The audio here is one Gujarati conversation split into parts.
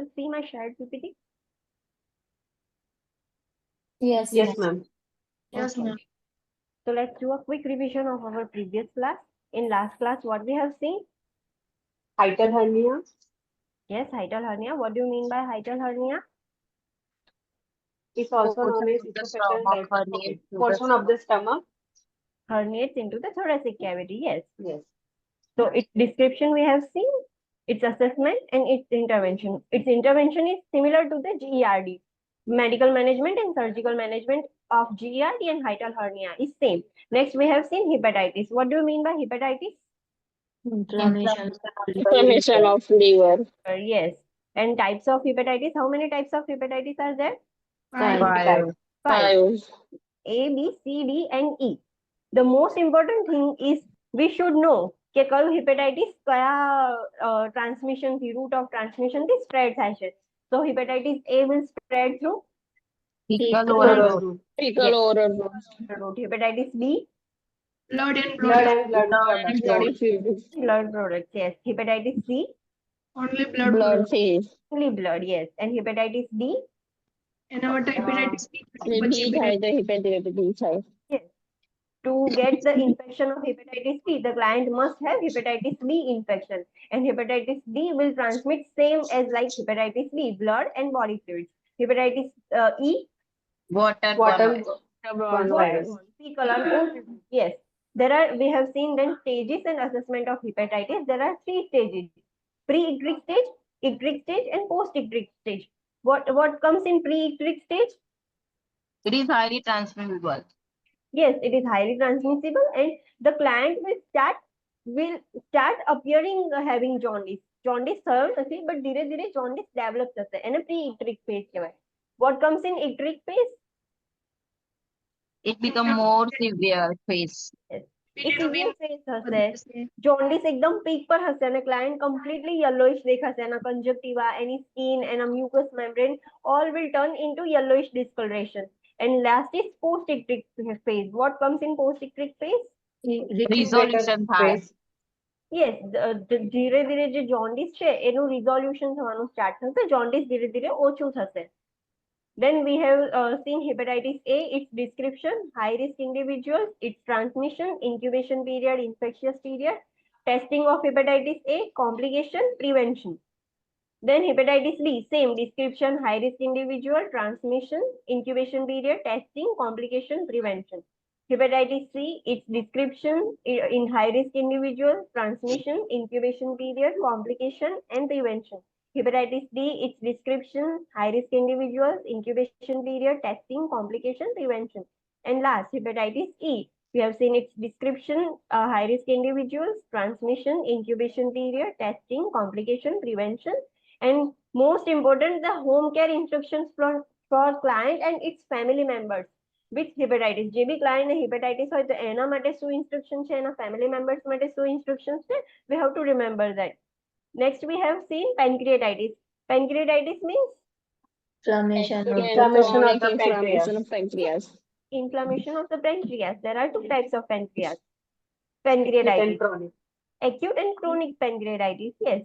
all see my shared PPT? Yes, Yes, ma'am. Yes, Okay. ma'am. So let's do a quick revision of our previous class. In last class, what we have seen? Hiatal hernia. Yes, hiatal hernia. What do you mean by hiatal hernia? Is also known as The esophageal stomach herniates okay. to the Portion of the stomach. Herniates into the thoracic cavity. Yes. Yes. So its description we have seen, its assessment and its intervention. Its intervention is similar to the GERD. Medical management and surgical management of GERD and hiatal hernia is same. Next we have seen hepatitis. What do you mean by hepatitis? inflammation. inflammation of liver. Yes. And types of hepatitis. How many types of hepatitis are there? Five. Five. Five. A, B, C, D, and E. The most important thing is we should know કે કયું હેપેટાઇટિસ કયા ટ્રાન્સમિશન થી રૂટ ઓફ ટ્રાન્સમિશન થી સ્પ્રેડ થાય છે. So hepatitis A will spread through Fecal Fecal oral Oral route. route. Fecal Yes. oral route. route. Hepatitis B, Blood and Blood and blood blood and bloody products. fluids. blood products. Yes. Hepatitis C, Only blood fees. only blood. Yes. And hepatitis D, And our hepatitis B. B થાય તો hepatitis B થાય. yes. To get the infection of hepatitis B, the client must have hepatitis B infection, and hepatitis D will transmit same as like hepatitis B, blood and body fluids. Hepatitis E, Water. Waterborne virus. C color. Yes, there are. We have seen then stages and assessment of hepatitis. There are three stages: pre-icteric stage, icteric stage, and post-icteric stage. What comes in pre-icteric stage? It is highly transmissible. Yes, it is highly transmissible, and the client will start appearing having jaundice. Jaundice થયો નથી, but ધીરે ધીરે jaundice develop થશે. એને pre-icteric phase કહેવાય. What comes in icteric phase? It become more severe phase. A severe phase હશે. Jaundice એકદમ peak પર હશે અને client completely yellowish દેખાશે. એના conjunctiva, any skin, એના mucous membrane, all will turn into yellowish discoloration. And last is post-icteric phase. What comes in post-icteric phase? Resolution થાય. Yes, ધીરે ધીરે જે jaundice છે એનું resolution થવાનું start થશે. Jaundice ધીરે ધીરે ઓછું થશે. Then we have seen hepatitis A, its description, high risk individuals, its transmission, incubation period, infectious period, testing of hepatitis A, complication, prevention. Then hepatitis B, same description, high risk individual, transmission, incubation period, testing, complication, prevention. Hepatitis C, its description in high risk individual, transmission, incubation period, complication, and prevention. Hepatitis D, its description, high risk individuals, incubation period, testing, complication, prevention. And last, hepatitis E, we have seen its description, high risk individuals, transmission, incubation period, testing, complication, prevention. And most important, the home care instructions for client and its family members with hepatitis. જે બી client ને hepatitis હોય તો એના માટે શું instruction છે, એના family members માટે શું instructions છે, we have to remember that. Next we have seen pancreatitis. Pancreatitis means Inflammation of Inflammation of the Inflammation of pancreas. inflammation of the pancreas. There are two types of pancreas. And Pancreatitis, chronic. acute and chronic pancreatitis. Yes.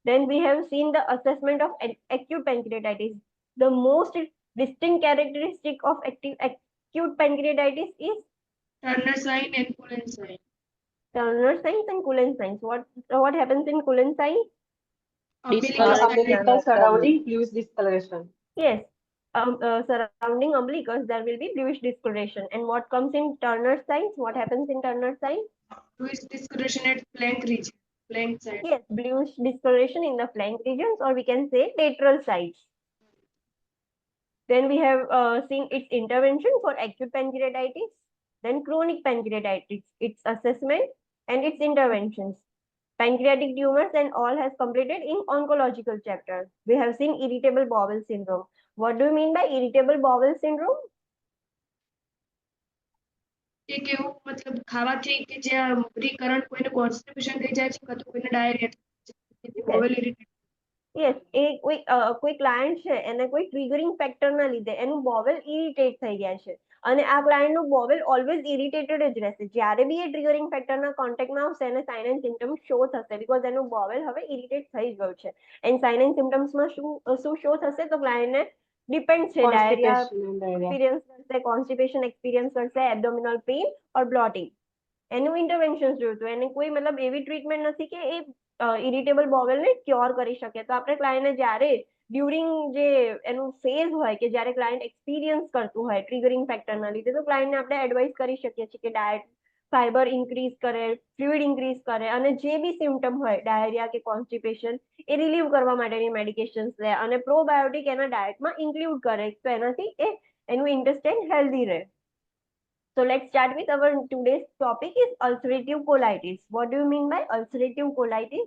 Then we have seen the assessment of acute pancreatitis. The most distinct characteristic of acute pancreatitis is Turner sign and Cullen sign. Turner signs and Cullen signs. What happens in Cullen sign? Umbilical surrounding bluish discoloration. Yes, surrounding umbilicus there will be bluish discoloration. And what comes in Turner signs? What happens in Turner sign? Bluish discoloration at flank region. Flank side. Yes, bluish discoloration in the flank regions, or we can say lateral sides. Then we have seen its intervention for acute pancreatitis, then chronic pancreatitis, its assessment and its interventions. Pancreatic tumors and all has completed in oncological chapter. We have seen irritable bowel syndrome. What do you mean by irritable bowel syndrome? એ કેવું મતલબ ખાવાથી કે જે recurrent કોઈને constipation થઈ જાય છે કાં તો કોઈને diarrhea bowel irritation. Yes, કોઈ client છે એને કોઈ triggering factor ના લીધે એનું bowel irritate થઈ ગયા છે. અને આ ક્લાયન્ટનું બોવેલ ઓલવેઝ ઇરિટેટેડ જ રહેશે. જ્યારે બી એ ટ્રિગરિંગ ફેક્ટરના કોન્ટેક્ટમાં આવશે એને સાઇન એન્ડ સિમ્ટમ્સ શો થશે બીકોઝ એનું બોવેલ હવે ઇરિટેટ થઈ ગયું છે. એન્ડ સાઇન એન્ડ સિમ્ટમ્સમાં શું શો થશે તો ક્લાયન્ટને ડિપેન્ડ છે diarrhoea Constipation and diarrhea. Experience કરશે, કોન્સ્ટિપેશન એક્સપિરિયન્સ કરશે, એબ્ડોમિનલ પેઇન ઓર બ્લોટિંગ. એનું ઇન્ટરવેન્શન જોયું એને કોઈ મતલબ એવી ટ્રીટમેન્ટ નથી કે એ ઇરિટેબલ બોવેલને ક્યોર કરી શકે. તો આપણે ક્લાયન્ટને જ્યારે ડ્યુરિંગ જે એનું ફેઝ હોય કે જ્યારે ક્લાયન્ટ એક્સપિરિયન્સ કરતું હોય ટ્રિગરિંગ ફેક્ટરના લીધે તો ક્લાયન્ટને આપણે એડવાઇસ કરી શકીએ છીએ કે ડાયટ ફાઈબર ઇન્ક્રીઝ કરે, ફ્લુઇડ ઇન્ક્રીઝ કરે અને જે બી સિમ્ટમ હોય ડાયરિયા કે કોન્સ્ટિપેશન એ રિલીવ કરવા માટેની મેડિકેશન્સ લે અને પ્રોબાયોટિક એના ડાયટમાં ઇન્ક્લુડ કરે તો એનાથી એનું ઇન્ટેસ્ટાઇન હેલ્ધી રહે. So let's start with our today's topic is ulcerative colitis. What do you mean by ulcerative colitis?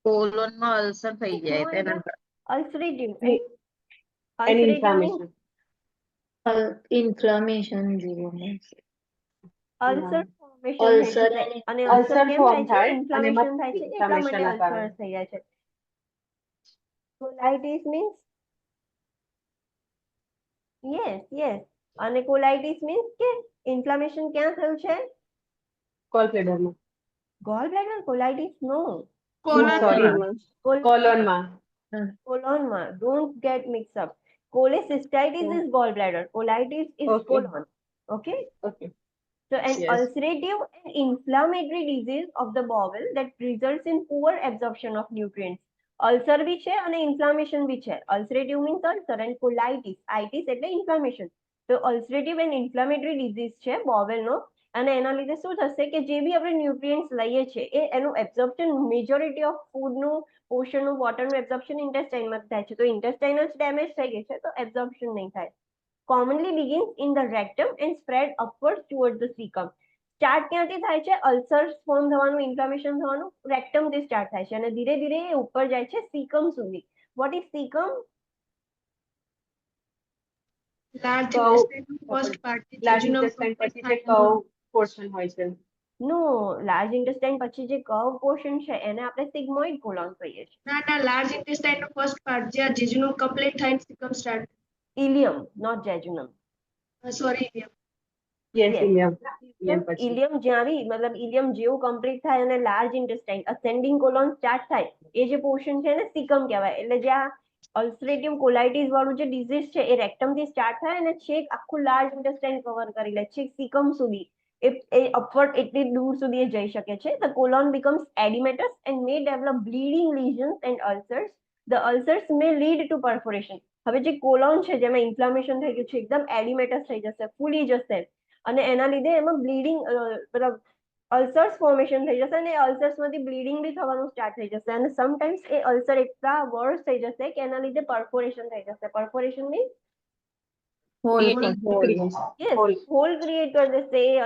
કોલોનમાં અલ્સર થઈ જાય તેના Ulcerative, Any- right? Any Ulcerative means inflammation. inflammation જેવું means. ulcer formation Ulcer થાય છે. અને ulcer ulcer કેમ form થાય છે? થાય અને Inflammation એમાં થાય છે એટલા માટે inflammation ના ulcer કારણે. થઈ જાય છે. Colitis means yes. અને colitis means કે inflammation ક્યાં થયું છે? Gallbladder-માં. Gallbladder colitis? No. Sorry. Col- Colon-માં. colon. Don't get mixed up. Cholecystitis Yeah. is gallbladder. Colitis is Okay. colon. Okay. Okay. So an Yes. ulcerative and inflammatory disease of the bowel that results in poor absorption of nutrients. Ulcer બી છે અને ઇન્ફ્લામેશન બી છે. Ulcerative means ulcer and colitis itis એટલે ઇન્ફ્લામેશન. તો અલ્સરેટિવ એન્ડ ઇન્ફ્લામેટરી ડિઝીઝ છે બોવેલનો અને એના લીધે શું થશે કે જે બી આપણે ન્યુટ્રિયન્ટ્સ લઈએ છીએ એ એનું એબ્ઝોર્પ્શન મેજોરિટી ઓફ ફૂડનું પોષણનું વોટરનું એબ્ઝોર્પ્શન ઇન્ટેસ્ટાઇનમાં થાય છે. તો ઇન્ટેસ્ટાઇન જ ડેમેજ થઈ ગઈ છે તો એબ્ઝોર્પ્શન નહીં થાય. Commonly begins in the rectum and spread upwards towards the cecum. Start ક્યાંથી થાય છે? અલ્સર ફોર્મ થવાનું, ઇન્ફ્લામેશન થવાનું રેક્ટમ થી સ્ટાર્ટ થાય છે અને ધીરે ધીરે એ ઉપર જાય છે સીકમ સુધી. What is caecum? Large Cow- ઇન્ટેસ્ટાઇનનું ફર્સ્ટ પાર્ટ Large intestine પછી જે કર્વ પોર્શન હોય છે. નો, લાર્જ ઇન્ટેસ્ટાઇન પછી જે કર્વ પોર્શન છે એને આપણે સિગ્મોઇડ કોલોન કહીએ છીએ. ના લાર્જ ઇન્ટેસ્ટાઇનનું ફર્સ્ટ પાર્ટ જ્યાં જીજનું કમ્પ્લીટ થાય caecum start ileum, not jejunum. Sorry Yes, Yes. ileum. Ileum પછી. ઇલિયમ જ્યાં બી મતલબ ઇલિયમ જેવું કમ્પ્લીટ થાય અને large intestine ascending colon start થાય એ જે પોર્શન છે ને સિકમ કહેવાય. એટલે જ્યાં અલ્સરેટિવ કોલાઇટિસ વાળું જે ડિઝીઝ છે એ રેક્ટમ થી સ્ટાર્ટ થાય અને છેક આખું લાર્જ ઇન્ટેસ્ટાઇન કવર કરી લે છેક સિકમ સુધી. એ અપવર્ડ એટલી દૂર સુધી એ જઈ શકે છે. The colon becomes edematous and may develop bleeding lesions and ulcers. The ulcers may lead to perforation. હવે જે કોલોન છે જેમાં ઇન્ફ્લામેશન થઈ ગયું છે એકદમ એડિમેટસ થઈ જશે, ફૂલી જશે અને એના લીધે એમાં બ્લીડિંગ મતલબ અલ્સર્સ ફોર્મેશન થઈ જશે અને અલ્સર્સ માંથી બ્લીડિંગ બી થવાનું સ્ટાર્ટ થઈ જશે અને સમટાઈમ્સ એ અલ્સર એટલા વર્સ થઈ જશે કે એના લીધે પરફોરેશન થઈ જશે. Perforation means Hole. Hall create કરી દેશે. એ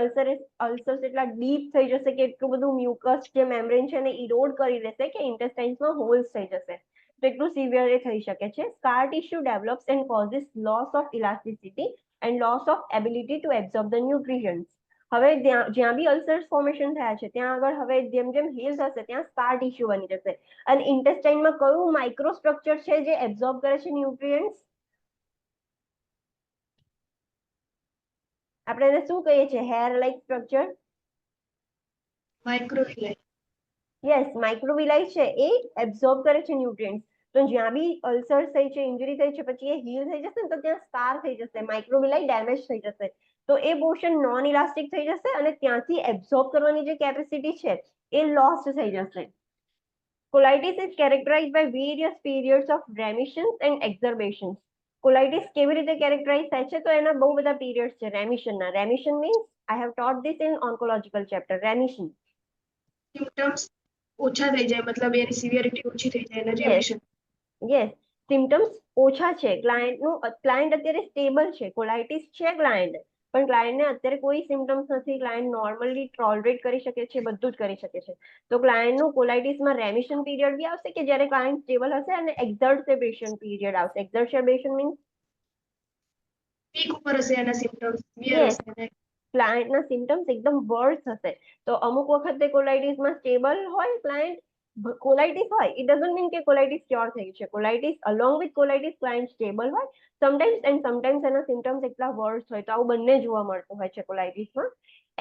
અલ્સર્સ એટલા ડીપ થઈ જશે કે એટલું બધું મ્યુકસ જે મેમ્બ્રેન છે એને ઇરોડ કરી દેશે કે ઇન્ટેસ્ટાઇન્સમાં હોલ્સ થઈ જશે. તો એટલું સિવિયર એ થઈ શકે છે. Scar tissue develops and causes loss of elasticity and loss of ability to absorb the nutrients. હવે જ્યાં બી અલ્સર્સ ફોર્મેશન થયા છે ત્યાં આગળ હવે જેમ જેમ હીલ થશે ત્યાં સ્કાર ટિશ્યુ બની જશે અને ઇન્ટેસ્ટાઇનમાં કયું માઇક્રોસ્ટ્રક્ચર છે જે એબ્ઝોર્બ કરે છે ન્યુટ્રિયન્ટ્સ? આપણે એને શું કહીએ છીએ? Hair like structure. Microvilli yes, microvilli છે એ એબ્ઝોર્બ કરે છે ન્યુટ્રિયન્ટ્સ. તો જ્યાં બી અલ્સર થઈ છે, ઇન્જરી થઈ છે, પછી એ હીલ થઈ જશે ને તો ત્યાં સ્કાર થઈ જશે, માઇક્રોવિલાઈ ડેમેજ થઈ જશે. તો એ પોર્શન નોન ઇલાસ્ટિક થઈ જશે અને ત્યાંથી એબ્ઝોર્બ કરવાની જે કેપેસિટી છે એ લોસ્ટ થઈ જશે. Colitis is characterized by various periods of remissions and exacerbations. Colitis કેવી રીતે કેરેક્ટરાઇઝ થાય છે? તો એના બહુ બધા પીરિયડ્સ છે રેમિશનના. Remission means I have taught this in oncological chapter. Remission symptoms ઓછા થઈ જાય મતલબ એની સિવિયરિટી ઓછી થઈ જાય એના રેમિશન યસ, સિમ્પટમ્સ ઓછા છે. ક્લાયન્ટ અત્યારે સ્ટેબલ છે, કોલાઇટિસ છે ક્લાયન્ટ પણ ક્લાયન્ટને અત્યારે કોઈ સિમ્પટમ્સ નથી. ક્લાયન્ટ નોર્મલી ટોલરેટ કરી શકે છે, બધું જ કરી શકે છે. તો ક્લાયન્ટનું કોલાઇટિસમાં રેમિશન પીરિયડ બી આવશે કે જ્યારે ક્લાયન્ટ સ્ટેબલ હશે અને એક્ઝર્બેશન પીરિયડ આવશે. એક્ઝર્બેશન મીન્સ પીક ઉપર હશે એના સિમ્પટમ્સ Yes. ક્લાયન્ટના સિમ્પટમ્સ એકદમ વર્સ હશે. તો અમુક વખતે કોલાઇટિસમાં સ્ટેબલ હોય ક્લાયન્ટ કોલાઇટિસ હોય ઇટ ડઝન્ટ મીન કે કોલાઇટિસ ક્યોર થઈ છે. Colitis along with colitis client stable હોય સમટાઈમ્સ એન્ડ સમટાઈમ્સ એના સિમ્ટમ્સ એટલા વર્સ હોય તો આવું બંને જોવા મળતું હોય છે કોલાઇટિસમાં.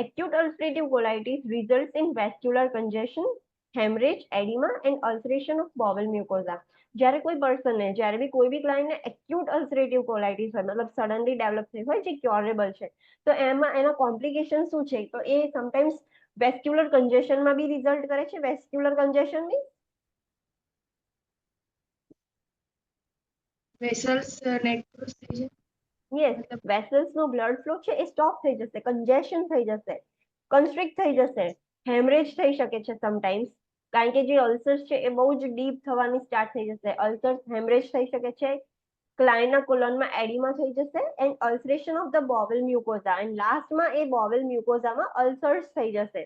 Acute ulcerative colitis result in vascular congestion, haemorrhage, oedema and ulceration of bowel mucosa. જ્યારે કોઈ પર્સનને જ્યારે બી કોઈ બી ક્લાયન્ટને એક્યુટ અલ્સરેટિવ કોલાઇટિસ હોય મતલબ સડનલી ડેવલપ થઈ હોય જે ક્યોરેબલ છે તો એમાં એના કોમ્પ્લિકેશન શું છે તો એ સમટાઈમ્સ વેસ્ક્યુલર કન્જેશનમાં બી રિઝલ્ટ કરે છે. વેસ્ક્યુલર કન્જેશન મીન્સ વેસલ્સ નેક્રોસ થઈ જાય. યસ, વેસલ્સ નો બ્લડ ફ્લો છે એ સ્ટોપ થઈ જશે, કન્જેશન થઈ જશે, કન્સ્ટ્રિક્ટ થઈ જશે, હેમરેજ થઈ શકે છે સમટાઈમ્સ કારણ કે જે અલ્સર્સ છે એ બહુ જ ડીપ થવાની સ્ટાર્ટ થઈ જશે. અલ્સર્સ હેમરેજ થઈ શકે છે, ક્લાયના કોલોનમાં એડિમા થઈ જશે and ulceration of the bowel mucosa and લાસ્ટમાં એ બોવેલ મ્યુકોઝામાં અલ્સર્સ થઈ જશે.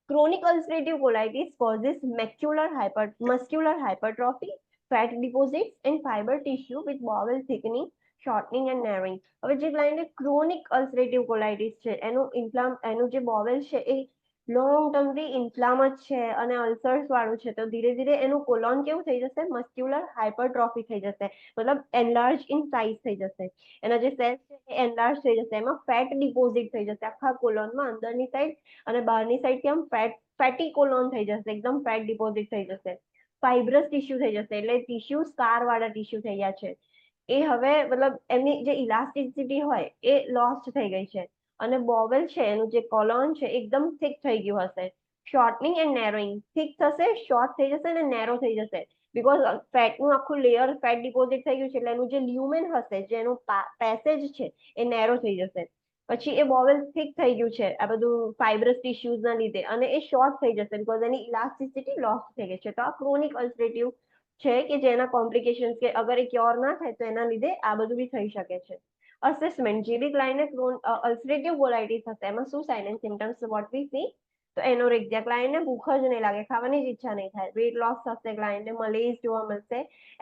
Chronic ulcerative colitis causes muscular hypertrophy, fat deposits and fiber tissue with bowel thickening, shortening and narrowing. હવે જે ક્લાયન્ટને ક્રોનિક અલ્સરેટિવ કોલાઇટિસ છે એનું જે બોવેલ છે એ લોંગ ટર્મથી ઇન્ફ્લામ જ છે અને અલ્સર્સ વાળું છે તો ધીરે ધીરે એનું કોલોન કેવું થઈ જશે મસ્ક્યુલર હાઇપરટ્રોફી થઈ જશે મતલબ એનલાર્જ ઇન સાઇઝ થઈ જશે. એના જે સેલ્સ છે એ એનલાર્જ થઈ જશે, એમાં ફેટ ડિપોઝિટ થઈ જશે આખા કોલોનમાં અંદરની સાઈડ અને બહારની સાઈડથી આમ ફેટી કોલોન થઈ જશે, એકદમ ફેટ ડિપોઝિટ થઈ જશે, ફાઇબ્રસ ટિશ્યુ થઈ જશે એટલે ટિશ્યુ સ્કાર વાળા ટિશ્યુ થઈ ગયા છે એ હવે મતલબ એમની જે ઇલાસ્ટિસિટી હોય એ લોસ્ટ થઈ ગઈ છે અને બોવેલ છે એનું જે કોલોન છે એકદમ થિક થઈ ગયું હશે. શોર્ટનિંગ એન્ડ નેરોઈંગ, થિક થશે, શોર્ટ થઈ જશે અને નેરો થઈ જશે બીકોઝ ફેટનું આખું લેયર ફેટ ડિપોઝિટ થઈ ગયું છે એટલે એનું જે લ્યુમેન હશે જે એનું પેસેજ છે એ નેરો થઈ જશે. પછી એ બોવેલ થિક થઈ ગયું છે આ બધું ફાઇબ્રસ ટિશ્યુઝના લીધે અને એ શોર્ટ થઈ જશે બીકોઝ એની ઇલાસ્ટિસિટી લોસ્ટ થઈ ગઈ છે. તો આ ક્રોનિક અલ્સરેટિવ છે કે જેના કોમ્પ્લિકેશન્સ કે અગર એ ક્યોર ના થાય તો એના લીધે આ બધું બી થઈ શકે છે. અસેસમેન્ટ, જે બી ક્લાયન્ટને અલ્સરેટિવ કોલાઇટિસ હશે એમાં શું sign and symptoms what we see તો એનોરેક્સિયા, ક્લાયન્ટને ભૂખ જ નહીં લાગે, ખાવાની જ ઈચ્છા નહીં થાય, વેટ લોસ થશે, ક્લાયન્ટને મલેઝ જોવા મળશે,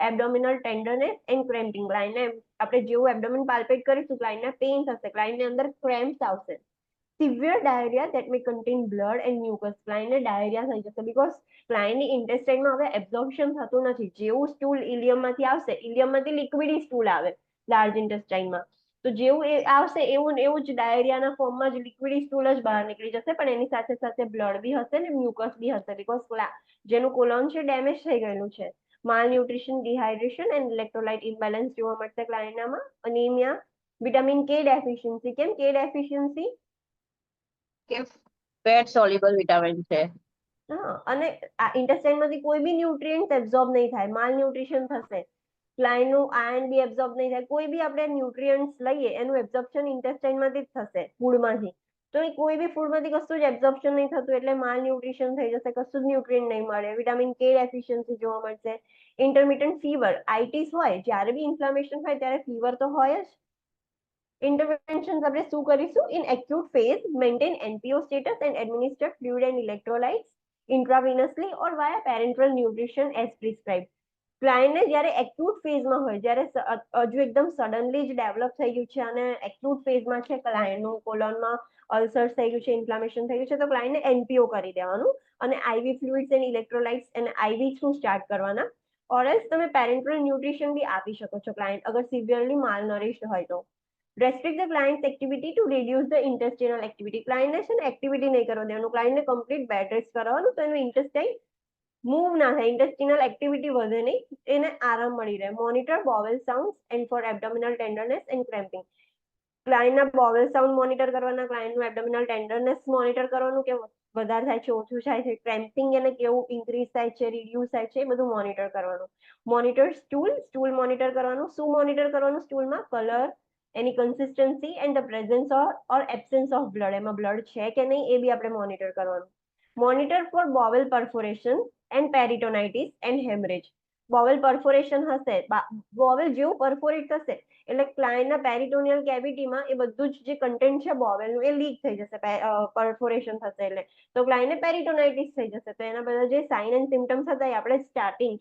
એબડોમિનલ ટેન્ડરનેસ એન્ડ ક્રેમ્પિંગ, ક્લાયન્ટને આપણે જેવું એબડોમિન પાલ્પેટ કરીશું ક્લાયન્ટને પેઇન થશે, ક્લાયન્ટની અંદર ક્રેમ્પ્સ આવશે. Severe diarrhoea that may contain blood and mucus, ક્લાયન્ટને ડાયરિયા થઈ જશે બીકોઝ ક્લાયન્ટની ઇન્ટેસ્ટાઇનમાં હવે એબ્ઝોર્પ્શન થતું નથી. જેવું સ્ટૂલ ઇલિયમમાંથી આવશે ઇલિયમમાંથી લિક્વિડી સ્ટૂલ આવે લાર્જ ઇન્ટેસ્ટાઇનમાં તો જેવું એ આવશે એવું જ ડાયરિયાના ફોર્મમાં જ લિક્વિડી સ્ટૂલ જ બહાર નીકળી જશે પણ એની સાથે સાથે બ્લડ બી હશે ને મ્યુકસ બી હશે બીકોઝ જેનું કોલોન છે ડેમેજ થઈ ગયેલું છે. માલ nutrition, dehydration and electrolyte imbalance જોવા મળશે ક્લાયન્ટનામાં. અનીમિયા, વિટામિન કે ડેફિશિયન્સી. કેમ કે ડેફિશિયન્સી? કે ફેટ સોલ્યુબલ વિટામિન છે. હા અને આ ઇન્ટેસ્ટાઇનમાંથી કોઈ બી ન્યુટ્રિયન્ટ એબ્ઝોર્બ નહીં થાય, માલ ન્યુટ્રિશન થશે, ક્લાયન્ટનું આયર્ન બી એબ્ઝોર્બ નહીં થાય, કોઈ બી આપણે ન્યુટ્રિયન્ટ્સ લઈએ એનું એબ્ઝોર્પ્શન ઇન્ટેસ્ટાઇનમાંથી જ થશે ફૂડમાંથી તો એ કોઈ બી ફૂડમાંથી કશું જ એબ્ઝોર્પ્શન નહીં થતું એટલે માલ ન્યુટ્રિશન થઈ જશે, કશું જ ન્યુટ્રિયન્ટ નહીં મળે, વિટામિન કે ડેફિશિયન્સી જોવા મળશે. ઇન્ટરમિટન્ટ ફીવર, આઈટીસ હોય જ્યારે બી ઇન્ફ્લામેશન હોય ત્યારે ફીવર તો હોય જ. ઇન્ટરવેન્શન્સ આપણે શું કરીશું in acute phase maintain NPO status and administer fluid and electrolytes intravenously or via parenteral nutrition as prescribed. ક્લાયન્ટને જ્યારે એક્યુટ ફેઝમાં હોય જ્યારે હજુ એકદમ સડનલી જ ડેવલપ થઈ ગયું છે અને એક્યુટ ફેઝમાં છે ક્લાયન્ટનું કોલોનમાં અલ્સર્સ થઈ ગયું છે, ઇન્ફ્લામેશન થઈ ગયું છે તો ક્લાયન્ટને એનપીઓ કરી દેવાનું અને આઈવી ફ્લુઇડ્સ એન્ડ ઇલેક્ટ્રોલાઇટ્સ અને આઈવી થ્રુ સ્ટાર્ટ કરવાના ઓર એલ્સ તમે પેરેન્ટલ ન્યુટ્રિશન બી આપી શકો છો ક્લાયન્ટ અગર સિવિયરલી માલનરિશ્ડ હોય તો. Restrict the client's activity to reduce the intestinal activity, ક્લાયન્ટને છે ને એક્ટિવિટી નહીં કરવા દેવાનું, ક્લાયન્ટને કમ્પ્લીટ બેડ રેસ્ટ કરવાનું તો એનું ઇન્ટેસ્ટાઇન મૂવ ના થાય, ઇન્ટેસ્ટિનલ એક્ટિવિટી વધે નહીં, એને આરામ મળી રહે. Monitor bowel sound and for abdominal tenderness and cramping, ક્લાયન્ટના બોવેલ સાઉન્ડ મોનિટર કરવાના, ક્લાયન્ટનું એબડોમિનલ ટેન્ડરનેસ મોનિટર કરવાનું કે વધારે થાય છે, ઓછું થાય છે, ક્રેમ્પિંગ એને કેવું ઇન્ક્રીઝ થાય છે, રિડ્યુસ થાય છે એ બધું મોનિટર કરવાનું. મોનિટર સ્ટૂલ મોનિટર કરવાનું. શું મોનિટર કરવાનું સ્ટૂલમાં? કલર, એની consistency and the presence or absence of blood, એમાં બ્લડ છે કે નહીં એ બી આપણે મોનિટર કરવાનું. Monitor for bowel perforation and peritonitis and haemorrhage, bowel perforation હશે, બોવેલ જેવું પરફોરેટ થશે એટલે ક્લાયન્ટના પેરિટોનિયલ કેવિટીમાં એ બધું જ જે કન્ટેન્ટ છે બોવેલનું એ લીક થઈ જશે, પરફોરેશન થશે એટલે તો ક્લાયન્ટને પેરિટોનાઇટિસ થઈ જશે. તો એના બધા જે સાઇન એન્ડ સિમ્ટમ્સ હતા એ આપણે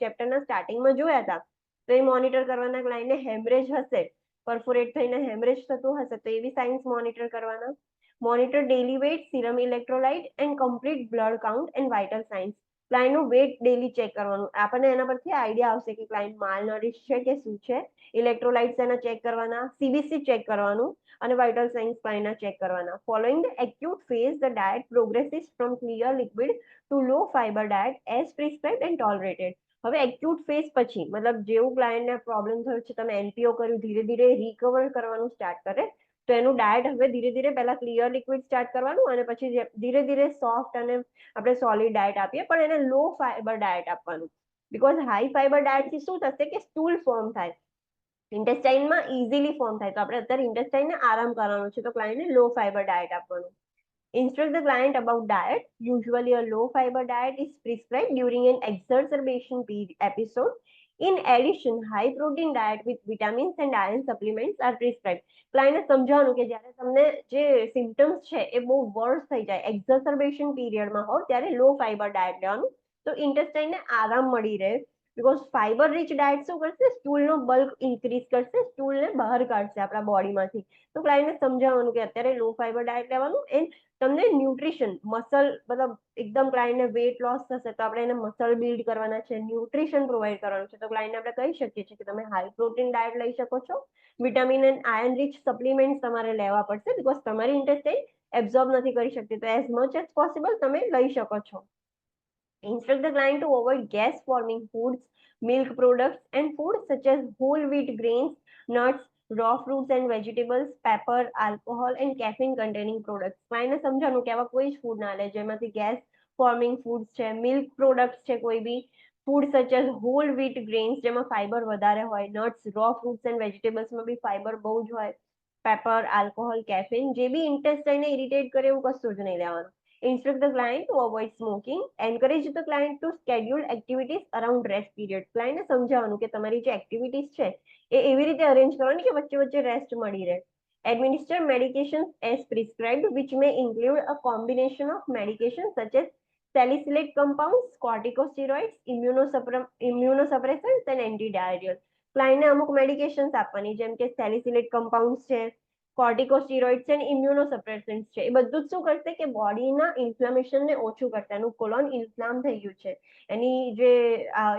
ચેપ્ટરના સ્ટાર્ટિંગમાં જોયા હતા તો એ મોનિટર કરવાના. ક્લાયન્ટને હેમરેજ હશે, પરફોરેટ થઈને હેમરેજ થતું હશે તો એવી સાઇન્સ મોનિટર કરવાના. Monitor daily weight, serum electrolyte and complete blood count and vital signs, ક્લાયન્ટનું વેટ ડેલી ચેક કરવાનું. આપણને એના પરથી આઈડિયા આવશે કે ક્લાયન્ટ માલનરિશ છે કે શું છે. ઇલેક્ટ્રોલાઇટ્સ એના ચેક કરવાના, CBC ચેક કરવાનું અને વાઇટલ સાઇન્સ ક્લાયન્ટના ચેક કરવાના. Following the acute phase the diet progresses from clear liquid to low fibre diet as prescribed and tolerated. હવે એક્યુટ ફેઝ પછી મતલબ જેવું ક્લાયન્ટને પ્રોબ્લેમ થયો છે, તમે NPO કર્યું, ધીરે ધીરે રિકવર કરવાનું સ્ટાર્ટ કરે, તો એનું ડાયટ હવે ધીરે ધીરે પહેલા ક્લિયર લિક્વિડ સ્ટાર્ટ કરવાનું અને પછી ધીરે ધીરે સોફ્ટ અને આપણે સોલિડ ડાયટ આપીએ, પણ એને લો ફાઇબર ડાયટ આપવાનું. બીકોઝ હાઈ ફાઇબર ડાયટથી શું થશે કે સ્ટૂલ ફોર્મ થાય, ઇન્ટેસ્ટાઇનમાં ઇઝીલી ફોર્મ થાય. તો આપણે અત્યારે ઇન્ટેસ્ટાઇનને આરામ કરવાનો છે, તો ક્લાયન્ટને લો ફાઇબર ડાયટ આપવાનું. Instruct the client about diet. Usually, a low fiber diet is prescribed during an exacerbation episode. In addition, high protein diet with vitamins and iron supplements are prescribed. ક્લાયન્ટને સમજાવવાનું કે જ્યારે તમને જે સિમ્ટમ્સ છે એ બહુ વર્સ થઈ જાય, એક્ઝર્બેશન પીરિયડમાં હોય, ત્યારે લો ફાઇબર ડાયટ લેવાનું, તો ઇન્ટેસ્ટાઇનને આરામ મળી રહે. બીકોઝ ફાઇબર રીચ ડાયટ શું કરશે, સ્ટૂલનો બલ્ક ઇન્ક્રીઝ કરશે, સ્ટૂલને બહાર કાઢશે આપણા બોડીમાંથી. તો ક્લાયન્ટને સમજાવવાનું કે અત્યારે લો ફાઇબર ડાયટ લેવાનું. એન્ડ તમને ન્યુટ્રિશન, મસલ, મતલબ એકદમ ક્લાયન્ટને વેટ લોસ થશે તો આપણે એને મસલ બિલ્ડ કરવાના છે, ન્યુટ્રિશન પ્રોવાઈડ કરવાનું છે. તો ક્લાયન્ટને આપણે કહી શકીએ છીએ કે તમે હાઈ પ્રોટીન ડાયટ લઈ શકો છો, vitamin and iron rich supplement તમારે લેવા પડશે, બીકોઝ તમારી ઇન્ટેસ્ટાઇન એબ્ઝોર્બ નથી કરી શકતી. તો એઝ મચ એઝ પોસિબલ તમે લઈ શકો છો. Instruct the client to avoid gas forming foods, milk products, and foods such as whole wheat grains, nuts, raw fruits and vegetables, pepper, alcohol, and caffeine containing products. ક્લાયન્ટને સમજાવવાનું કે આવા કોઈ જ ફૂડ ના લે જેમાંથી ગેસ ફોર્મિંગ ફૂડ્સ છે, મિલ્ક પ્રોડક્ટ્સ છે, કોઈ બી food such as whole wheat grains જેમાં ફાઈબર વધારે હોય, નટ્સ, રો ફ્રૂટ્સ એન્ડ વેજીટેબલ્સમાં બી ફાઈબર બહુ જ હોય, પેપર, આલ્કોહોલ, કેફીન, જે બી ઇન્ટેસ્ટાઇનને ઇરિટેટ કરે એવું કશું જ નહીં લેવાનું. Instruct the client to avoid smoking. Encourage the client to schedule activities around rest period. ક્લાયન્ટને સમજાવવાનું કે તમારી જે એક્ટિવિટીઝ છે એ એવી રીતે અરેન્જ કરવાની કે વચ્ચે વચ્ચે રેસ્ટ મળી રહે. Administer medications as prescribed, which may include a combination of medications such as salicylate compounds, corticosteroids, immunosuppressants and antidiarrheal. ક્લાયન્ટને અમુક મેડિકેશન્સ આપવાની, જેમ કે સેલિસિલેટ કમ્પાઉન્ડ છે, કોર્ટિકોસ્ટીરોઇડ્સ છે, ઇમ્યુનોસપ્રેસન્ટ્સ છે. એ બધું જ શું કરશે કે બોડીના ઇન્ફ્લેમેશનને ઓછું કરશે. એનું કોલોન ઇન્ફ્લામ થઈ ગયું છે, એની જે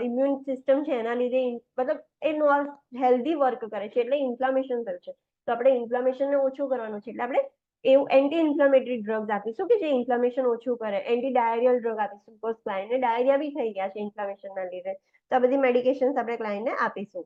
ઇમ્યુન સિસ્ટમ છે એના લીધે મતલબ એ હેલ્ધી વર્ક કરે છે એટલે ઇન્ફ્લામેશન થયું છે. તો આપણે ઇન્ફ્લામેશનને ઓછું કરવાનું છે એટલે આપણે એવું એન્ટી ઇન્ફ્લામેટરી ડ્રગ્સ આપીશું કે જે ઇન્ફ્લામેશન ઓછું કરે, એન્ટી ડાયરિયલ ડ્રગ આપીશું, બીકોઝ ક્લાયન્ટને ડાયરિયા બી થઈ ગયા છે ઇન્ફ્લામેશનના લીધે. તો આ બધી મેડિકેશન્સ આપણે ક્લાયન્ટને આપીશું.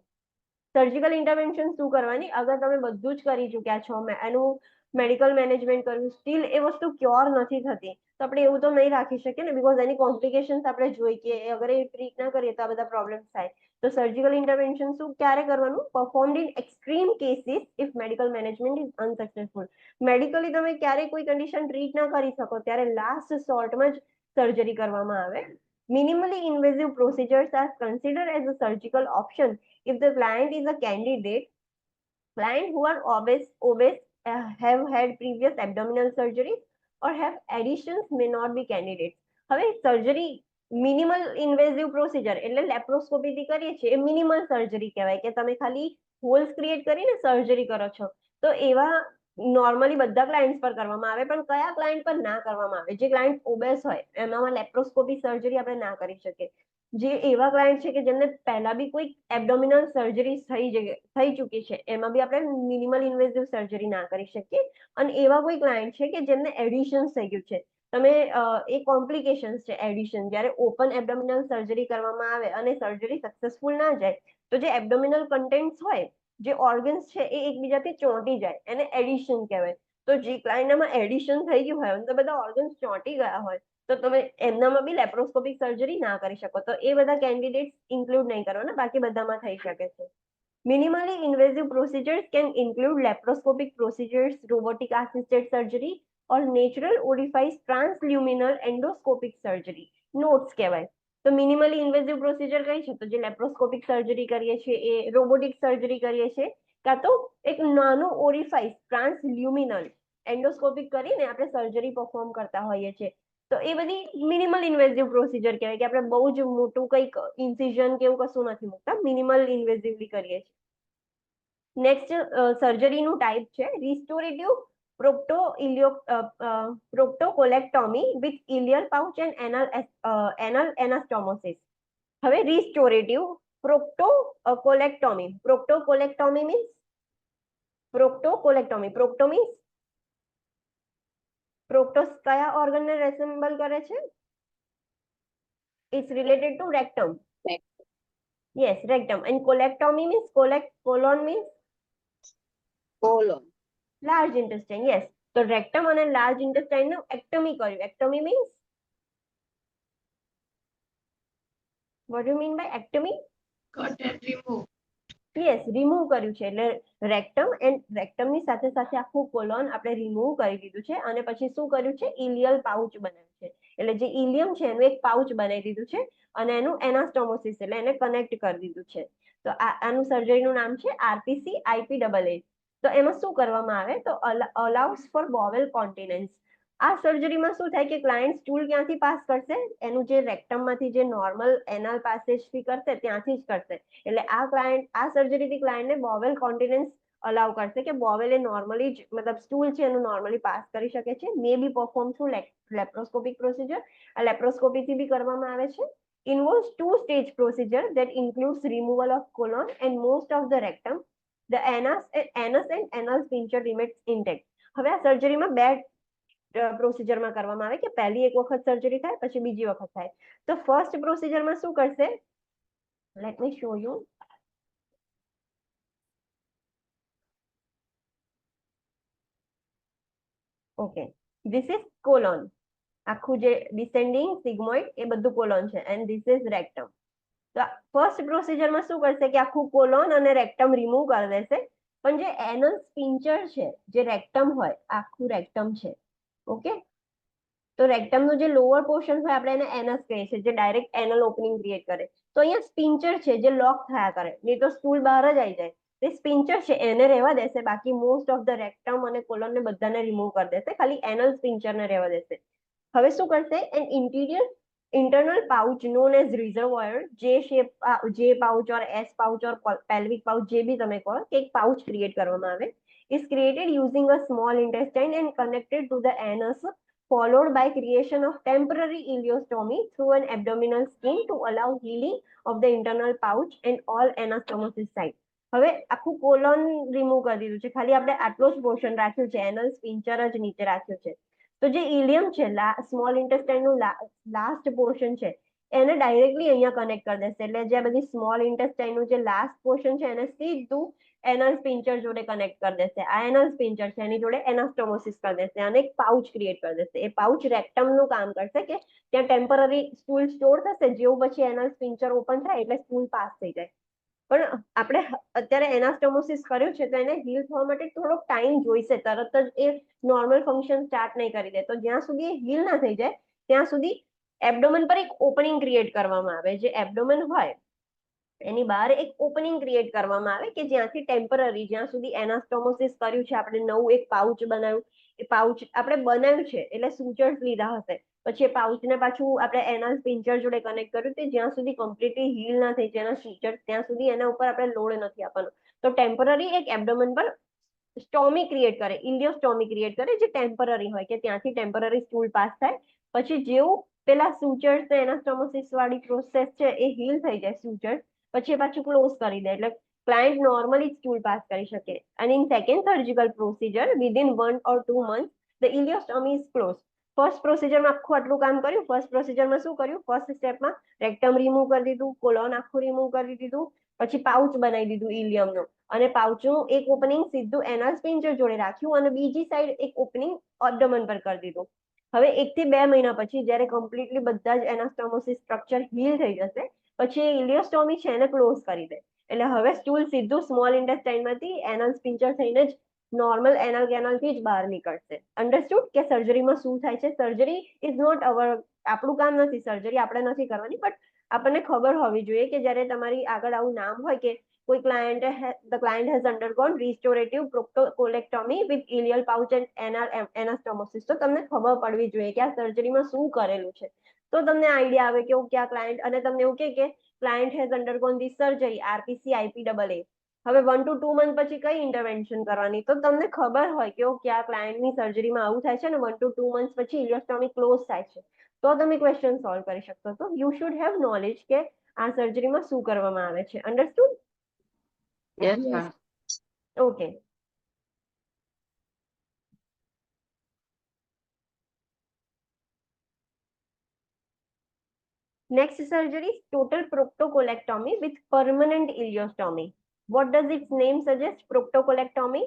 સર્જિકલ ઇન્ટરવેન્શન શું કરવાની, અગર તમે બધું જ કરી ચૂક્યા છો, એનું મેડિકલ મેનેજમેન્ટ કર્યું, સ્ટીલ એ વસ્તુ ક્યોર નથી થતી, તો આપણે એવું તો નહીં રાખી શકીએ ને, બીકોઝ એની કોમ્પ્લિકેશન્સ આપણે જોઈ કે અગર એ ટ્રીટ ના કરીએ તો આ બધા પ્રોબ્લેમ્સ થાય. તો સર્જિકલ ઇન્ટરવેન્શન શું ક્યારે કરવાનું, performed in extreme cases if medical management is unsuccessful. Medically તમે ક્યારે કોઈ કન્ડિશન ટ્રીટ ના કરી શકો ત્યારે લાસ્ટ સોર્ટમાં જ સર્જરી કરવામાં આવે. Minimally invasive procedures are considered as a surgical option if the client is a candidate. Clients who are obese have had previous abdominal surgeries or have additions may not be candidates. હવે સર્જરી મિનિમલ ઇન્વેઝિવ પ્રોસિજર એટલે લેપ્રોસ્કોપીથી કરીએ છીએ એ મિનિમલ સર્જરી કહેવાય કે તમે ખાલી હોલ્સ ક્રિએટ કરીને સર્જરી કરો છો. તો એવા નોર્મલી બધા ક્લાયન્ટ્સ પર કરવામાં આવે, પણ કયા ક્લાયન્ટ પર ના કરવામાં આવે, જે ક્લાયન્ટ ઓબેસ હોય એનામાં લેપ્રોસ્કોપી સર્જરી આપણે ના કરી શકીએ. જે એવા ક્લાયન્ટ છે કે જેમને પહેલા બી કોઈ એબડોમિનલ સર્જરી થઈ ચૂકી છે એમાં બી આપણે મિનિમલ ઇન્વેઝિવ સર્જરી ના કરી શકીએ. અને એવા કોઈ ક્લાયન્ટ છે કે જેમને એડિશન્સ થઈ ગયું છે, તમે એ કોમ્પ્લિકેશન્સ છે એડિશન, જ્યારે ઓપન એબડોમિનલ સર્જરી કરવામાં આવે અને સર્જરી સક્સેસફુલ ના જાય તો જે એબડોમિનલ કન્ટેન્ટ્સ હોય, જે ઓર્ગન્સ છે એ એકબીજાથી ચોંટી જાય, એને એડિશન કહેવાય. તો જે ક્લાયન્ટમાં એડિશન થઈ ગયું હોય તો બધા ઓર્ગન્સ ચોંટી ગયા હોય તો તમે એમનામાં બી લેપ્રોસ્કોપિક સર્જરી ના કરી શકો. તો એ બધા કેન્ડિડેટ્સ ઇન્ક્લુડ નહીં કરવાના, બાકી બધામાં થઈ શકે છે. Minimally invasive procedures can include laparoscopic procedures, robotic assisted surgery, or natural orifice transluminal endoscopic surgery. Notes કહેવાય. તો મિનિમલી ઇન્વેઝિવ પ્રોસિજર કઈ છે, તો જે લેપ્રોસ્કોપિક સર્જરી કરીએ છીએ એ, રોબોટિક સર્જરી કરીએ છીએ, કાં તો એક નાનો ઓરિફાઇસ ટ્રાન્સલ્યુમિનલ એન્ડોસ્કોપિક કરીને આપણે સર્જરી પરફોર્મ કરતા હોઈએ છીએ. તો એ બધી મિનિમલ ઇન્વેઝિવ પ્રોસિજર કહેવાય કે આપણે બહુ જ મોટું કંઈક ઇન્સિઝન કે એવું કશું નથી મૂકતા, મિનિમલ ઇન્વેઝિવલી કરીએ છીએ. નેક્સ્ટ સર્જરીનું ટાઈપ છે રિસ્ટોરેટિવ proctocolectomy with ileal pouch and anal anastomosis. હવે restorative proctocolectomy. Proctocolectomy means procto means proctos કયા organ ને resemble કરે છે? It's related to rectum. Rectum. Yes, rectum. And colectomy means colon means Colon. large intestine. Yes. તો rectum અને large intestine નું ectomy કર્યું. Ectomy means what do you mean by ectomy? Cut and remove. Yes remove કર્યું છે એટલે રેક્ટમ એન્ડ રેક્ટમની સાથે સાથે આખું કોલોન આપણે રિમૂવ કરી દીધું છે અને પછી શું કર્યું છે ઇલિયલ પાઉચ બનાવ્યું છે એટલે જે ઇલિયમ છે એનું એક પાઉચ બનાવી દીધું છે અને એનું એનાસ્ટોમોસિસ એટલે એને કનેક્ટ કરી દીધું છે તો આનું સર્જરીનું નામ છે આરપીસી આઈપીએએ તો એમાં શું કરવામાં આવે તો અલાઉસ ફોર બોવેલ કોન્ટિનેન્સ આ સર્જરીમાં શું થાય કે ક્લાયન્ટ સ્ટૂલ ક્યાંથી પાસ કરશે એનું જે રેક્ટમમાંથી જે નોર્મલ એનલ પાસેજથી કરશે ત્યાંથી જ કરશે એટલે આ સર્જરીથી ક્લાયન્ટને બોવેલ કોન્ટિનેન્સ અલાઉ કરશે કે બોવેલ એ નોર્મલી જ મતલબ સ્ટૂલ છે એનું નોર્મલી પાસ કરી શકે છે મે બી પરફોર્મ થ્રુ લેપ્રોસ્કોપિક પ્રોસિજર આ લેપ્રોસ્કોપીથી બી કરવામાં આવે છે involves two-stage procedure that includes removal of colon and most of the rectum. The anus and anal sphincter remains intact. હવે આ સર્જરીમાં બે પ્રોસિજરમાં કરવામાં આવે કે પહેલી એક વખત સર્જરી થાય પછી બીજી વખત થાય તો ફર્સ્ટ પ્રોસિજરમાં શું કરશે let me show you okay this is colon આખું જે ડિસેન્ડિંગ સિગ્મોઇડ એ બધું કોલોન છે એન્ડ ધીસ ઇઝ રેક્ટમ તો ફર્સ્ટ પ્રોસિજરમાં શું કરશે કે આખું કોલોન અને રેક્ટમ રિમૂવ કરી દેશે પણ જે એનલ સ્પિન્ચર છે જે રેક્ટમ હોય આખું રેક્ટમ છે ઓકે તો રેક્ટમનું જે લોઅર પોર્શન હોય આપણે એને એનસ કહીએ છીએ જે ડાયરેક્ટ એનલ ઓપનિંગ ક્રિએટ કરે તો અહીંયા સ્પિન્ચર છે જે લોક થયા કરે નહીં તો સ્ટૂલ બહાર જ આવી જાય તે સ્પિન્ચર છે એને રહેવા દેશે બાકી મોસ્ટ ઓફ ધ રેક્ટમ અને કોલોનને બધાને રિમૂવ કરી દેશે ખાલી એનલ સ્પિન્ચરને રહેવા દેશે હવે શું કરશે N internal pouch known as reservoir J pouch or S pouch or pelvic pouch જે બી તમે કહો કે એક પાઉચ ક્રિએટ કરવામાં આવે is created using a small intestine and connected to the anus followed by creation of temporary ileostomy through an abdominal skin to allow healing of the internal pouch and all anastomosis site હવે આખું કોલોન રિમૂવ કરી દીધું છે ખાલી આપણે આટલો જ પોર્શન રાખ્યું છે એનલ સ્પિન્ચર જ નીચે રાખ્યું છે તો જે ઇલિયમ છે સ્મોલ ઇન્ટેસ્ટાઇનનું લાસ્ટ પોર્શન છે એને ડાયરેક્ટલી અહીંયા કનેક્ટ કરી દેશે એટલે જે બધી સ્મોલ ઇન્ટેસ્ટાઇનનું જે લાસ્ટ પોર્શન છે એને સીધું એનલ સ્પિન્ચર જોડે કનેક્ટ કરી દેશે આ એનલ સ્પિન્ચર છે એની જોડે એનાસ્ટોમોસિસ કરી દેશે અને એક પાઉચ ક્રિએટ કરી દેશે એ પાઉચ રેક્ટમનું કામ કરશે કે ત્યાં ટેમ્પરરી સ્ટૂલ સ્ટોર થશે જેવું પછી એનલ સ્પિન્ચર ઓપન થાય એટલે સ્ટૂલ પાસ થઈ જાય પણ આપણે અત્યારે એનાસ્ટોમોસિસ કર્યું છે તો એને હીલ થવા માટે થોડોક ટાઈમ જોઈશે તરત જ એ નોર્મલ ફંક્શન સ્ટાર્ટ નહીં કરી દે તો જ્યાં સુધી હીલ ના થઈ જાય ત્યાં સુધી એબડોમન પર એક ઓપનિંગ ક્રિએટ કરવામાં આવે જે એબડોમન હોય એની બહાર એક ઓપનિંગ ક્રિએટ કરવામાં આવે કે જ્યાંથી ટેમ્પરરી જ્યાં સુધી એનાસ્ટોમોસિસ કર્યું છે આપણે નવું એક પાઉચ બનાવ્યું એ પાઉચ આપણે બનાવ્યું છે એટલે સૂચર્સ લીધા હશે પછી એ પાઉચને પાછું આપણે એનલ સ્પિન્ચર જોડે કનેક્ટ કર્યું તે જ્યાં સુધી કમ્પ્લીટલી હીલ ના થઈ જાય એના સૂચર ત્યાં સુધી એના ઉપર આપણે લોડ નથી આપવાનો તો ટેમ્પરરી એક એબડોમન પર સ્ટોમી ક્રિએટ કરે ઇલિયોસ્ટોમી ક્રિએટ કરે જે ટેમ્પરરી હોય કે ત્યાંથી ટેમ્પરરી સ્ટૂલ પાસ થાય પછી જેવું પેલા સૂચર્સ એનાસ્ટોમોસિસ વાળી પ્રોસેસ છે એ હીલ થઈ જાય સૂચર્સ પછી એ પાછું ક્લોઝ કરી દે એટલે ક્લાયન્ટ નોર્મલી સ્ટૂલ પાસ કરી શકે અને in second surgical procedure within 1 or 2 months the ileostomy is close first પ્રોસિજરમાં આખું આટલું કામ કર્યું ફર્સ્ટ પ્રોસિજરમાં શું કર્યું ફર્સ્ટ સ્ટેપમાં રેક્ટમ રિમૂવ કરી દીધું કોલોન આખું રિમૂવ કરી દીધું પછી પાઉચ બનાવી દીધું ઇલિયમનું અને પાઉચનું એક ઓપનિંગ સીધું એનલ સ્પિન્ચર જોડે રાખ્યું અને બીજી સાઈડ એક ઓપનિંગ એબડોમન પર કરી દીધું હવે 1 થી 2 મહિના પછી જ્યારે કમ્પ્લીટલી બધા જ એનાસ્ટોમોસિસ સ્ટ્રક્ચર હીલ થઈ જશે પછી એ ઇલિયોસ્ટોમી છે એને ક્લોઝ કરી દે એટલે હવે સ્ટૂલ સીધું સ્મોલ ઇન્ટેસ્ટાઇનમાંથી એનલ સ્પિન્ચર થઈને જ નોર્મલ એનલ કેનલથી જ બહાર નીકળશે અન્ડરસ્ટુડ કે સર્જરીમાં શું થાય છે સર્જરી ઇઝ નોટ આપણું કામ નથી સર્જરી આપણે નથી કરવાની બટ આપણને ખબર હોવી જોઈએ કે જ્યારે તમારી આગળ આવું નામ હોય કે કોઈ the client has undergone restorative proctocolectomy with ileal pouch and anal anastomosis તો તમને ખબર પડવી જોઈએ કે આ સર્જરીમાં શું કરેલું છે તો તમને આઈડિયા આવે કે ઓકે આ ક્લાયન્ટ અને તમને એવું કે client has undergone this surgery RPC IPAA હવે 1 to 2 મંથ પછી કઈ ઇન્ટરવેન્શન કરવાની, તો તમને ખબર હોય કે ઓકે આ ક્લાયન્ટની સર્જરીમાં આવું થાય છે ને 1 to 2 મંથ પછી ઇલિયોસ્ટોમી ક્લોઝ થાય છે, તો તમે ક્વેશ્ચન સોલ્વ કરી શકશો. તો યુ શુડ હેવ નોલેજ કે આ સર્જરીમાં શું કરવામાં આવે છે. Understood? Yes ma'am. Okay. Next surgery is total proctocolectomy with permanent ileostomy. What does its name suggest? Proctocolectomy.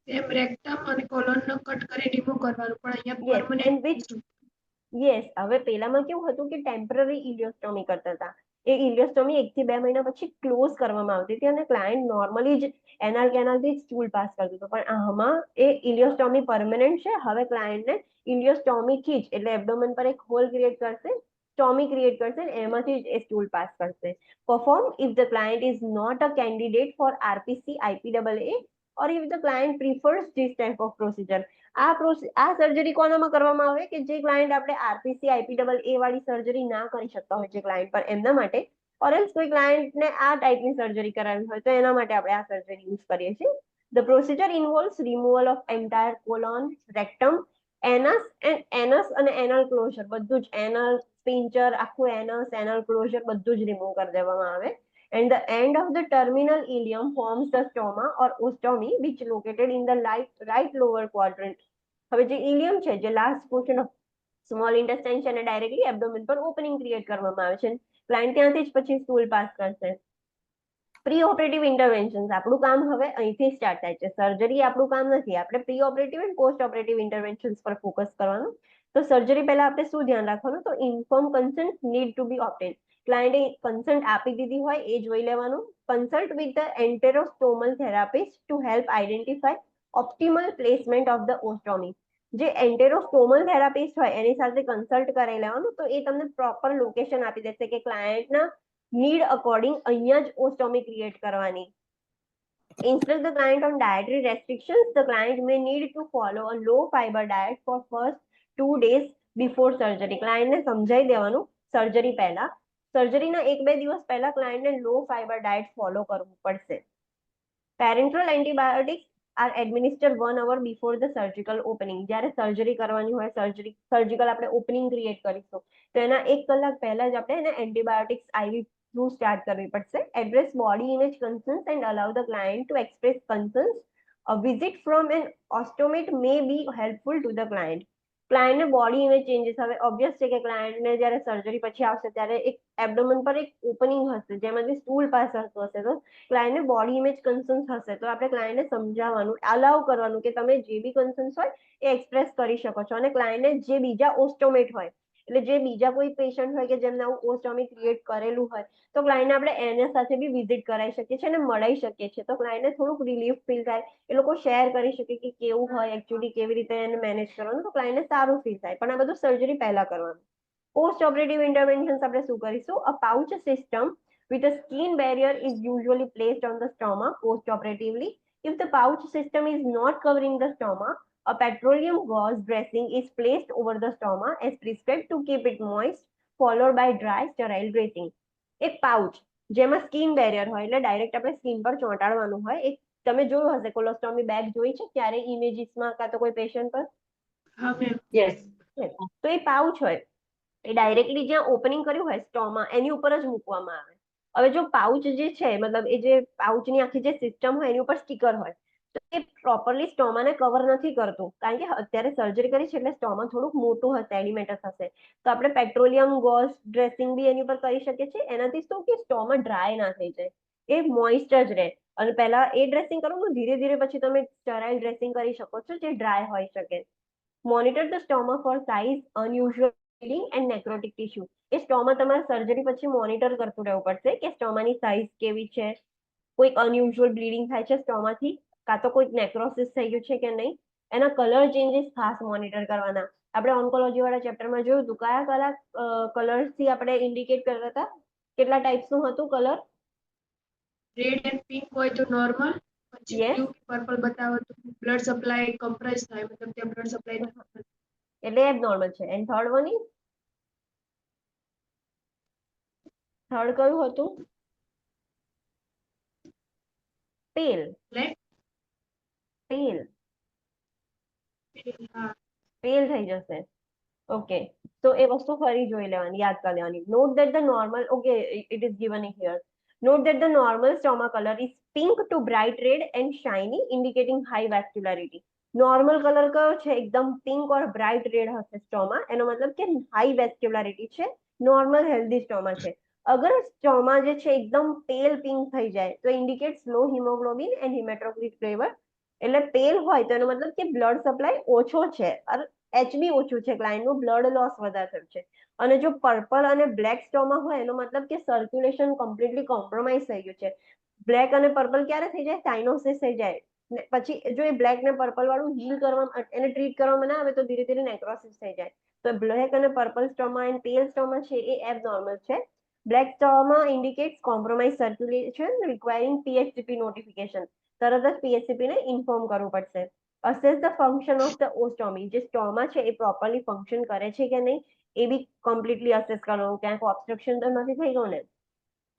Same rectum અને કોલોન નો કટ કરી રિમૂવ કરવાનું, પણ અહીંયા Yes, and which permanent yes, હવે પેલામાં કેવું હતું કે ટેમ્પરરી ઇલિયોસ્ટોમી કરતા હતા. એ ઇલિયોસ્ટોમી 1 થી 2 મહિના પછી ક્લોઝ કરવામાં આવતી હતી અને ક્લાયન્ટ નોર્મલી જ એનાલ કેનાલથી સ્ટૂલ પાસ કરતો હતો. પણ આમાં એ ઇલિયોસ્ટોમી પરમેનન્ટ છે. હવે ક્લાયન્ટને ઇલિયોસ્ટોમીથી જ એટલે એબ્ડોમેન પર એક હોલ ક્રિએટ કરશે, સ્ટોમી ક્રિએટ કરશે, એમાંથી જ એ સ્ટૂલ પાસ કરશે. Perform if the client is not a candidate for RPC IPAA or if the client prefers this type of procedure. આ સર્જરી કોનામાં કરવામાં આવે કે જે ક્લાયન્ટ આપણે આરપીસી આઈપીએએ વાળી સર્જરી ના કરી શકતા હોય જે ક્લાયન્ટ પર, એમના માટે, ઓર એલ્સ કોઈ ક્લાયન્ટને આ ટાઈપની સર્જરી કરાવી હોય તો એના માટે આપણે આ સર્જરી યુઝ કરીએ છીએ. The procedure involves removal of entire colon, rectum, anus અને anal closure, બધું જ anal sphincter, આખું anal closure બધું જ રિમૂવ કરી દેવામાં આવે. And the end of the terminal ileum forms the stoma or ostomy, which located in the right lower quadrant. હવે જે ઇલિયમ છે, જે last portion of small intestine છે, અને ડાયરેક્ટલી એબ્ડોમેન પર ઓપનિંગ ક્રિએટ કરવામાં આવે છે. ક્લાયન્ટ ત્યાંથી જ પછી સ્ટૂલ પાસ કરશે. પ્રી ઓપરેટિવ ઇન્ટરવેન્શન, આપણું કામ હવે અહીંથી સ્ટાર્ટ થાય છે. સર્જરી આપણું કામ નથી. આપણે પ્રી ઓપરેટિવ અને પોસ્ટ ઓપરેટિવ ઇન્ટરવેન્શન પર ફોકસ કરવાનું. તો સર્જરી પહેલા આપણે શું ધ્યાન રાખવાનું, તો inform consent need to be obtain. ક્લાયન્ટે કન્સન્ટ આપી દીધી હોય એ જોઈ લેવાનું. Consult with the enterostomal therapist to help identify optimal placement of the ostomy. જે એન્ટેરોસ્ટોમલ થેરાપિસ્ટ હોય એની સાથે કન્સલ્ટ કરી લેવાનું, તો એ તમને પ્રોપર લોકેશન આપી દેશે કે ક્લાયન્ટના નીડ અકોર્ડિંગ અહીંયા જ ઓસ્ટોમી ક્રિએટ કરવાની. Instruct the client on dietary restrictions. The client may need to follow a low fiber diet for first 2 days before surgery. ક્લાયન્ટને સમજાઈ દેવાનું સર્જરી પહેલા, સર્જરીના 1-2 દિવસ પહેલા ક્લાયન્ટને લો ફાઈબર ડાયટ ફોલો કરવું પડશે. Parenteral antibiotics are administered 1 hour before the surgical opening. જ્યારે સર્જરી કરવાની હોય, સર્જિકલ આપણે ઓપનિંગ ક્રિએટ કરીશું તો એના 1 કલાક પહેલા જ આપણે એને એન્ટીબાયોટિક્સ આઈવી થ્રુ સ્ટાર્ટ કરવી પડશે. Address body image concerns and allow the client to express concerns. A visit from an ostomate may be helpful to the client. ક્લાયન્ટને બોડી ઇમેજ ચેન્જીસ, હવે ઓબ્વિયસ છે કે ક્લાયન્ટને જ્યારે સર્જરી પછી આવશે ત્યારે એક એબ્ડોમેન પર એક ઓપનિંગ હશે જેમાંથી સ્ટૂલ પાસ થતું હશે, તો ક્લાયન્ટને બોડી ઇમેજ કન્સર્ન્સ હશે. તો આપણે ક્લાયન્ટને સમજાવવાનું, અલાઉ કરવાનું કે તમે જે બી કન્સર્ન્સ હોય એ એક્સપ્રેસ કરી શકો છો. અને ક્લાયન્ટને જે બીજા ઓસ્ટોમેટ હોય, એટલે જે બીજા કોઈ પેશન્ટ હોય કે જેમને આવું ઓસ્ટોમી ક્રિએટ કરેલું હોય, તો ક્લાયન્ટને આપણે એના સાથે બી વિઝિટ કરાવી શકીએ છીએ અને મળાઈ શકીએ છીએ. તો ક્લાયન્ટને થોડુંક રિલીફ ફીલ થાય, એ લોકો શેર કરી શકે કે કેવું હોય એકચ્યુઅલી, કેવી રીતે એને મેનેજ કરવાનું, તો ક્લાયન્ટને સારું ફીલ થાય. પણ આ બધું સર્જરી પહેલા કરવાનું. પોસ્ટ ઓપરેટિવ ઇન્ટરવેન્શન્સ આપણે શું કરીશું? A pouch system with a skin barrier is usually placed on the stoma post-operatively. If the pouch system is not covering the stoma, a petroleum gauze dressing is placed over the stoma as prescribed to keep it moist, followed by dry sterile dressing. એક પાઉચ જેમાં સ્કિન બેરિયર હોય, એટલે ડાયરેક્ટ આપણે સ્કિન પર ચોંટાડવાનું હોય. એક તમે જોયું હશે કોલોસ્ટોમી બેગ જોઈ છે ક્યારે ઇમેજીસમાં કાં તો કોઈ પેશન્ટ પર? હા મેમ. Yes. તો એ પાઉચ હોય એ ડાયરેક્ટલી જ્યાં ઓપનિંગ કર્યું હોય સ્ટોમાં એની ઉપર જ મૂકવામાં આવે. હવે જો પાઉચ જે છે, મતલબ એ જે પાઉચની આખી જે સિસ્ટમ હોય એની ઉપર સ્ટીકર હોય, તો એ પ્રોપરલી સ્ટોમાને કવર નથી કરતું. કારણ કે અત્યારે સર્જરી કરી છે એટલે સ્ટોમા થોડુંક મોટું હશે, એડિમેટસ હશે, તો આપણે પેટ્રોલિયમ ગોઝ ડ્રેસિંગ બી એની ઉપર કરી શકીએ છીએ. એનાથી શું કે સ્ટોમા ડ્રાય ના થઈ જાય, એ મોઇસ્ટ જ રહે. અને પહેલા એ ડ્રેસિંગ કરો તો ધીરે ધીરે પછી તમે સ્ટરાઇલ ડ્રેસિંગ કરી શકો છો જે ડ્રાય હોઈ શકે. Monitor the stoma for size, unusual bleeding and necrotic tissue. એ સ્ટોમા તમારે સર્જરી પછી મોનિટર કરતું રહેવું પડશે કે સ્ટોમાની સાઇઝ કેવી છે, કોઈક અનયુઝ્યુઅલ બ્લીડિંગ થાય છે સ્ટોમાથી, કાં તો કોઈક નેક્રોસિસ થઈ ગયું છે કે નહીં. એના કલર ચેન્જીસ ખાસ મોનિટર કરવાના. આપણે ઓન્કોલોજી વાળા ચેપ્ટરમાં જોયું હતું કયા કયા કલર્સથી આપણે ઇન્ડિકેટ કરતા હતા, કેટલા ટાઈપ્સનું હતું કલર? રેડ એન્ડ પિંક હોય તો નોર્મલ, પછી Yes. બ્લુ પર્પલ બતાવો તો બ્લડ સપ્લાય કમ્પ્રેસ થાય, મતલબ ત્યાં બ્લડ સપ્લાય એટલે એબનોર્મલ છે. And third one is, third કયું હતું? પેલ Black? પેલ હા. પેલ થઈ જશે. ઓકે, તો એ વસ્તુ ફરી જોઈ લેવાની, યાદ કરી લેવાની. Note that the normal, okay, it is given here. Note that the normal stoma color is pink to bright red and shiny, indicating high vascularity. Normal colour કયો છે? એકદમ પિંક ઓર બ્રાઇટ રેડ હશે સ્ટોમા, એનો મતલબ કે હાઈ વેસ્ક્યુલારિટી છે, નોર્મલ હેલ્ધી સ્ટોમા છે. અગર સ્ટોમા જે છે એકદમ પેલ પિંક થઈ જાય તો indicates low haemoglobin and haematocrit flavour. એટલે પેલ હોય તો એનો મતલબ કે બ્લડ સપ્લાય ઓછો છે, HB ઓછું છે, ક્લાયન્ટનું બ્લડ લોસ વધારે થયું છે. અને જો પર્પલ અને બ્લેક સ્ટોમા હોય એનો મતલબ કે સર્ક્યુલેશન કમ્પ્લીટલી કોમ્પ્રોમાઇઝ થઈ ગયું છે. બ્લેક અને પર્પલ ક્યારે થઈ જાય? સાઇનોસિસ થઈ જાય. પછી જો એ બ્લેક ને પર્પલ વાળું હીલ કરવામાં, એને ટ્રીટ કરવામાં ના આવે તો ધીરે ધીરે નેક્રોસિસ થઈ જાય. તો બ્લેક અને પર્પલ સ્ટોમા એન્ડ પેલ સ્ટોમા છે એ એબનોર્મલ છે. Black stoma indicates compromise circulation requiring PHCP notification. તરત જ PHCP ને ઇન્ફોર્મ કરવું પડશે. Assess the function of the ostomy. જે સ્ટોમા છે એ પ્રોપરલી ફંક્શન કરે છે કે નહીં એ બી કમ્પ્લીટલી અસેસ કરવાનું, ક્યાંક ઓબ્સ્ટ્રક્શન તો નથી થઈ ગયું ને.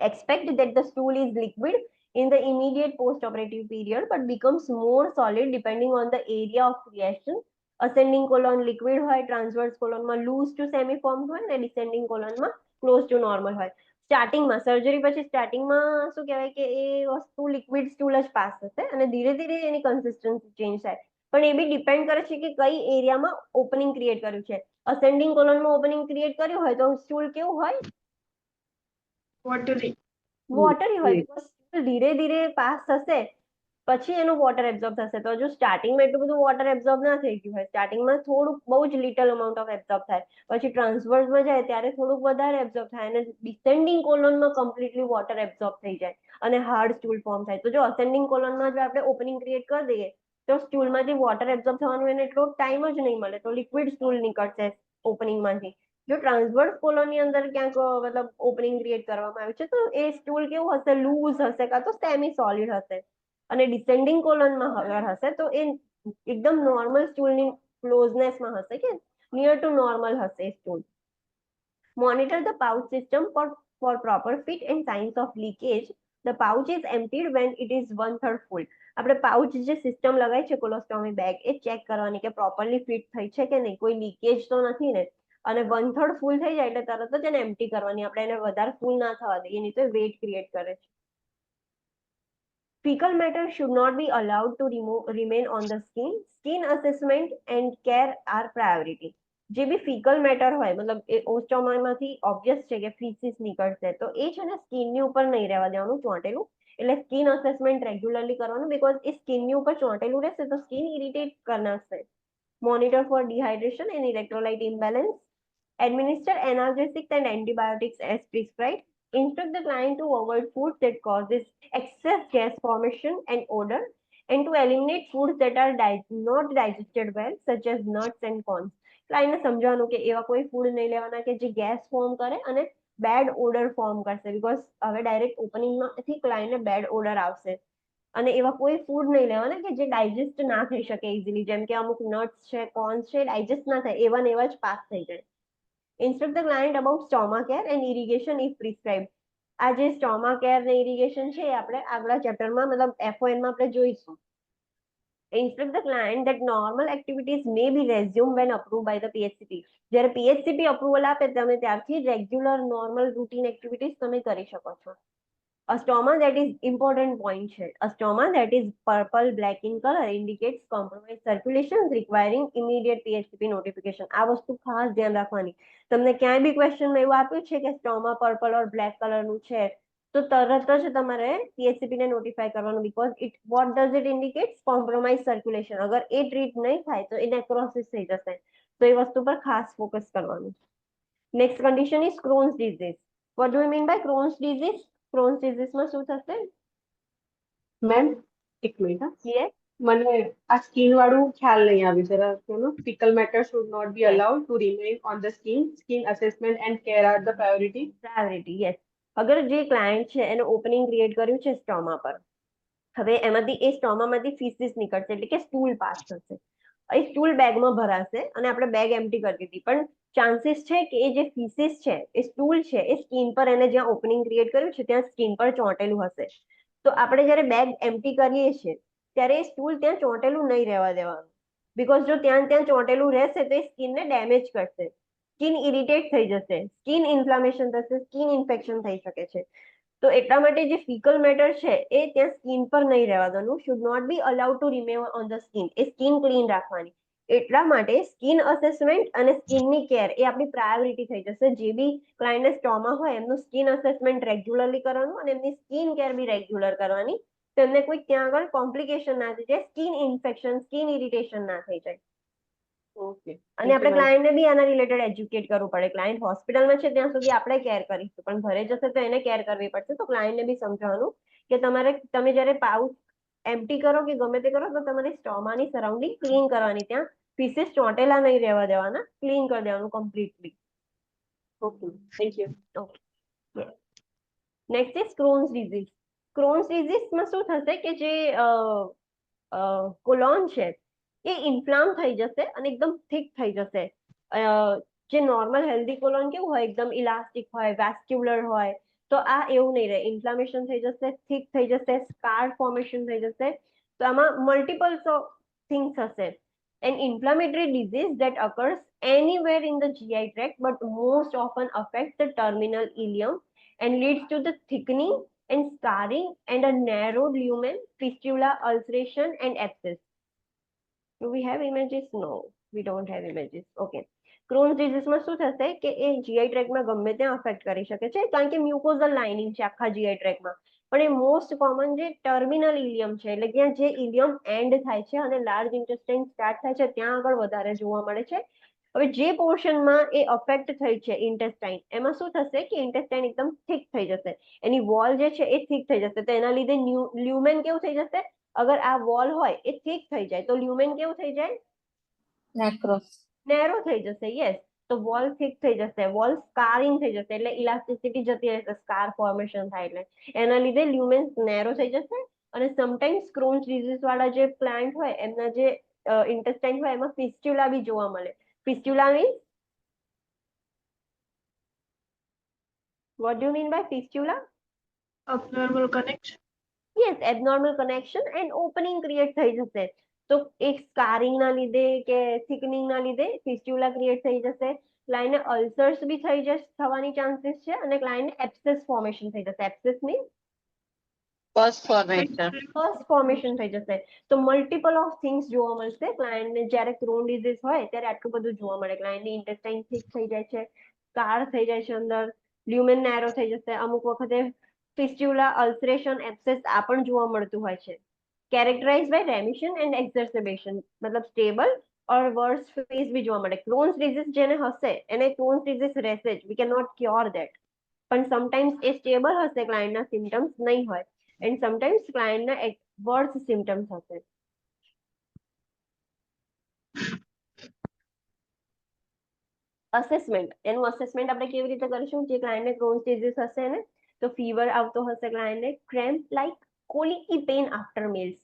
Expect that the stool is liquid in the immediate post-operative period but becomes more solid depending on the area of creation. Ascending colon liquid હોય, transverse colon માં loose to semi-formed હોય ને descending colon માં close to normal હોય. સ્ટાર્ટિંગમાં સર્જરી પછી સ્ટાર્ટિંગમાં શું કહેવાય કે એ વસ્તુ લિક્વિડ સ્ટૂલ જ પાસ થશે અને ધીરે ધીરે એની કન્સિસ્ટન્સી ચેન્જ થાય. પણ એ બી ડિપેન્ડ કરે છે કે કઈ એરિયામાં ઓપનિંગ ક્રિએટ કર્યું છે. અસેન્ડિંગ કોલોનમાં ઓપનિંગ ક્રિએટ કર્યું હોય તો સ્ટૂલ કેવું હોય? Watery. વોટરી હોય, બીકોઝ સ્ટૂલ ધીરે ધીરે પાસ થશે પછી એનું વોટર એબ્ઝોર્બ થશે. તો જો સ્ટાર્ટિંગમાં એટલું બધું વોટર એબ્ઝોર્બ ના થઈ ગયું હોય, સ્ટાર્ટિંગમાં થોડુંક બહુ જ લિટલ અમાઉન્ટ ઓફ એબ્ઝોર્બ થાય, પછી ટ્રાન્સવર્સમાં જાય ત્યારે થોડુંક વધારે એબ્ઝોર્બ થાય અને ડિસેન્ડિંગ કોલોનમાં કમ્પ્લીટલી વોટર એબ્ઝોર્બ થઈ જાય અને હાર્ડ સ્ટૂલ ફોર્મ થાય. તો જો અસેન્ડિંગ કોલોનમાં જો આપણે ઓપનિંગ ક્રિએટ કરી દઈએ તો સ્ટૂલમાંથી વોટર એબ્ઝોર્બ થવાનું એને એટલો ટાઈમ જ નહીં મળે, તો લિક્વિડ સ્ટૂલ નીકળશે ઓપનિંગમાંથી. જો ટ્રાન્સવર્સ કોલોની અંદર ક્યાંક મતલબ ઓપનિંગ ક્રિએટ કરવામાં આવ્યું છે તો એ સ્ટૂલ કેવું હશે? લૂઝ હશે કાં તો સેમી સોલિડ હશે. અને ડિસેન્ડિંગ કોલોનમાં અગર હશે તો એ એકદમ નોર્મલ સ્ટૂલની ક્લોઝનેસમાં હશે, કે નિયર ટુ નોર્મલ હશે stool. Monitor the pouch system for proper fit and signs of leakage. The pouch is emptied when it is 1/3 full. આપણે પાઉચ જે સિસ્ટમ લગાવી છે કોલોસ્ટોમી બેગ એ ચેક કરવાની કે પ્રોપરલી ફિટ થઈ છે કે નહીં, કોઈ લીકેજ તો નથી ને. અને 1/3 ફૂલ થઈ જાય એટલે તરત જ એને એમ્પ્ટી કરવાની, આપણે એને વધારે ફૂલ ના થવા દઈએ, નહીં તો વેટ ક્રિએટ કરે છે. Fecal matter should not be allowed to remain on the skin. Skin assessment and care are priority. જે બી ફિકલ મેટર હોય, મતલબ એ ઓસ્ટોમામાંથી ઓબ્વિયસ છે કે ફીસિસ નીકળશે તો એ છે ને સ્કિનની ઉપર નહીં રહેવા દેવાનું ચોંટેલું. એટલે સ્કિન અસેસમેન્ટ રેગ્યુલરલી કરવાનું, બીકોઝ એ સ્કિનની ઉપર ચોંટેલું રહેશે તો સ્કિન ઇરિટેટ કરી નાખશે. Monitor for dehydration and electrolyte imbalance. Administer analgesics and antibiotics as prescribed. Instruct the client to avoid foods that causes excess gas formation and odor, and to eliminate foods that are not digested well, such as nuts and corns. ક્લાયન્ટને સમજાવવાનું કે એવા કોઈ ફૂડ નહીં લેવાના કે જે ગેસ ફોર્મ કરે અને બેડ ઓડર ફોર્મ કરશે, બીકોઝ હવે ડાયરેક્ટ ઓપનિંગમાંથી ક્લાયન્ટને બેડ ઓડર આવશે. અને એવા કોઈ ફૂડ નહીં લેવાના કે જે ડાયજેસ્ટ ના થઈ શકે ઇઝીલી, જેમ કે અમુક નટ્સ છે, કોર્ન્સ છે, ડાયજેસ્ટ ના થાય, એવા ને એવા જ પાસ થઈ જાય. Instruct the client about stoma care and irrigation if prescribed. આ જે સ્ટોમા કેર ને ઇરિગેશન છે એ આપણે આગલા ચેપ્ટરમાં મતલબ FON માં આપણે જોઈશું. Instruct the client that normal activities may be resumed when approved by the PHCP. જ્યારે PHCP અપ્રુવલ આપે તમે ત્યારથી રેગ્યુલર નોર્મલ રૂટીન એક્ટિવિટીઝ તમે કરી શકો છો. A stoma that is important point છે. A stoma that is purple black in color indicates compromised circulation requiring immediate PHCP notification. આ વસ્તુ ખાસ ધ્યાન રાખવાની. તમને ક્યાંય બી ક્વેશ્ચનમાં એવું આપ્યું છે કે સ્ટોમા પર્પલ ઓર બ્લેક કલરનું છે તો તરત જ તમારે PHCP ને નોટિફાય કરવાનું, because it what does it indicates? Compromise circulation. અગર એ ટ્રીટ નહીં થાય તો એ નેક્રોસિસ થઈ જશે. તો એ વસ્તુ પર ખાસ ફોકસ કરવાનું. Next condition is Crohn's disease. What do you mean by Crohn's disease? Crohn's ડિઝીઝમાં શું થશે? મેમ એક મિનિટ હા. યસ, મને આ સ્કિન વાળું ખ્યાલ નહીં આવ્યું જરા. Faecal matter should not be allowed to remain on the skin. Skin assessment and care are the priority. Priority, yes. અગર જે ક્લાયન્ટ છે એને ઓપનિંગ ક્રિએટ કર્યું છે સ્ટોમા પર, હવે એમાંથી એ સ્ટોમામાંથી ફીસીસ નીકળશે એટલે કે સ્ટૂલ પાસ થશે. એ સ્ટૂલ બેગમાં ભરાશે અને આપણે બેગ એમ્પ્ટી કરી દીધી, પણ ચાન્સીસ છે કે એ જે ફીસીસ છે એ સ્ટૂલ છે એ સ્કિન પર એને જ્યાં ઓપનિંગ ક્રિએટ કર્યું છે ત્યાં સ્કિન પર ચોંટેલું હશે. તો આપણે જ્યારે બેગ એમ્પ્ટી કરીએ છીએ ત્યારે એ સ્ટૂલ ત્યાં ચોંટેલું નહીં રહેવા દેવાનું, બીકોઝ જો ત્યાં ચોંટેલું રહેશે તો એ સ્કિનને ડેમેજ કરશે, સ્કિન ઇરિટેટ થઈ જશે, સ્કિન ઇન્ફ્લામેશન થશે, સ્કિન ઇન્ફેક્શન થઈ શકે છે. તો એટલા માટે જે ફિકલ મેટર છે એ ત્યાં સ્કિન પર નહીં રહેવા દેવાનું, should not be allowed to remain on the skin. એ સ્કિન ક્લીન રાખવાની. એટલા માટે સ્કિન અસેસમેન્ટ અને સ્કિનની કેર એ આપણી પ્રાયોરિટી થઈ જશે. જે બી ક્લાયન્ટને સ્ટોમા હોય એમનું સ્કિન અસેસમેન્ટ રેગ્યુલરલી કરવાનું અને એમની સ્કિન કેર બી રેગ્યુલર કરવાની, તો એમને કોઈ ત્યાં આગળ કોમ્પ્લિકેશન ના થઈ જાય, સ્કિન ઇન્ફેક્શન, સ્કિન ઇરિટેશન ના થઈ જાય. ઓકે, અને આપણે ક્લાયન્ટને બી આના રિલેટેડ એજ્યુકેટ કરવું પડે. ક્લાયન્ટ હોસ્પિટલમાં છે ત્યાં સુધી આપણે કેર કરીશું, પણ ઘરે જશે તો એને કેર કરવી પડશે. તો ક્લાયન્ટને બી સમજાવવાનું કે તમે જ્યારે પાઉચ એમ્પ્ટી કરો કે ગમે તે કરો તો તમારી સ્ટોમાની સરાઉન્ડિંગ ક્લીન કરવાની, ત્યાં પીસીસ ચોંટેલા નહીં રહેવા દેવાના, ક્લીન કરી દેવાનું completely. Okay, thank you. Next is Crohn's disease. Crohn's ડિઝીઝમાં શું થશે કે જે કોલોન છે એ ઇન્ફ્લામ થઈ જશે અને એકદમ થિક થઈ જશે. જે નોર્મલ હેલ્ધી કોલોન કેવું હોય, એકદમ ઇલાસ્ટિક હોય, વેસ્ક્યુલર હોય, તો આ એવું નહીં રહે. ઇન્ફ્લામેશન થઈ જશે, થિક થઈ જશે, સ્કાર ફોર્મેશન થઈ જશે. તો આમાં મલ્ટિપલ્સ ઓફ થિંગ્સ હશે. An inflammatory disease that occurs anywhere in the GI tract but most often affects the terminal ileum and leads to the thickening and scarring and a narrowed lumen, fistula, ulceration and abscess. Do we have images? No, we don't have images. Okay. Crohn's ડિઝીઝમાં શું થશે કે એ જીઆઈ ટ્રેકમાં ગમે ત્યાં અફેક્ટ કરી શકે છે, કારણ કે મ્યુકોઝલ લાઇનિંગ છે આખા જીઆઈ ટ્રેકમાં. પણ એ મોસ્ટ કોમન જે ટર્મિનલ ઇલિયમ છે, એટલે કે જે ઇલિયમ એન્ડ થાય છે અને લાર્જ ઇન્ટેસ્ટાઇન સ્ટાર્ટ થાય છે, ત્યાં આગળ વધારે જોવા મળે છે. હવે જે પોર્શનમાં એ અફેક્ટ થઈ છે ઇન્ટેસ્ટાઇન, એમાં શું થશે કે ઇન્ટેસ્ટાઇન એકદમ થિક થઈ જશે, એની વોલ જે છે એ થિક થઈ જશે. તો એના લીધે લ્યુમેન કેવું થઈ જશે, અગર આ વોલ હોય એ થિક થઈ જાય તો લ્યુમેન કેવું થઈ જાય, નેક્રોસ. નેરો થઈ જશે. યસ, તો વોલ થિક થઈ જશે, વોલ સ્કારિંગ થઈ જશે, એટલે ઇલાસ્ટિસિટી જતી રહેશે, સ્કાર ફોર્મેશન થાય એટલે એના લીધે લ્યુમેન નેરો થઈ જશે. અને સમટાઈમ્સ ક્રોન્સ ડિઝીઝ વાળા જે પ્લાન્ટ હોય એમના જે ઇન્ટેસ્ટાઇન હોય એમાં ફિસ્ચ્યુલા બી જોવા મળે. Fistula means what do you mean by fistula? abnormal connection. Yes, abnormal connection and opening create થઈ જશે. તો એક સ્કારિંગ ના લીધે કે થિકનિંગ ના લીધે ફિસ્ચ્યુલા ક્રિએટ થઈ જશે. ક્લાયન્ટને અલ્સર્સ બી થવાની ચાન્સીસ છે અને ક્લાયન્ટને એબ્સેસ ફોર્મેશન થઈ જશે. એબ્સેસ મીન્સ પસ ફોર્મેશન. ફર્સ્ટ ફોર્મેશન થઈ જશે. તો મલ્ટિપલ ઓફ થિંગ્સ જોવા મળશે ક્લાયન્ટને. જ્યારે ક્રોન ડિઝીઝ હોય ત્યારે આટલું બધું જોવા મળે. ક્લાયન્ટની ઇન્ટેસ્ટાઇન થિક થઈ જાય છે, સ્કાર થઈ જાય છે અંદર, લ્યુમેન નેરો થઈ જશે, અમુક વખતે ફિસ્ચ્યુલા, અલ્સરેશન, એબ્સેસ આ પણ જોવા મળતું હોય છે. કેરેક્ટરાઇઝ બાય રેમિશન એન્ડ એક્ઝર્સેબેશન, મતલબ સ્ટેબલ ઓર વર્સ ફેઝ બી જોવા મળે. ક્રોન્સ ડિઝીઝ જેને હશે એને ક્રોન્સ ડિઝીઝ રહેશે જ, we can not cure that. પણ સમટાઈમ્સ એ સ્ટેબલ હશે, ક્લાયન્ટના સિમ્ટમ્સ નહીં હોય, એન્ડ સમટાઈમ્સ ક્લાયન્ટના વર્સ સિમ્ટમ્સ હશે. અસેસમેન્ટ, એનું અસેસમેન્ટ આપણે કેવી રીતે કરીશું? જે ક્લાયન્ટને ક્રોન્સ ડિઝીઝ હશે ને, તો ફીવર આવતો હશે ક્લાયન્ટને, cramp like colicky pain after meals.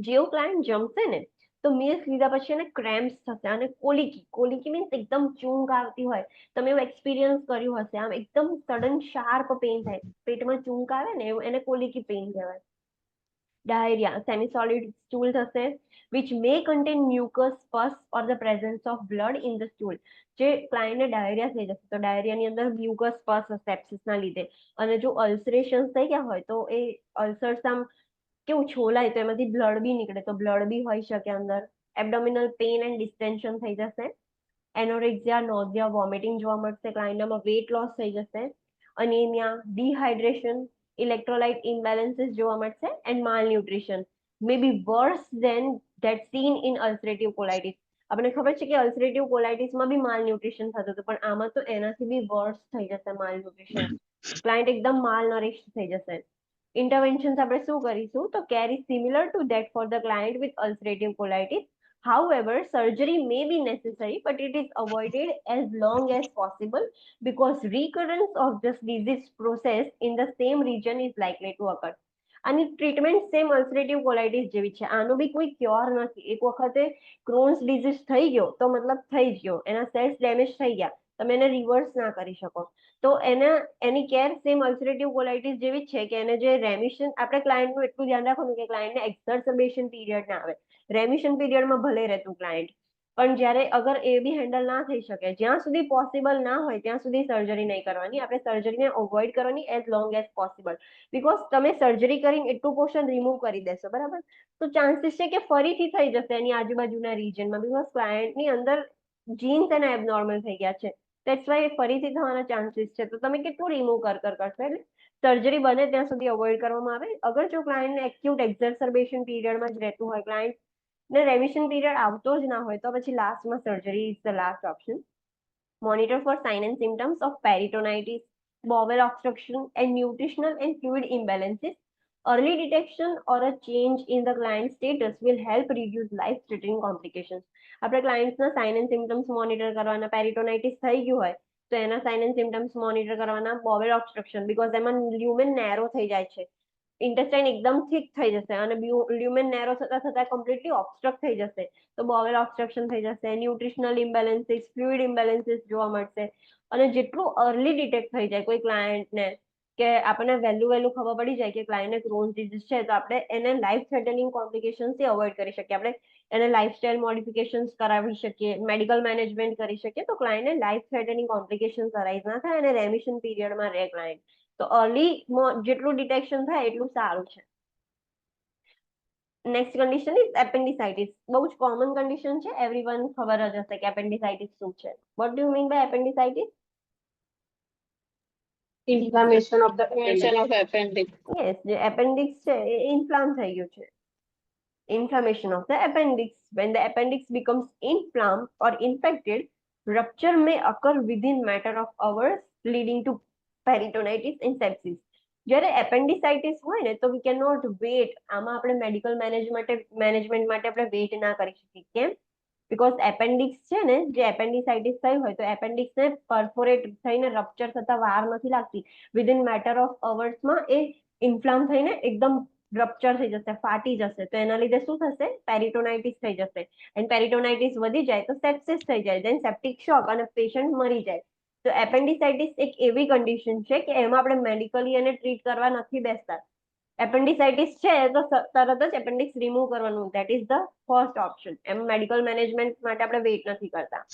જેવું ક્લાયન્ટ જમશે ને તો મીલ્સ લીધા પછી એને ક્રેમ્પ્સ થશે અને કોલિકી મીન્સ એકદમ ચૂંગ આવતી હોય. તમે એવું એક્સપિરિયન્સ કર્યું હશે, આમ એકદમ સડન શાર્પ પેઇન થાય, પેટમાં ચૂંક આવે ને એવું, એને કોલિકી પેઇન કહેવાય. ડાયરિયા, સેમી સોલિડ સ્ટૂલ થશે which may contain mucus, pus or the presence of blood in the stool. જે ક્લાયન્ટને ડાયરિયા થઈ જશે તો ડાયરિયાની અંદર મ્યુકસ, પસ, સેપ્સિસના લીધે. અને જો અલ્સરેશન થઈ ગયા હોય તો એ અલ્સર્સ આમ કેવું છોલાય તો એમાંથી બ્લડ બી નીકળે, તો બ્લડ બી હોઈ શકે અંદર. એબડોમિનલ પેઇન એન્ડ ડિસ્ટેન્શન થઈ જશે. એનોરેક્સિયા, નોઝિયા, વોમિટિંગ જોવા મળશે. ક્લાયન્ટમાં વેટ લોસ થઈ જશે. અનિમિયા, ડિહાઇડ્રેશન, electrolyte imbalances જોવા મળશે and malnutrition may be worse than that seen in ulcerative colitis. આપણે ખબર છે કે અલ્સરેટિવ કોલાઇટિસમાં બી માલન્યુટ્રિશન થતું હતું, પણ આમાં તો એનાથી બી વર્સ થઈ જશે માલન્યુટ્રિશન. ક્લાયન્ટ એકદમ માલનરિશ થઈ જશે. ઇન્ટરવેન્શન્સ આપણે શું કરીશું? તો care is similar two that four the client with ulcerative colitis. However, surgery may be necessary, but it is avoided as long as possible because recurrence of this disease process in the same region is likely to occur. આની ટ્રીટમેન્ટ સેમ અલ્સરેટિવ કોલાઇટિસ જેવી છે. આનો બી કોઈ ક્યોર નથી. એક વખતે ક્રોન્સ ડિઝીઝ થઈ ગયો તો મતલબ થઈ જ ગયો, એના સેલ્સ ડેમેજ થઈ ગયા, તમે એને રિવર્સ ના કરી શકો. તો એની કેર સેમ અલ્સરેટિવ કોલાઇટિસ જેવી જ છે કે એને જે રેમિશન, આપણે ક્લાયન્ટનું એટલું ધ્યાન રાખવાનું કે ક્લાયન્ટને એક્ઝર્સર્બેશન પીરિયડ ના આવે. રેમિશન પીરિયડમાં ભલે રહેતું ક્લાયન્ટ, પણ જ્યારે અગર એ બી હેન્ડલ ના થઈ શકે, જ્યાં સુધી પોસિબલ ના હોય ત્યાં સુધી સર્જરી નહીં કરવાની. આપણે સર્જરીને અવોઇડ કરવાની as long as possible. Because તમે સર્જરી કરીને એટલું પોર્શન રિમૂવ કરી દેશો, બરાબર, તો ચાન્સીસ છે કે ફરીથી થઈ જશે એની આજુબાજુના રિજનમાં, બીકોઝ ક્લાયન્ટની અંદર જીન્સ એના એબનોર્મલ થઈ ગયા છે. દેટ્સ વાય ફરીથી થવાના ચાન્સીસ છે. તો તમે કેટલું રિમૂવ કરશો? એટલે સર્જરી બને ત્યાં સુધી અવોઇડ કરવામાં આવે. અગર જો ક્લાયન્ટને એક્યુટ એક્ઝર્સર્બેશન પીરિયડમાં જ રહેતું હોય, ક્લાયન્ટ ને રેમિશન પીરિયડ આવતો જ ના હોય, તો પછી લાસ્ટમાં surgery is the last option. Monitor for sign and symptoms of peritonitis, bowel obstruction and nutritional and fluid imbalances. Early detection or a change in the client status will help reduce life-threatening complications. આપણે ક્લાયન્ટ્સના સાઇન એન્ડ સિમ્ટમ્સ મોનિટર કરવાના. પેરિટોનાઇટિસ થઈ ગયું હોય તો એના સાઇન એન્ડ સિમ્ટમ્સ મોનિટર કરવાના. બોવેલ ઓબ્સ્ટ્રક્શન, બીકોઝ એમાં લ્યુમેન નેરો થઈ જાય છે, ઇન્ટેસ્ટાઇન એકદમ થિક થઈ જશે અને લ્યુમેન નેરો થતા થતા કમ્પ્લીટલી ઓબ્સ્ટ્રક્ટ થઈ જશે, તો બોવેલ ઓબ્સ્ટ્રક્શન થઈ જશે. ન્યુટ્રિશનલ ઇમ્બેલેન્સીસ, ફ્લુઇડ ઇમ્બેલેન્સીસ જોવા મળશે. અને જેટલું અર્લી ડિટેક્ટ થઈ જાય કોઈ ક્લાયન્ટને, કે આપણને વહેલું ખબર પડી જાય કે ક્લાયન્ટને ક્રોન્સ ડિઝીઝ છે, તો આપણે એને લાઈફ થ્રેટનિંગ કોમ્પ્લિકેશન્સથી અવોઇડ કરી શકીએ. આપણે એને લાઇફસ્ટાઇલ મોડિફિકેશન્સ કરાવી શકીએ, મેડિકલ મેનેજમેન્ટ કરી શકીએ, તો ક્લાયન્ટને લાઈફ થ્રેટનિંગ કોમ્પ્લિકેશન્સ અરાઇઝ ના થાય અને રેમિશન પીરિયડમાં રહે ક્લાયન્ટ. તો અર્લી જેટલું ડિટેક્શન થાય એટલું સારું છે. Next condition is appendicitis. બહુ જ કોમન કન્ડિશન છે, એવરીવન ખબર જ હશે કે એપેન્ડિસાઇટિસ શું છે. What do you mean by appendicitis? Inflammation of the Inflammation appendix. of appendix. Yes, જે એપેન્ડિક્સ છે એ ઇન્ફ્લામ થઈ ગયું છે. Inflammation of the appendix. When the appendix becomes inflamed or infected, rupture may occur within matter of hours, leading to peritonitis and sepsis. જ્યારે એપેન્ડિસાઇટિસ હોય ને તો વી કેન નોટ વેટ. આમાં આપણે મેડિકલ મેનેજમેન્ટ માટે આપણે વેટ ના કરી શકીએ. કેમ? બીકોઝ એપેન્ડિક્સ છે ને, જે એપેન્ડિસાઇટિસ થઈ હોય તો એપેન્ડિક્સને પરફોરેટ થઈને રપ્ચર થતા વાર નથી લાગતી. વિધિન મેટર ઓફ અવર્સમાં એ ઇન્ફ્લામ થઈને એકદમ રપ્ચર થઈ જશે, ફાટી જશે. તો એના લીધે શું થશે? પેરિટોનાઇટિસ થઈ જશે. એન્ડ પેરિટોનાઇટિસ વધી જાય તો સેપ્સિસ થઈ જાય, દેન સેપ્ટિક શોક અને પેશન્ટ મરી જાય. તો એપેન્ડિસાઇટિસ એક એવી કન્ડિશન છે કે એમાં આપણે મેડિકલી એને ટ્રીટ કરવા નથી બેસતા. એપેન્ડિસાઇટિસ છે તો તરત જ એપેન્ડિક્સ રિમૂવ કરવાનું, that is the first option. એમ મેડિકલ મેનેજમેન્ટ માટે આપણે વેઇટ નથી કરતા.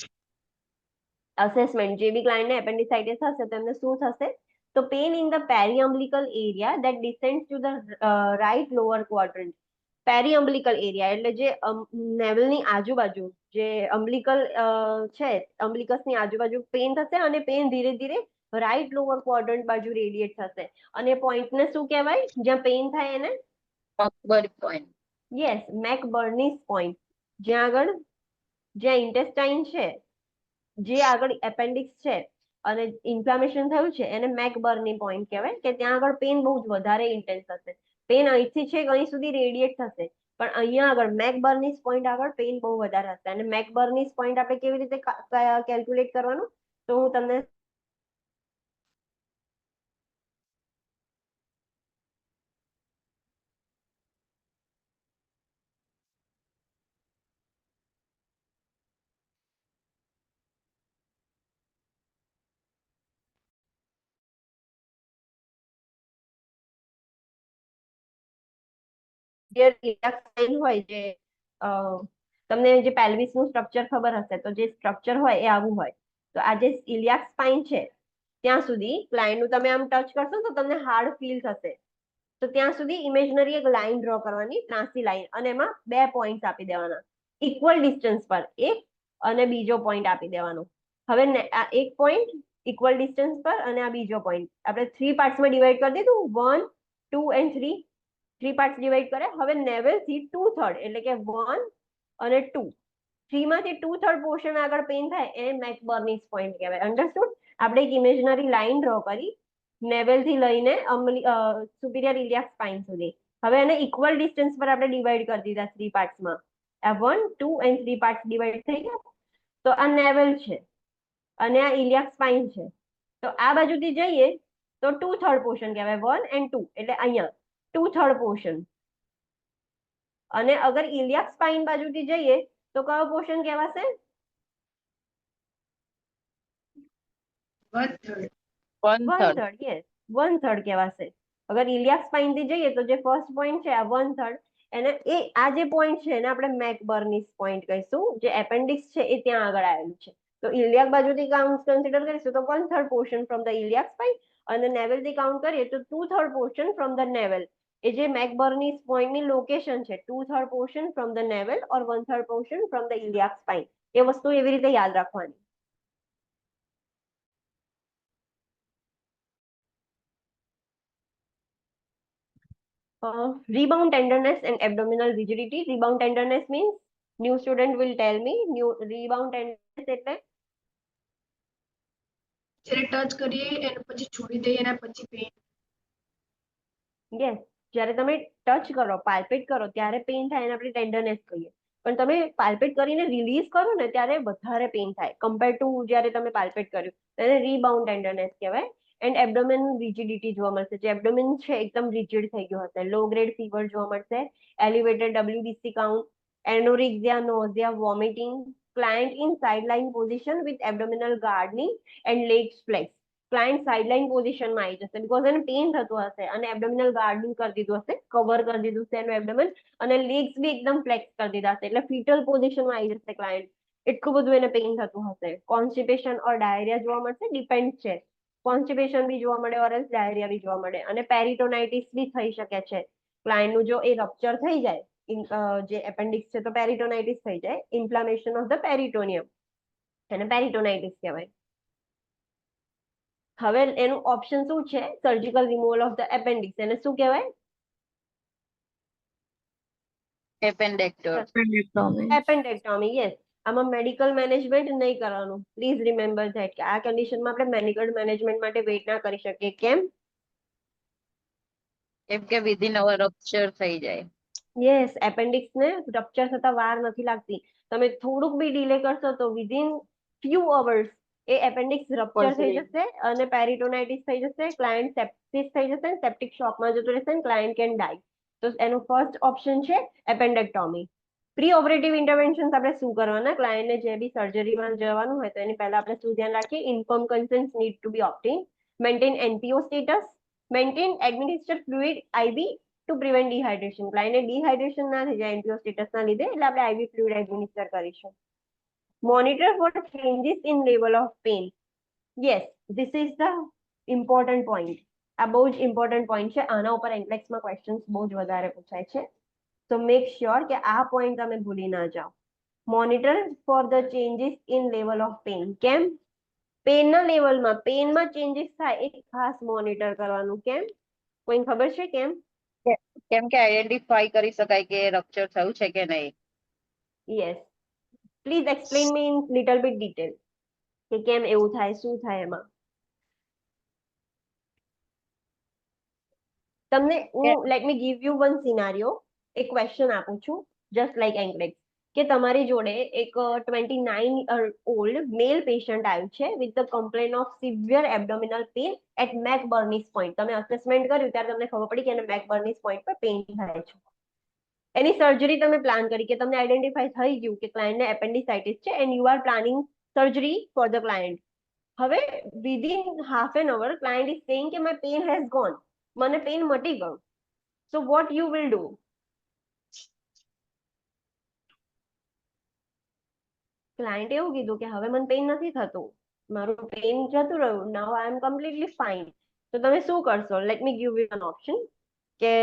અસેસમેન્ટ, જે બી ક્લાયન્ટને એપેન્ડિસાઇટિસ હશે તો એમને શું થશે? તો pain in the periumbilical area that descends to the right lower quadrant. Periumbilical area એટલે જે નેવલની આજુબાજુ, જે અમ્બલિકલ છે, અમ્બલિકસની આજુબાજુ પેન થશે અને પેન ધીરે ધીરે રાઇટ લોઅર ક્વાડ્રન્ટ બાજુ રેડિયેટ થશે. અને પોઈન્ટને શું કહેવાય જ્યાં પેન થાય એને? Awkward point. Yes, McBurney's point. જ્યાં આગળ, જ્યાં ઇન્ટેસ્ટાઇન છે, જે આગળ એપેન્ડિક્સ છે અને ઇન્ફ્લામેશન થયું છે, એને મેકબર્ની પોઈન્ટ કહેવાય. કે ત્યાં આગળ પેન બહુ જ વધારે ઇન્ટેન્સ હશે. પેન અહીંથી છે અહીં સુધી રેડિયેટ થશે, પણ અહીંયા આગળ મેકબર્નીસ પોઈન્ટ આગળ પેન બહુ વધારે હશે. અને મેકબર્નીસ પોઈન્ટ આપણે કેવી રીતે કેલ્ક્યુલેટ કરવાનું? તો હું તમને હોય, જે તમને જે પેલ્વિસનું સ્ટ્રક્ચર ખબર હશે, તો જે સ્ટ્રક્ચર હોય એ આવું હોય. તો આ જે ઇલિયાક સ્પાઇન છે ત્યાં સુધી ક્લાયન્ટનું તમે આમ ટચ કરશો તો તમને હાર્ડ ફીલ થશે. તો ત્યાં સુધી ઇમેજનરી એક લાઈન ડ્રો કરવાની, ત્રાંસી લાઈન, અને એમાં 2 પોઈન્ટ આપી દેવાના ઇક્વલ ડિસ્ટન્સ પર, એક અને બીજો પોઈન્ટ આપી દેવાનો. હવે આ એક પોઈન્ટ ઇક્વલ ડિસ્ટન્સ પર અને આ બીજો પોઈન્ટ આપણે 3 પાર્ટ્સમાં ડિવાઈડ કરી દીધું, 1, 2 એન્ડ 3. 3 પાર્ટ્સ ડિવાઈડ કરે. હવે નેવલ થી 2/3 એટલે કે 1 અને 2, 3 માંથી 2/3 પોર્શન આગળ પેન થાય એ મેકબર્નીસ પોઈન્ટ કહેવાય. અન્ડરસ્ટુડ? આપણે એક ઇમેજનરી લાઈન ડ્રો કરી નેવલ થી લઈને સુપિરિયર ઇલિયાક સ્પાઇન સુધી. હવે એને ઇક્વલ ડિસ્ટન્સ પર આપણે ડિવાઈડ કરી દીધા 3 પાર્ટ્સમાં. આ 1, 2 એન્ડ 3 પાર્ટ્સ ડિવાઈડ થઈ ગયા. તો આ નેવલ છે અને આ ઇલિયાક સ્પાઇન છે. તો આ બાજુથી જઈએ તો 2/3 પોર્શન કહેવાય, 1 એન્ડ 2 એટલે અહીંયા 2/3 પોર્શન. અને અગર ઇલિયાક સ્પાઇન બાજુથી જઈએ તો કયો પોર્શન કહેવાશે? 1/3. 1/3. 1/3, યસ, 1/3 કહેવાશે. અગર ઇલિયાક સ્પાઇન થી જઈએ તો જે ફર્સ્ટ પોઈન્ટ છે આ 1/3, એને આ જે પોઈન્ટ છે એને આપણે મેકબર્નીસ પોઈન્ટ કહીશું. જે એપેન્ડિક્સ છે એ ત્યાં આગળ આવેલું છે. તો ઇલિયાક બાજુથી કાઉન્ટ કન્સિડર કરીશું તો 1/3 portion from the iliac spine, અને નેવલ થી કાઉન્ટ કરીએ તો 2/3 પોર્શન ફ્રોમ ધ નેવલ. એ જે મેકબર્નીસ પોઈન્ટની લોકેશન છે, 2/3 portion from the navel or 1/3 portion from the iliac spine. એ વસ્તુ એવી રીતે યાદ રાખવાની. Rebound tenderness and abdominal rigidity. Rebound tenderness means, new student will tell me. New rebound tenderness એટલે જ્યારે ટચ કરીએ અને પછી છોડી દઈએ એના પછી પેન. યસ, જ્યારે તમે ટચ કરો, પાલ્પેટ કરો ત્યારે પેઇન થાય એને આપણે ટેન્ડરનેસ કહીએ. પણ તમે પાલ્પેટ કરીને રિલીઝ કરો ને ત્યારે વધારે પેઇન થાય કમ્પેર ટુ જ્યારે તમે પાલ્પેટ કર્યું, તેને રીબાઉન્ડ ટેન્ડરનેસ કહેવાય. એન્ડ એબ્ડોમેન રિજિડિટી જોવા મળશે. જે એબ્ડોમેન છે એકદમ રિજિડ થઈ ગયો હશે. લો ગ્રેડ ફીવર જોવા મળશે, elevated WBC count, anorexia, nausea, vomiting, client in sideline position with abdominal gardening and legs flex. Client sideline પોઝિશનમાં આવી જશે બીકોઝ એને પેઇન થતું હશે અને એબ્ડોમિનલ ગાર્ડનિંગ કરી દીધું હશે, કવર કરી દીધું છે એનું એબ્ડોમેન, અને લેગ્સ બી એકદમ ફ્લેક્સ કરી દીધા હશે, એટલે ફીટલ પોઝિશનમાં આવી જશે ક્લાયન્ટ. એટલું બધું એને પેઇન થતું હશે. કોન્સ્ટિપેશન ઓર ડાયરિયા જોવા મળશે, ડિપેન્ડ છે. કોન્સ્ટિપેશન બી જોવા મળે ઓર ડાયરિયા બી જોવા મળે, અને પેરિટોનાઇટિસ બી થઈ શકે છે. ક્લાયન્ટનું જો એ રપ્ચર થઈ જાય, જે એપેન્ડિક્સ છે તો પેરિટોનાઇટિસ થઈ જાય, ઇન્ફ્લામેશન ઓફ ધ પેરિટોનિયમ, એને પેરિટોનાઇટિસ કહેવાય. હવે એનું ઓપ્શન શું છે? Surgical removal of the appendix. એને શું કહેવાય? Appendectomy. એપેન્ડેક્ટોમી. યસ. આમાં મેડિકલ મેનેજમેન્ટ નહીં કરવાનું. પ્લીઝ રિમેમ્બર ધેટ કે આ કન્ડિશનમાં આપણે મેડિકલ મેનેજમેન્ટ માટે વેઇટ ના કરી શકીએ. કેમ? કેમ કે within our rupture થઈ જાય. યસ, એપેન્ડિક્સ ને રપ્ચર થતા વાર નથી લાગતી. તમે થોડુંક બી ડીલે કરશો તો વિધિન ફ્યુ અવર્સ એ એપેન્ડિક્સ રપ્ચર થઈ Perforated. જશે અને પેરિટોનાઇટિસ થઈ જશે, ક્લાયન્ટ સેપ્સિસ થઈ જશે, સેપ્ટિક શોકમાં જતું રહેશે, ક્લાયન્ટ કેન ડાય. તો એનું ફર્સ્ટ ઓપ્શન છે એપેન્ડેક્ટોમી. પ્રી ઓપરેટિવ ઇન્ટરવેન્શન આપણે શું કરવાના? ક્લાયન્ટને જે બી સર્જરીમાં જવાનું હોય તો એની પહેલા આપણે શું ધ્યાન રાખીએ? Inform consent need to be obtain, maintain NPO status, maintain administer fluid IV to prevent dehydration. ક્લાયન્ટને ડિહાઇડ્રેશન ના થઈ જાય NPO સ્ટેટસના લીધે, એટલે આપણે IV ફ્લુઇડ એડમિનિસ્ટર કરીશું. Monitor for changes in level of pain. Yes, this is the important point. આ બહુ જ ઇમ્પોર્ટન્ટ પોઈન્ટ છે. આના ઉપર એન્ટ્રેક્સમાં ક્વેશ્ચન્સ બહુ જ વધારે પૂછાય છે. તો મેક શ્યોર કે આ પોઈન્ટ તમે ભૂલી ના જાઓ. Monitor for the changes in level of pain. કેમ? પેનના લેવલમાં, પેનમાં ચેન્જીસ થાય એ ખાસ મોનિટર કરવાનું. કેમ? કોઈને ખબર છે કેમ? કેમ કે આઈડેન્ટિફાઈ કરી શકાય કે રપ્ચર થયું છે કે નહીં. Yes. Please explain me in little bit detail કે કેમ એવું થાય, શું થાય એમાં. તમને હું let me give you one scenario. એક ક્વેશ્ચન આપું છું, જસ્ટ લાઈક એન્કલેક્સ, કે તમારી જોડે એક 29 ઓલ્ડ મેલ પેશન્ટ આવ્યું છે with the complain of severe abdominal pain at McBurney's point. તમે અસેસમેન્ટ કર્યું ત્યારે તમને ખબર પડી કે એને મેકબર્નીસ પોઈન્ટ પર પેઇન થાય છે. એની સર્જરી તમે પ્લાન કરી, કે તમને આઈડેન્ટિફાઈ થઈ ગયું કે ક્લાયન્ટને એપેન્ડિસાઇટિસ છે and you are planning surgery for the client. હવે within half an hour client is saying કે માય પેઇન હેઝ ગોન, મને પેઇન મટી ગયું. So what you will do? Client એવું કીધું કે હવે મને પેઇન નથી થતું, મારું પેઇન જતું રહ્યું, નાઉ આઈ એમ કમ્પ્લીટલી ફાઇન. તો તમે શું કરશો? Let me give U N option. કે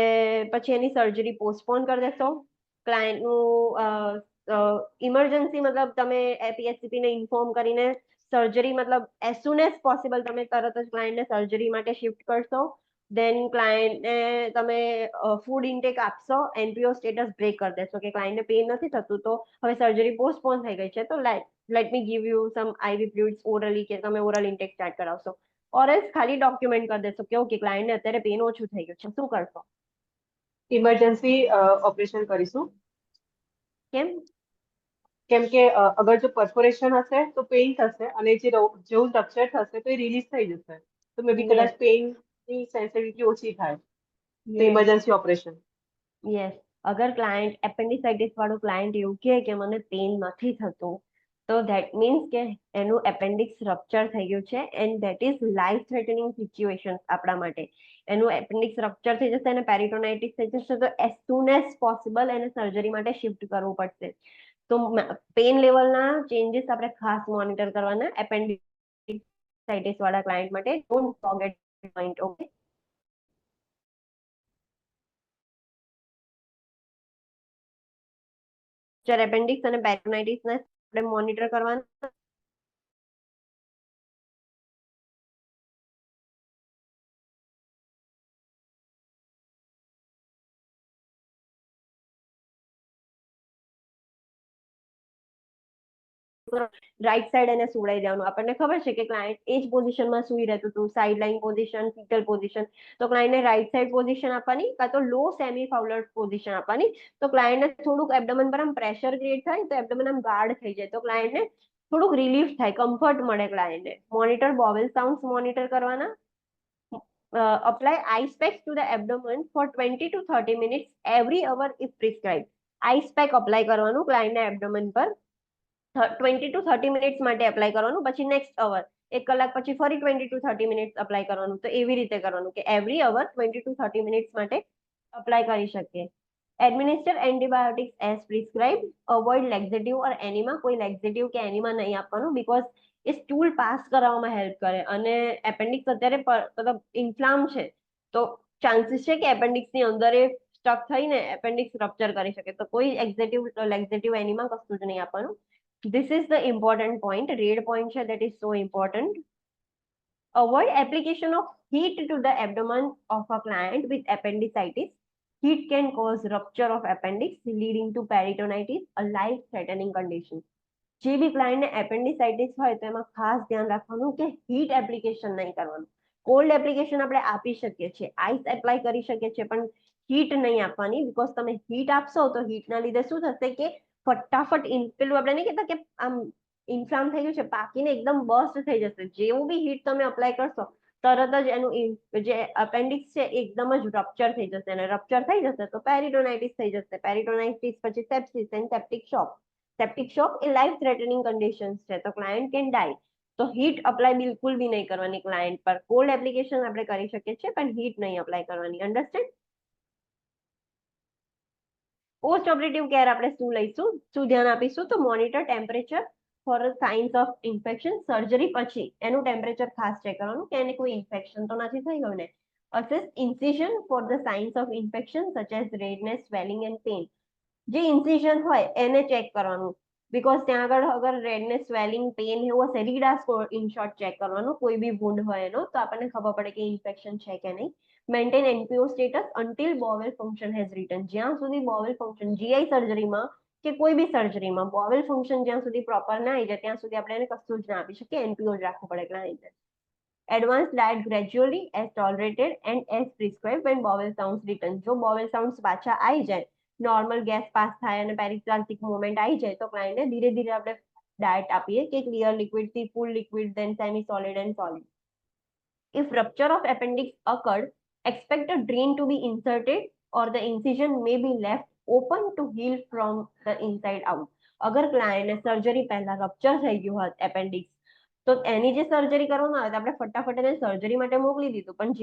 પછી એની સર્જરી પોસ્ટપોન કરી દેશો, ક્લાયન્ટનું ઇમરજન્સી મતલબ તમે PHCP ને ઇન્ફોર્મ કરીને સર્જરી મતલબ એઝ સુન એઝ પોસિબલ તમે તરત જ ક્લાયન્ટને સર્જરી માટે શિફ્ટ કરશો. દેન ક્લાયન્ટને તમે ફૂડ ઇન્ટેક આપશો, NPO સ્ટેટસ બ્રેક કરી દેશો કે ક્લાયન્ટને પેઇન નથી થતું તો હવે સર્જરી પોસ્ટપોન થઈ ગઈ છે, તો let me give you some IV fluids orally, કે તમે ઓરલ ઇન્ટેક સ્ટાર્ટ કરાવશો. ઓર એલ્સ ખાલી ડોક્યુમેન્ટ કરી દેશો કે ઓકે ક્લાયન્ટને અત્યારે પેઇન ઓછું થઈ ગયું છે. શું કરશો? ઇમરજન્સી ઓપરેશન કરીશું. કેમ? કેમ કે અગર જો પરફોરેશન હશે તો પેઇન થશે, અને જેવું રપ્ચર થશે તો એ રિલીઝ થઈ જશે, તો મે બી કદાચ પેઇન ની સેન્સિટિવિટી ઓછી થાય, તો ઇમરજન્સી ઓપરેશન. યસ. અગર ક્લાયન્ટ એપેન્ડિસાઇટિસ વાળું ક્લાયન્ટ એવું કહે કે મને પેઇન નથી થતું, તો ધેટ મીન્સ કે એનું એપેન્ડિક્સ રપ્ચર થઈ ગયું છે and that is life threatening situation આપણા માટે. એનું એપેન્ડિક્સ રપ્ચર થઈ જશે અને પેરિટોનાઇટિસ થઈ જશે તો એઝ સુન એઝ પોસિબલ એને સર્જરી માટે શિફ્ટ કરવું પડશે. તો પેન લેવલના ચેન્જીસ આપણે ખાસ મોનિટર કરવાના એપેન્ડિસાઇટિસ વાળા ક્લાયન્ટ માટે. Don't forget point. Okay, appendix અને પેરિટોનાઇટિસ ને આપણે મોનિટર કરવાના. રાઈટ સાઈડ એને સુવડાવી દેવાનું. આપણને ખબર છે કે ક્લાયન્ટ એ જ પોઝિશનમાં સુઈ રહેતું હતું, સાઈડ લાઈન પોઝિશન, ફીટલ પોઝિશન. તો ક્લાયન્ટને રાઈટ સાઈડ પોઝિશન આપવાની કાં તો લો સેમી ફાઉલર પોઝિશન આપવાની. તો ક્લાયન્ટને થોડુંક એબ્ડોમન પર આમ પ્રેશર ક્રિએટ થાય તો એબ્ડોમન આમ ગાર્ડ થઈ જાય, તો ક્લાયન્ટને થોડુંક રિલીફ થાય, કમ્ફર્ટ મળે ક્લાયન્ટને. મોનિટર બોવેલ સાઉન્ડ મોનિટર કરવાના. apply ice packs to the abdomen for 20 to 30 minutes every hour if prescribed. Ice pack apply કરવાનું ક્લાયન્ટના એબ્ડોમેન પર 20 to 30 મિનિટ્સ માટે એપ્લાય કરવાનું, પછી નેક્સ્ટ અવર 1 કલાક પછી ફરી 20 to 30 મિનિટ્સ અપ્લાય કરવાનું. તો એવી રીતે કરવાનું કે એવરી અવર 20 to 30 મિનિટ્સ માટે અપ્લાય કરી શકીએ. Administer antibiotics as prescribe. Avoid laxative or enema. કોઈ લેક્ઝેટિવ કે એનિમા નહીં આપવાનું બીકોઝ એ સ્ટૂલ પાસ કરાવવામાં હેલ્પ કરે અને એપેન્ડિક્સ અત્યારે મતલબ ઇન્ફ્લામ છે તો ચાન્સીસ છે કે એપેન્ડિક્સની અંદર એ સ્ટક થઈને એપેન્ડિક્સ રપ્ચર કરી શકે. તો કોઈ લેક્ઝેટિવ એનિમા કશું જ નહીં આપવાનું. This is the important point. Red point છે that is so important. Avoid application of heat to the abdomen of a client with appendicitis. Heat can cause rupture of appendix leading to peritonitis, a life-threatening condition. જે બી ક્લાયન્ટને એપેન્ડિસાઇટિસ હોય તો એમાં ખાસ ધ્યાન રાખવાનું કે હીટ એપ્લિકેશન નહીં કરવાનું. કોલ્ડ એપ્લિકેશન આપણે આપી શકીએ છીએ, આઈસ એપ્લાય કરી શકીએ છીએ, પણ હીટ નહીં આપવાની બીકોઝ તમે હીટ આપશો તો હીટના લીધે શું થશે કે ફટાફટ પેલું આપણે નહીં કહેતા કે આમ ઇન્ફ્લામ થઈ ગયું છે પાકીને એકદમ બર્સ્ટ થઈ જશે. જેવું બી હીટ તમે અપ્લાય કરશો તરત જ એનું જે અપેન્ડિક્સ છે એકદમ જ રપ્ચર થઈ જશે અને રપ્ચર થઈ જશે તો પેરિટોનાઇટિસ થઈ જશે. પેરિટોનાઇટિસ પછી sepsis and septic shock. Septic શોક એ લાઈફ થ્રેટનિંગ કન્ડિશન્સ છે તો ક્લાયન્ટ કેન ડાય. તો હીટ અપ્લાય બિલકુલ બી નહીં કરવાની ક્લાયન્ટ પર. કોલ્ડ એપ્લિકેશન આપણે કરી શકીએ છીએ પણ હીટ નહીં અપ્લાય કરવાની. અન્ડરસ્ટેન્ડ? પોસ્ટ ઓપરેટિવ કેર આપણે શું લઈશું, શું ધ્યાન આપીશું? તો monitor temperature for signs of infection. Surgery પછી એનું ટેમ્પરેચર ખાસ ચેક કરવાનું કે એને કોઈ ઇન્ફેક્શન તો નથી થઈ ગયું ને. Assess incision for the signs of infection such as redness, swelling and pain. જે ઇન્સિઝન હોય એને ચેક કરવાનું બીકોઝ ત્યાં આગળ અગર રેડનેસ, સ્વેલિંગ, પેઇન એવું હશે, રીડ ઇન શોર્ટ ચેક કરવાનું કોઈ બી વુન્ડ હોય એનો તો આપણને ખબર પડે કે ઇન્ફેક્શન છે કે નહીં. Maintain NPO status until bowel function has return. જ્યાં સુધી બોવેલ ફંક્શન જીઆઈ સર્જરીમાં કે કોઈ બી સર્જરીમાં બોવેલ ફંક્શન જ્યાં સુધી પ્રોપર ના આવી જાય ત્યાં સુધી આપણે એને કશું જ ના આપી શકીએ. એનપીઓ જ રાખવું પડે ક્લાયન્ટને. Advance diet gradually as tolerated and as prescribe when bowel sounds return. જો બોવેલ સાઉન્ડ્સ પાછા આવી જાય, નોર્મલ ગેસ પાસ થાય અને પેરિસ્ટાલ્ટિક મુવમેન્ટ આવી જાય તો ક્લાયન્ટને ધીરે ધીરે આપણે ડાયટ આપીએ કે ક્લિયર લિક્વિડ થી full liquid then semi solid and solid. If rupture of appendix occurred, expect a drain to be inserted or the incision may be left open to heal from the inside out. અગર ક્લાયન્ટને સર્જરી પહેલા રપ્ચર થઈ ગયું હોત એપેન્ડિક્સ તો એની જે સર્જરી કરવામાં આવે આપણે ફટાફટ એને સર્જરી માટે મોકલી દીધું, પણ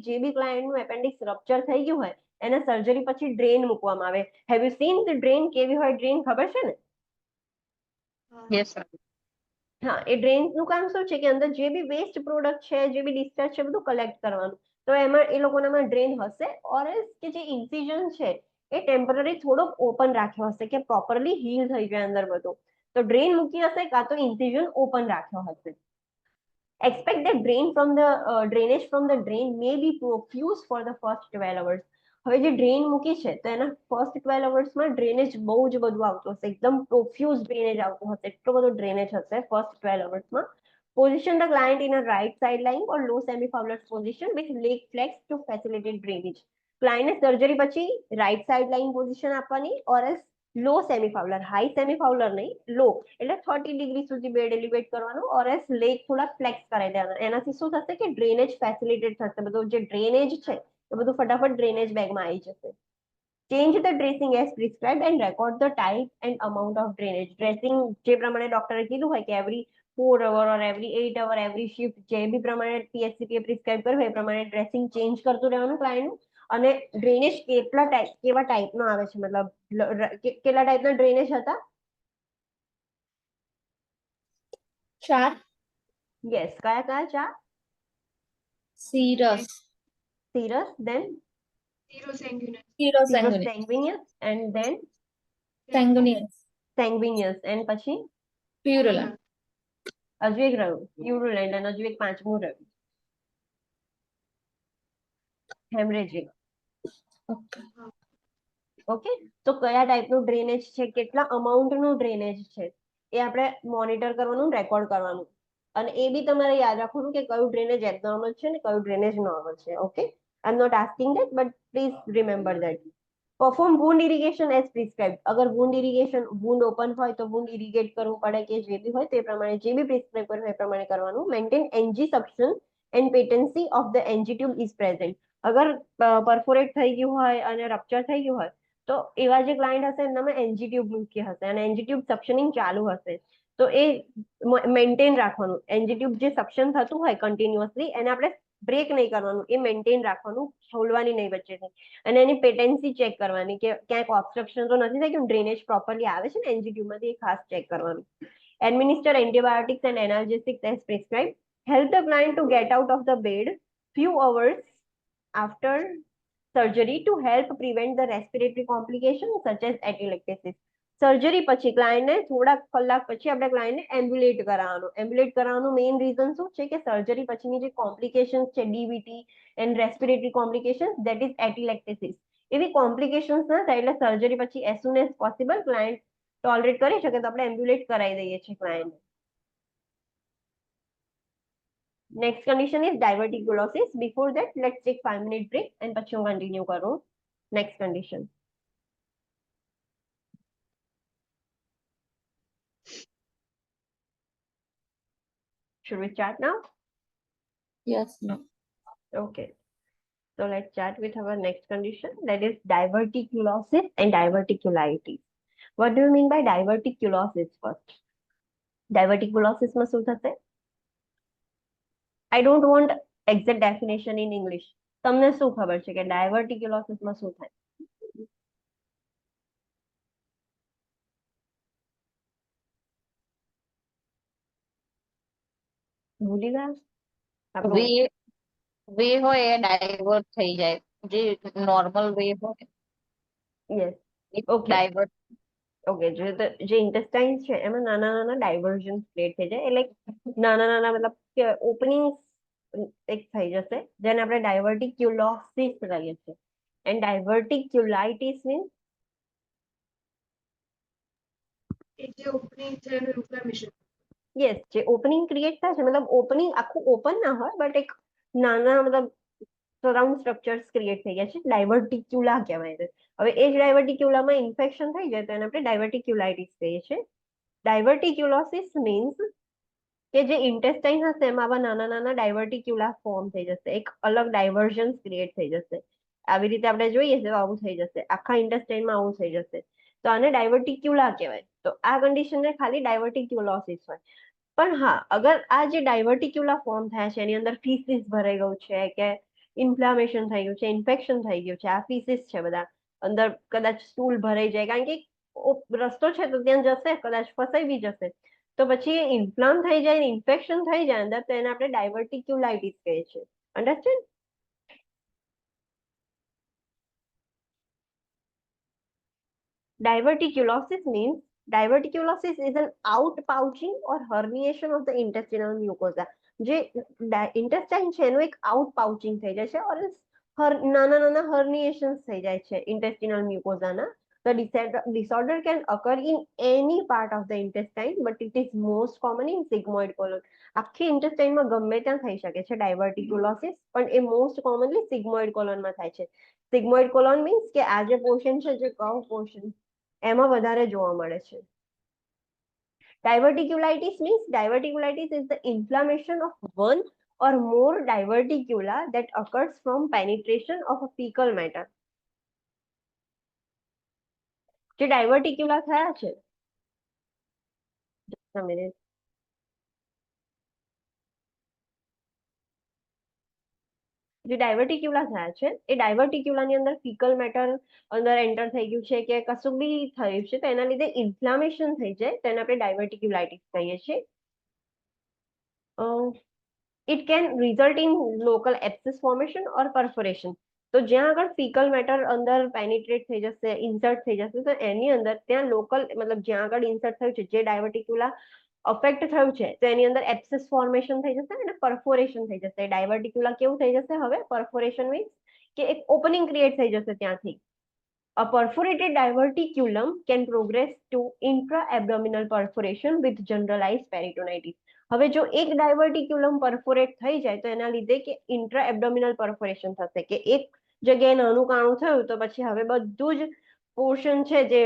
જે બી ક્લાયન્ટનું એપેન્ડિક્સ રપ્ચર થઈ ગયું હોય એને સર્જરી પછી ડ્રેન મૂકવામાં આવે. Have you seen the drain? કેવી હોય ડ્રેન ખબર છે ને? Yes sir. હા, એ ડ્રેન્સનું કામ શું છે કે અંદર જે બી વેસ્ટ પ્રોડક્ટ છે, જે બી ડિસ્ચાર્જ છે બધું કલેક્ટ કરવાનું. તો એમાં એ લોકોનામાં ડ્રેન હશે ઓર એલ્સ કે જે ઇન્સિઝન છે એ ટેમ્પરરી થોડોક ઓપન રાખ્યો હશે કે પ્રોપરલી હીલ થઈ જાય અંદર બધું. તો ડ્રેન મૂકી હશે કાં તો ઇન્સિઝન ઓપન રાખ્યો હશે. Expect that drainage from the drain may be profuse for the first 12 hours. હવે જે ડ્રેન મૂકી છે તો એના ફર્સ્ટ 12 અવર્સમાં ડ્રેનેજ બહુ જ બધું આવતું હશે, એકદમ પ્રોફ્યુઝ ડ્રેનેજ આવતું હશે, એટલો બધો ડ્રેનેજ હશે first 12 અવર્સમાં. Position the client in a right sideline or low semifowler position with leg flexed to facilitate drainage. ક્લાયન્ટને સર્જરી પછી રાઈટ સાઇડ લાઇન પોઝિશન આપવાની ઓર એલ્સ લો સેમીફાઉલર, હાઈ સેમીફાઉલર નહીં, લો એટલે 30 ડિગ્રી સુધી બેડ એલિવેટ કરવાનું ઓર એલ્સ લેગ થોડા ફ્લેક્સ કરાવી દેવાના. એનાથી શું થશે કે ડ્રેનેજ ફેસિલિટેટ થશે, બધું જે ડ્રેનેજ છે એ બધું ફટાફટ ડ્રેનેજ બેગમાં આવી જશે. Change the dressing as prescribed and record the type and amount of drainage. Dressing જે પ્રમાણે ડોક્ટરે કીધું હોય કે every 4 hour or every 8 hour every shift જે બી પ્રમાણે PSCP પ્રિસ્ક્રાઇબ કર્યું હોય એ પ્રમાણે ડ્રેસિંગ ચેન્જ કરતું રહેવાનું ક્લાયન્ટનું. અને ડ્રેનેજ કેવા ટાઈપનો આવે છે, મતલબ કેટલા ટાઈપના ડ્રેનેજ હતા? 4. યસ, કયા કયા 4? Serous. Serous, then Serosanguinous. Serosanguinous. sanguineous, and then Sanguineous. sanguineous, and પછી Purulent. હજુ એક રહ્યું પ્યુરુલેન્ટ, અને હજુ એક પાંચમું રહ્યું હેમરેજિક. Okay. ઓકે, તો કયા ટાઈપનું ડ્રેનેજ છે, કેટલા અમાઉન્ટનું ડ્રેનેજ છે એ આપણે મોનિટર કરવાનું, રેકોર્ડ કરવાનું. અને એ બી તમારે યાદ રાખવાનું કે કયું ડ્રેનેજ એબનોર્મલ છે ને કયું ડ્રેનેજ નોર્મલ છે. Okay, I am not asking that, but please remember that. Perform wound irrigation as prescribed. અગર wound irrigation, wound open હોય તો wound irrigate કરવું પડે કે જે બી હોય તે પ્રમાણે જે બી પ્રિસ્ક્રાઇબ કર્યું એ પ્રમાણે કરવાનું. Maintain NG suction and patency of the NG tube is present. અગર પરફોરેટ થઈ ગયું હોય અને રપ્ચર થઈ ગયું હોય તો એવા જે ક્લાયન્ટ હશે એમનામાં NG ટ્યુબ મૂકી હશે અને NG ટ્યુબ સક્શનિંગ ચાલુ હશે, તો એ મેન્ટેન રાખવાનું. NG ટ્યુબ જે સક્શન થતું હોય કન્ટિન્યુઅસલી એને આપણે બ્રેક નહીં કરવાનું, એ મેન્ટેન રાખવાનું, ખોલવાની નહીં વચ્ચેથી. અને એની પેટેન્સી ચેક કરવાની કે ક્યાંક ઓબ્સ્ટ્રક્શન તો નથી થઈ ગયું, ડ્રેનેજ પ્રોપરલી આવે છે ને NG ટ્યુબમાંથી, એ ખાસ ચેક કરવાનું. Administer antibiotics and analgesics as prescribed. Help the client to get out of the bed few hours after surgery to help prevent the respiratory complications such as atelectasis. Surgery પછી ક્લાયન્ટને થોડા કલાક પછી આપણે ક્લાયન્ટને એમ્બ્યુલેટ કરાવવાનું. એમ્બ્યુલેટ કરાવવાનું મેઇન રીઝન શું છે કે સર્જરી પછીની જે કોમ્પ્લિકેશન્સ છે, DVT and respiratory complications, that is atelectasis, એવી કોમ્પ્લિકેશન્સ ના થાય એટલે સર્જરી પછી as soon as possible client tolerate કરી શકે તો આપણે એમ્બ્યુલેટ કરાવી દઈએ છીએ ક્લાયન્ટને. Next condition is diverticulosis. Before that, let's take 5-minute break and પછી હું continue કરું. Next condition. Should we start now? Yes, no. Okay. So let's start with our next condition, that is diverticulosis and diverticulitis. What do you mean by diverticulosis first? Diverticulosis માં શું થશે? I don't want exact definition in English. તમને શું ખબર છે કે diverticulosis માં શું થાય? ભૂલી ગયા? આપણું વે હોય એ ડાયવર્ટ થઈ જાય, જે નોર્મલ વે હોય yes. એ Okay. ડાયવર્ટ. ઓકે, જે ઇન્ટેસ્ટાઇન છે એમાં નાના નાના ડાયવર્ઝન્સ ક્રિએટ થઈ જાય, એટલે નાના નાના મતલબ કે ઓપનિંગ્સ એક થઈ જશે, જેને આપણે ડાયવર્ટિક્યુલોસિસ કહીએ છીએ. એન્ડ ડાયવર્ટિક્યુલાઇટિસ મીન્સ એ જે ઓપનિંગ છે એનું ઇન્ફ્લેમેશન. યસ, જે ઓપનિંગ ક્રિએટ થાય છે, મતલબ ઓપનિંગ આખું ઓપન ના હોય બટ એક નાના મતલબ સરાઉન્ડ સ્ટ્રક્ચર્સ ક્રિએટ થઈ ગયા છે, ડાયવર્ટિક્યુલા કહેવાય છે. હવે એ જ ડાયવર્ટિક્યુલામાં ઇન્ફેક્શન થઈ જાય તો એને આપણે ડાયવર્ટિક્યુલાઇટિસ કહીએ છીએ. ડાયવર્ટિક્યુલોસિસ મીન્સ કે જે ઇન્ટેસ્ટાઇન હશે એમાં આવા નાના નાના ડાયવર્ટિક્યુલા ફોર્મ થઈ જશે, એક અલગ ડાયવર્ઝન્સ ક્રિએટ થઈ જશે. આવી રીતે આપણે જોઈએ છે આવું થઈ જશે, આખા ઇન્ટેસ્ટાઇનમાં આવું થઈ જશે, તો આને ડાયવર્ટિક્યુલા કહેવાય. તો આ કન્ડિશનને ખાલી ડાયવર્ટિક્યુલોસિસ હોય. પણ હા, અગર આ જે ડાયવર્ટિક્યુલા ફોર્મ થયા છે એની અંદર ફીસીસ ભરાઈ ગયું છે કે ઇન્ફ્લામેશન થઈ ગયું છે, ઇન્ફેક્શન થઈ ગયું છે, આ ફીસીસ છે બધા અંદર, કદાચ સ્ટૂલ ભરાઈ જાય, કારણ કે રસ્તો છે તો ત્યાં જશે, કદાચ ફસાઈ બી જશે, તો પછી એ ઇન્ફ્લામ થઈ જાય, ઇન્ફેક્શન થઈ જાય અંદર, તો એને આપણે ડાયવર્ટિક્યુલાઇટિસ કહીએ છીએ. Understand? Diverticulosis means diverticulosis is an outpouching or herniation of the intestinal mucosa. જે ઇન્ટેસ્ટાઇન છે એનું એક આઉટપાઉચિંગ થઈ જાય છે, ઓર નાના નાના હર્નિએશન્સ થઈ જાય છે ઇન્ટેસ્ટિનલ મ્યુકોઝાના. The disorder can occur in any part of the intestine, but it is most common in sigmoid colon. આખી ઇન્ટેસ્ટાઇનમાં ગમે ત્યાં થઈ શકે છે ડાયવર્ટિક્યુલોસિસ, પણ એ મોસ્ટ કોમનલી સિગ્મોઇડ કોલોનમાં થાય છે. સિગ્મોઇડ કોલોન મીન્સ કે આ જે પોર્શન છે, જે કર્વ પોર્શન, એમાં વધારે જોવા મળે છે. Diverticulitis means diverticulitis is the inflammation of one or more diverticula that occurs from penetration of a fecal matter. જે ડાયવર્ટિક્યુલા થયા છે, Just a minute. જે ડાયવર્ટિક્યુલા થયા છે એ ડાયવર્ટિક્યુલાની અંદર ફિકલ મેટર અંદર એન્ટર થઈ ગયું છે કે કશું બી થયું છે તો એના લીધે ઇન્ફ્લામેશન થઈ જાય તો એને આપણે ડાયવર્ટિક્યુલાઇટિસ કહીએ છીએ. It can result in local abscess formation or perforation. તો જ્યાં આગળ ફિકલ મેટર અંદર પેનિટ્રેટ થઈ જશે, ઇન્સર્ટ થઈ જશે, તો એની અંદર ત્યાં લોકલ મતલબ જ્યાં આગળ ઇન્સર્ટ થયું છે જે ડાયવર્ટિક્યુલા અફેક્ટ થયું છે તો એની અંદર એબ્સેસ ફોર્મેશન થઈ જશે અને પરફોરેશન થઈ જશે. ડાયવર્ટિક્યુલા કેવું થઈ જશે હવે? પરફોરેશન મીન્સ કે એક ઓપનિંગ ક્રિએટ થઈ જશે ત્યાંથી. A perforated diverticulum can progress to intra-abdominal perforation with generalized peritonitis. હવે જો એક ડાયવર્ટિક્યુલમ પરફોરેટ થઈ જાય તો એના લીધે કે ઇન્ટ્રા એબ્ડોમિનલ પરફોરેશન થશે કે એક જગ્યાએ નાનું કાણું થયું તો પછી હવે બધું જ પોર્શન છે જે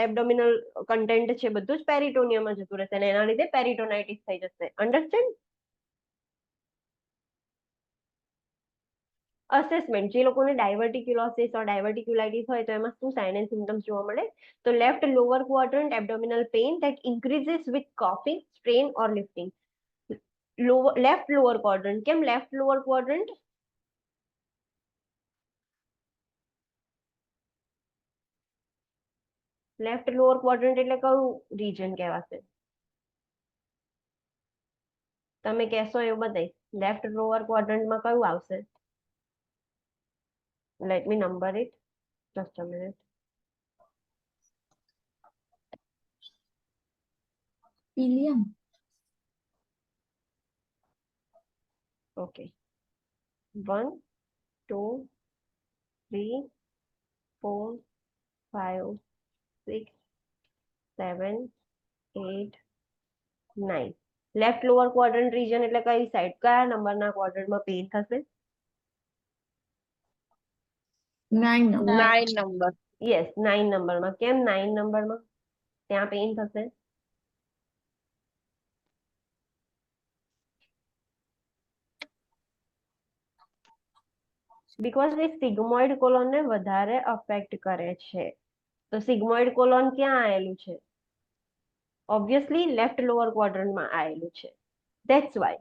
એબ્ડોમિનલ કન્ટેન્ટ છે બધું જ પેરિટોનિયમમાં જતું રહેશે અને એના લીધે પેરિટોનાઇટિસ થઈ જશે. અન્ડરસ્ટેન્ડ? અસેસમેન્ટ, જે લોકોને ડાયવર્ટિક્યુલોસિસ ઓર ડાયવર્ટિક્યુલાઇટિસ હોય તો એમાં શું સાઇન એન્ડ સિમ્પટમ્સ જોવા મળે? તો left lower quadrant abdominal pain that increases with coughing, strain or lifting. Left lower quadrant. કેમ left lower quadrant? Left lower quadrant એટલે કયું રીજન કહેવાશે? તમે કહેશો એવું બતાવીશ. લેફ્ટ લોઅર ક્વાડ્રન્ટમાં કયું આવશે? Let me number it. Just a minute. Ilium. Okay. 1, 2, 3, 4, 5, 6, 7, 8, 9. Left lower quadrant region એટલે કઈ સાઈડ? કયા નંબરના ક્વાડ્રન્ટમાં પેઇન થશે? 9 number. 9 number. યસ, 9 નંબરમાં. કેમ 9 નંબરમાં ત્યાં પેઇન થશે? બીકોઝ એ સિગ્મોઇડ કોલોનને વધારે અફેક્ટ કરે છે. તો સિગ્મોઇડ કોલોન ક્યાં આવેલું છે? ઓબ્વિયસલી લેફ્ટ લોઅર ક્વાડ્રન્ટમાં આવેલું છે. That's why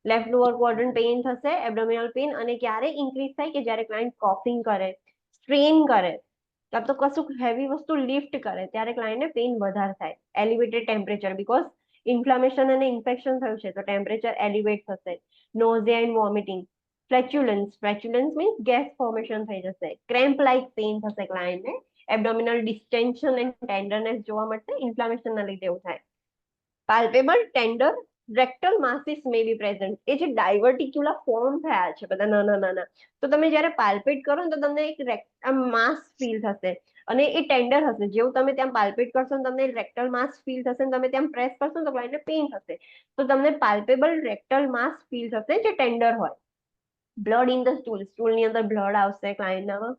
left lower quadrant pain થશે, એબ્ડોમિનલ પેઇન. અને ક્યારે ઇન્ક્રીઝ થાય કે જ્યારે ક્લાયન્ટ કોફિંગ કરે, સ્ટ્રેન કરે, કાં તો કશું હેવી વસ્તુ લિફ્ટ કરે ત્યારે ક્લાયન્ટને પેઇન વધારે થાય. એલિવેટેડ ટેમ્પરેચર, બીકોઝ ઇન્ફ્લામેશન અને ઇન્ફેક્શન થયું છે તો ટેમ્પરેચર એલિવેટ થશે. Nausea and vomiting. Flatulence means gas formation થઈ જશે. ક્રેમ્પ લાઇક પેઇન થશે ક્લાયન્ટને. એબ્ડોમિનલ ડિસ્ટેન્શન એન્ડ ટેન્ડરનેસ જોવા મળશે. ઇન્ફ્લામેશનના લીધે એવું થાય. પાલ્પેબલ ટેન્ડર રેક્ટલ માસિસ મે બી પ્રેઝન્ટ. એ જે ડાયવર્ટિક્યુલા ફોર્મ થયા છે બધા નાના નાના, તો તમે જ્યારે પાલ્પેટ કરો ને તો તમને એક માસ ફીલ થશે અને એ ટેન્ડર હશે. જેવું તમે ત્યાં પાલ્પેટ કરશો ને તમને રેક્ટલ માસ ફીલ થશે ને તમે ત્યાં પ્રેસ કરશો ને તો ક્લાયન્ટને પેઇન થશે. તો તમને પાલ્પેબલ રેક્ટલ માસ ફીલ થશે જે ટેન્ડર હોય. બ્લડ ઇન ધ સ્ટૂલ, સ્ટૂલની અંદર બ્લડ આવશે ક્લાયન્ટનામાં.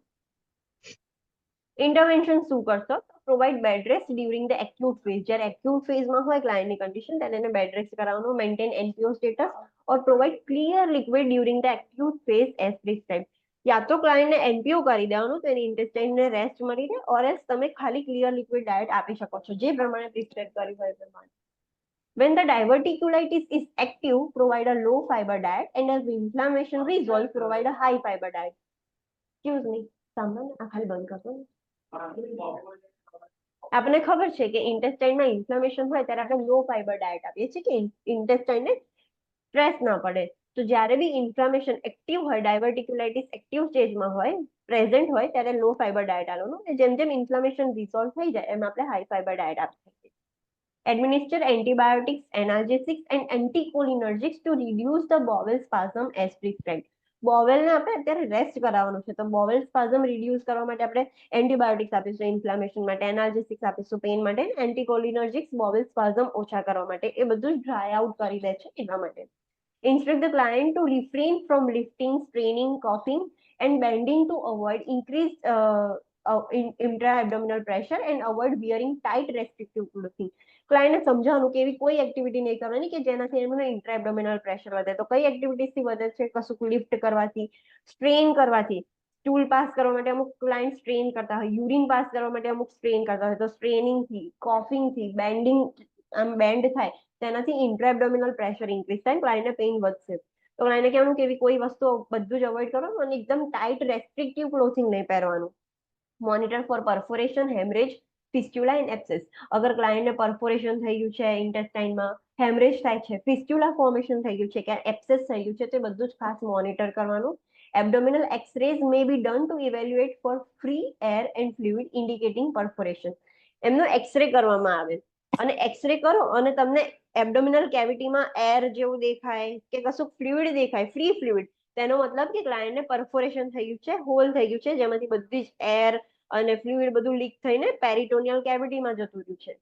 ઇન્ટરવેન્શન શું કરશો? Provide bed rest during the acute phase. જ્યારે એક્યુટ ફેઝમાં હોય ક્લાયન્ટની કન્ડિશન ત્યારે એને બેડ રેસ્ટ કરાવવાનું. Maintain NPO status or provide clear liquid during the acute phase as prescribed. યા તો ક્લાયન્ટને એનપીઓ કરી દેવાનું તો એની ઇન્ટેસ્ટાઇનને રેસ્ટ મળી રહે, ઓર એલ્સ તમે ખાલી ક્લિયર લિક્વિડ ડાયટ આપી શકો છો જે પ્રમાણે પ્રિસ્ક્રાઇબ કર્યું હોય એ પ્રમાણે. When the diverticulitis is active, provide a low fiber diet, and as inflammation resolves, provide a high fiber diet. Excuse me, સાંભળો ને, આ ખાલી બંધ કરશો ને. આપણને ખબર છે કે ઇન્ટેસ્ટાઇનમાં ઇન્ફ્લામેશન હોય ત્યારે આપણે લો ફાઈબર ડાયટ આપીએ છીએ કે ઇન્ટેસ્ટાઇનને સ્ટ્રેસ ના પડે. તો જ્યારે બી ઇન્ફ્લામેશન એક્ટિવ હોય, ડાયવર્ટિક્યુલાઇટિસ એક્ટિવ સ્ટેજમાં હોય, પ્રેઝન્ટ હોય, ત્યારે લો ફાઈબર ડાયટ આપવાનું. જેમ જેમ ઇન્ફ્લામેશન રિસોલ્વ થઈ જાય એમ આપણે હાઈ ફાઈબર ડાયટ આપી શકીએ. Administer antibiotics, analgesics and anticholinergics to reduce the bowel spasm as prescribed. બોવેલને આપણે અત્યારે રેસ્ટ કરાવવાનું છે તો બોવેલ સ્પાઝમ રિડ્યુસ કરવા માટે આપણે એન્ટીબાયોટિક્સ આપીશું ઇન્ફ્લામેશન માટે, એનાલ્જેસિક્સ આપીશું પેઇન માટે, એન્ટીકોલિનર્જિક્સ બોવેલ સ્પાઝમ ઓછા કરવા માટે. એ બધું જ ડ્રાય આઉટ કરી દે છે એના માટે. Instruct the client to refrain from lifting, straining, coughing and bending to avoid increased intra-abdominal pressure and avoid wearing tight restrictive clothing. ક્લાયન્ટને સમજાવવાનું કે એવી કોઈ એક્ટિવિટી નહીં કરવાની કે જેનાથી એમનું ઇન્ટ્રા એબ્ડોમિનલ પ્રેશર વધે. તો કઈ એક્ટિવિટીથી વધે છે? કશું લિફ્ટ કરવાથી, સ્ટ્રેન કરવાથી. સ્ટૂલ પાસ કરવા માટે અમુક ક્લાયન્ટ સ્ટ્રેન કરતા હોય, યુરિન પાસ કરવા માટે અમુક સ્ટ્રેન કરતા હોય, તો સ્ટ્રેનિંગ થી, કોફિંગ થી, બેન્ડિંગ આમ બેન્ડ થાય તેનાથી ઇન્ટ્રાએબ્ડોમિનલ પ્રેશર ઇન્ક્રીઝ થાય, ક્લાયન્ટને પેઇન વધશે. તો ક્લાયન્ટને કહેવાનું કે એવી કોઈ વસ્તુ બધું જ અવોઇડ કરવાનું અને એકદમ ટાઈટ રેસ્ટ્રિક્ટિવ ક્લોથિંગ નહીં પહેરવાનું. Monitor for perforation, haemorrhage, fistula and abscess. અગર ક્લાયન્ટને પરફોરેશન થઈ ગયું છે ઇન્ટેસ્ટાઇનમાં, હેમરેજ થાય છે, ફિસ્ચ્યુલા ફોર્મેશન થઈ ગયું છે કે એબ્સેસ થઈ ગયું છે, તે બધું જ ખાસ મોનિટર કરવાનું. Abdominal X-rays may be done to evaluate for free air and fluid indicating perforation. એમનો એક્સરે કરવામાં આવે અને એક્સરે કરો અને તમને એબ્ડોમિનલ કેવિટીમાં એર જેવું દેખાય કે કશું ફ્લુઇડ દેખાય, ફ્રી ફ્લુઇડ, તેનો મતલબ કે ક્લાયન્ટને પરફોરેશન થઈ ગયું છે, હોલ થઈ ગયું છે, જેમાંથી બધી જ એર અને ફ્લુઇડ બધું લીક થઈને પેરિટોનિયલ કેવિટીમાં જતું રહ્યું છે.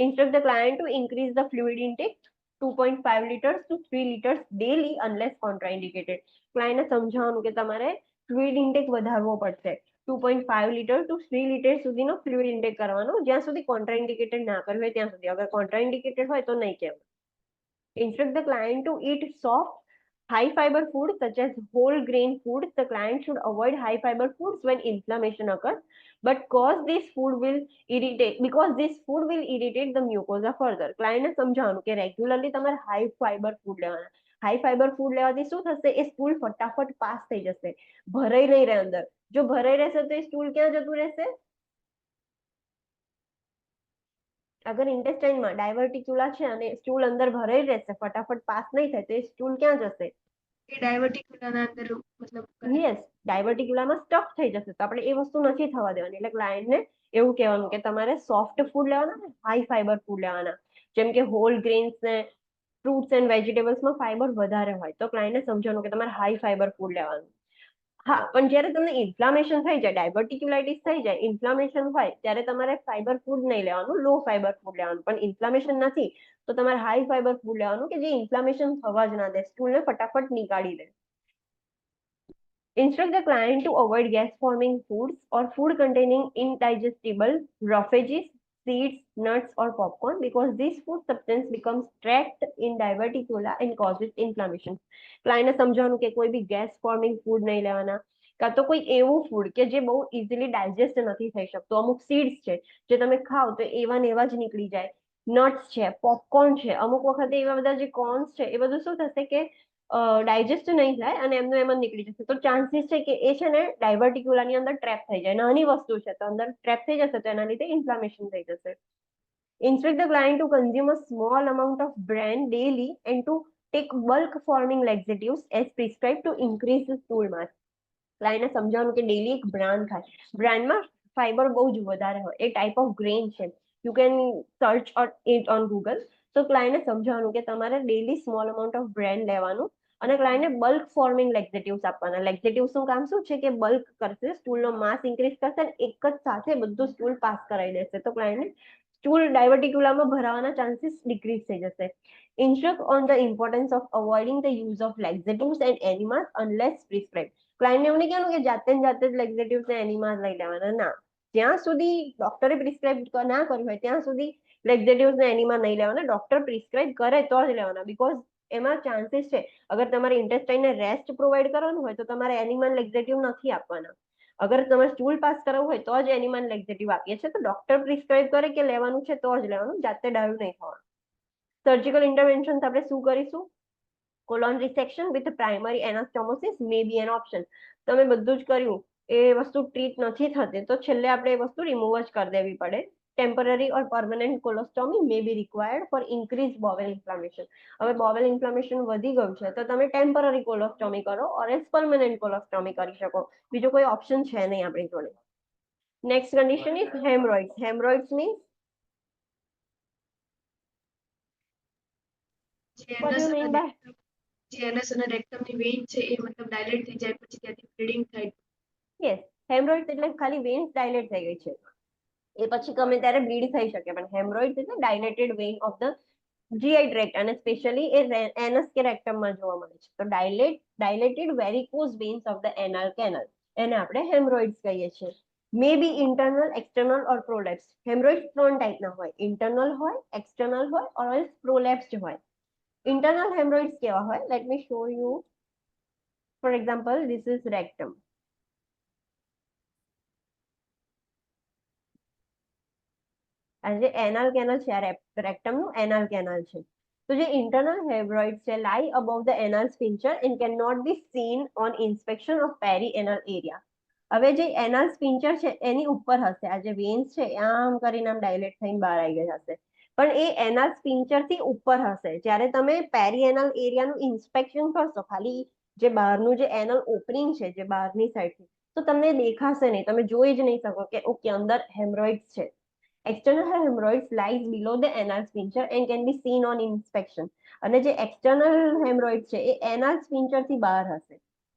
Instruct the client to increase the fluid intake 2.5 liters to 3 liters daily unless contraindicated. ક્લાયન્ટને સમજાવવાનું કે તમારે ફ્લુઇડ ઇન્ટેક વધારવો પડશે. 2.5 લીટર ટુ 3 લીટર સુધીનો ફ્લુઇડ ઇન્ટેક કરવાનો, જ્યાં સુધી કોન્ટ્રાઇન્ડિકેટેડ ના કર્યું હોય ત્યાં સુધી. અગર કોન્ટ્રાઇન્ડિકેટેડ હોય તો નહીં કહેવું. Instruct the client to eat soft, high fiber food such as whole grain food. The client should avoid high fiber foods when inflammation occurs, but because this food will irritate the mucosa further. ક્લાયન્ટને સમજાવવાનું કે રેગ્યુલરલી તમારે હાઈ ફાઈબર ફૂડ લેવાના. હાઈ ફાઈબર ફૂડ લેવાથી શું થશે? એ સ્ટૂલ ફટાફટ પાસ થઈ જશે, ભરાઈ નહીં રહે અંદર. જો ભરાઈ રહેશે તો એ સ્ટૂલ ક્યાં જતું રહેશે? અગર ઇન્ટેસ્ટાઇનમાં ડાયવર્ટિક્યુલા છે અને સ્ટૂલ અંદર ભરાઈ રહેશે, ફટાફટ પાસ નહીં થાય, તો એ સ્ટૂલ ક્યાં જશે? એ ડાયવર્ટિક્યુલાના અંદર મતલબ યસ, ડાયવર્ટિક્યુલામાં સ્ટક થઈ જશે. તો આપણે એ વસ્તુ નથી થવા દેવાની. એટલે ક્લાયન્ટને એવું કહેવાનું કે તમારે સોફ્ટ ફૂડ લેવાના ને હાઈ ફાઈબર ફૂડ લેવાના, જેમ કે હોલ ગ્રેન્સ ને ફ્રૂટ્સ એન્ડ વેજીટેબલ્સમાં ફાઈબર વધારે હોય. તો ક્લાયન્ટને સમજવાનું કે તમારે હાઈ ફાઈબર ફૂડ લેવાનું. હા, પણ જ્યારે તમને ઇન્ફ્લામેશન થઈ જાય, ડાયવર્ટિક્યુલાઇટિસ થઈ જાય, ઇન્ફ્લામેશન હોય, ત્યારે તમારે ફાઈબર ફૂડ નહીં લેવાનું, લો ફાઈબર ફૂડ લેવાનું. પણ ઇન્ફ્લામેશન નથી તો તમારે હાઈ ફાઈબર ફૂડ લેવાનું કે જે ઇન્ફ્લામેશન થવા જ ના દે, સ્ટૂલને ફટાફટ નીકાળી દે. Instruct the client to avoid gas forming foods or food containing indigestible roughages, seeds, nuts or popcorn because this food substance becomes trapped in diverticula and causes inflammation. ક્લાયન્ટને સમજાવવાનું કે કોઈ બી ગેસ ફોર્મિંગ ફૂડ નહીં લેવાના, કાં તો કોઈ એવું ફૂડ કે જે બહુ ઇઝીલી ડાયજેસ્ટ નથી થઈ શકતું. અમુક સીડ્સ છે જે તમે ખાઓ તો એવા ને એવા જ નીકળી જાય. નટ્સ છે, પોપકોર્ન છે, અમુક વખતે એવા બધા જે કોર્ન્સ છે એ બધું શું થશે કે ડાયજેસ્ટ નહીં થાય અને એમનું એમ જ નીકળી જશે. તો ચાન્સીસ છે કે એ છે ને ડાયવર્ટિક્યુલાની અંદર ટ્રેપ થઈ જાય. નાની વસ્તુ છે તો અંદર ટ્રેપ થઈ જશે, તો એના લીધે ઇન્ફ્લામેશન થઈ જશે. Instruct the client to consume a small amount of bran daily and to take bulk forming laxatives as prescribed to increase the stool mass. ક્લાયન્ટને સમજાવવાનું કે ડેલી એક બ્રાન ખાય. બ્રાનમાં ફાઈબર બહુ જ વધારે હોય. એ ટાઈપ ઓફ ગ્રેન છે. You can search it on Google. તો ક્લાયન્ટને સમજાવવાનું કે તમારે daily small amount of brain લેવાનું અને ક્લાયન્ટને બલ્ક ફોર્મિંગ લેક્ઝેટિવ્સ આપવાના. લેક્ઝેટિવ્સનું કામ શું છે કે બલ્ક કરશે, સ્ટૂલનો માસ ઇન્ક્રીઝ કરશે અને એક જ સાથે બધું સ્ટૂલ પાસ કરાવી દેશે. તો ક્લાયન્ટને સ્ટૂલ ડાયવર્ટિક્યુલામાં ભરાવાના ચાન્સીસ ડિક્રીઝ થઈ જશે. Instruct on the importance of avoiding the use of laxatives and enemas unless prescribed. ક્લાયન્ટને એવું નહીં કહેવાનું કે જાતે જ લેક્ઝેટિવ્સ ને એનિમાસ લઈ લેવાના. ના, જ્યાં સુધી ડોક્ટરે પ્રિસ્ક્રાઇબ ના કર્યું હોય ત્યાં સુધી લેક્ઝેટિવ્સ ને એનિમા નહીં લેવાના. ડોક્ટર પ્રિસ્ક્રાઇબ કરે તો જ લેવાના. બીકોઝ એમાં ચાન્સીસ છે, અગર તમારે ઇન્ટેસ્ટાઇનને રેસ્ટ પ્રોવાઈડ કરવાનું હોય તો તમારે એનિમલ લેક્ઝેટિવ નથી આપવાના. અગર તમારે સ્ટૂલ પાસ કરાવવું હોય તો જ એનિમલ લેક્ઝેટિવ આપીએ છીએ. તો ડોક્ટર પ્રિસ્ક્રાઇબ કરે કે લેવાનું છે તો જ લેવાનું, જાતે ડાયું નહીં થવાનું. સર્જિકલ ઇન્ટરવેન્શન આપણે શું કરીશું? Colon resection with primary anastomosis may be an option. તમે બધું જ કર્યું, એ વસ્તુ ટ્રીટ નથી થતી તો છેલ્લે આપણે એ વસ્તુ રિમૂવ જ કરી દેવી પડે. Temporary or permanent colostomy may be required for increase bowel inflammation. હવે બોવેલ ઇન્ફ્લામેશન વધી ગયું છે તો તમે ટેમ્પરરી કોલોસ્ટોમી કરો ઓર એલ્સ પરમનન્ટ કોલોસ્ટોમી કરી શકો. બીજો કોઈ ઓપ્શન છે નહીં આપણી જોડે. Next condition is haemorrhoids. Haemorrhoids means જે what do you mean by? Anus અને રેક્ટમની વેઇન છે એ મતલબ ડાયલેટ થઈ જાય પછી ત્યાંથી બ્લીડિંગ થાય. યસ, હેમરોઇડ્સ એટલે ખાલી વેન્સ ડાયલેટ થઈ ગઈ છે, એ પછી ગમે ત્યારે બ્લીડ થઈ શકે. પણ હેમરોઇડ્સ એટલે dilated vein of the GI tract અને સ્પેશિયલી એ એનસ કે રેક્ટમમાં જોવા મળે છે. તો dilated varicose veins of the anal canal, એને આપણે હેમરોઇડ્સ કહીએ છીએ. May be internal, external or prolapse. Haemorrhoids 3 ટાઈપના હોય, ઇન્ટરનલ હોય, એક્સટર્નલ હોય ઓર એલ્સ પ્રોલેપ્સ્ડ હોય. ઇન્ટરનલ હેમરોઇડ્સ કેવા હોય? Let me show you. For example, this is rectum. આ જે એનલ કેનલ છે રેક્ટમનું એનલ કેનલ છે. તો જે ઇન્ટરનલ હેમરોઇડ છે lie above the anal sphincter and can not be seen on inspection of peri anal area. હવે જે એનલ સ્પિન્ચર છે એની ઉપર હશે, આ જે વેન્સ છે આમ કરીને આમ ડાયલેટ થઈને બહાર આવી ગયા હશે, પણ એ એનલ સ્પિન્ચર થી ઉપર હશે. જ્યારે તમે પેરી એનલ એરિયાનું ઇન્સ્પેક્શન કરશો, ખાલી જે બહારનું જે એનલ ઓપનિંગ છે જે બહારની સાઈડથી, તો તમને દેખાશે નહીં, તમે જોઈ જ નહીં શકો કે ઓકે અંદર હેમરોઇડ્સ છે. External hemorrhoids lies below the anal sphincter and can be seen on inspection. અને જે external hemorrhoids છે એ anal sphincter થી બહાર હશે,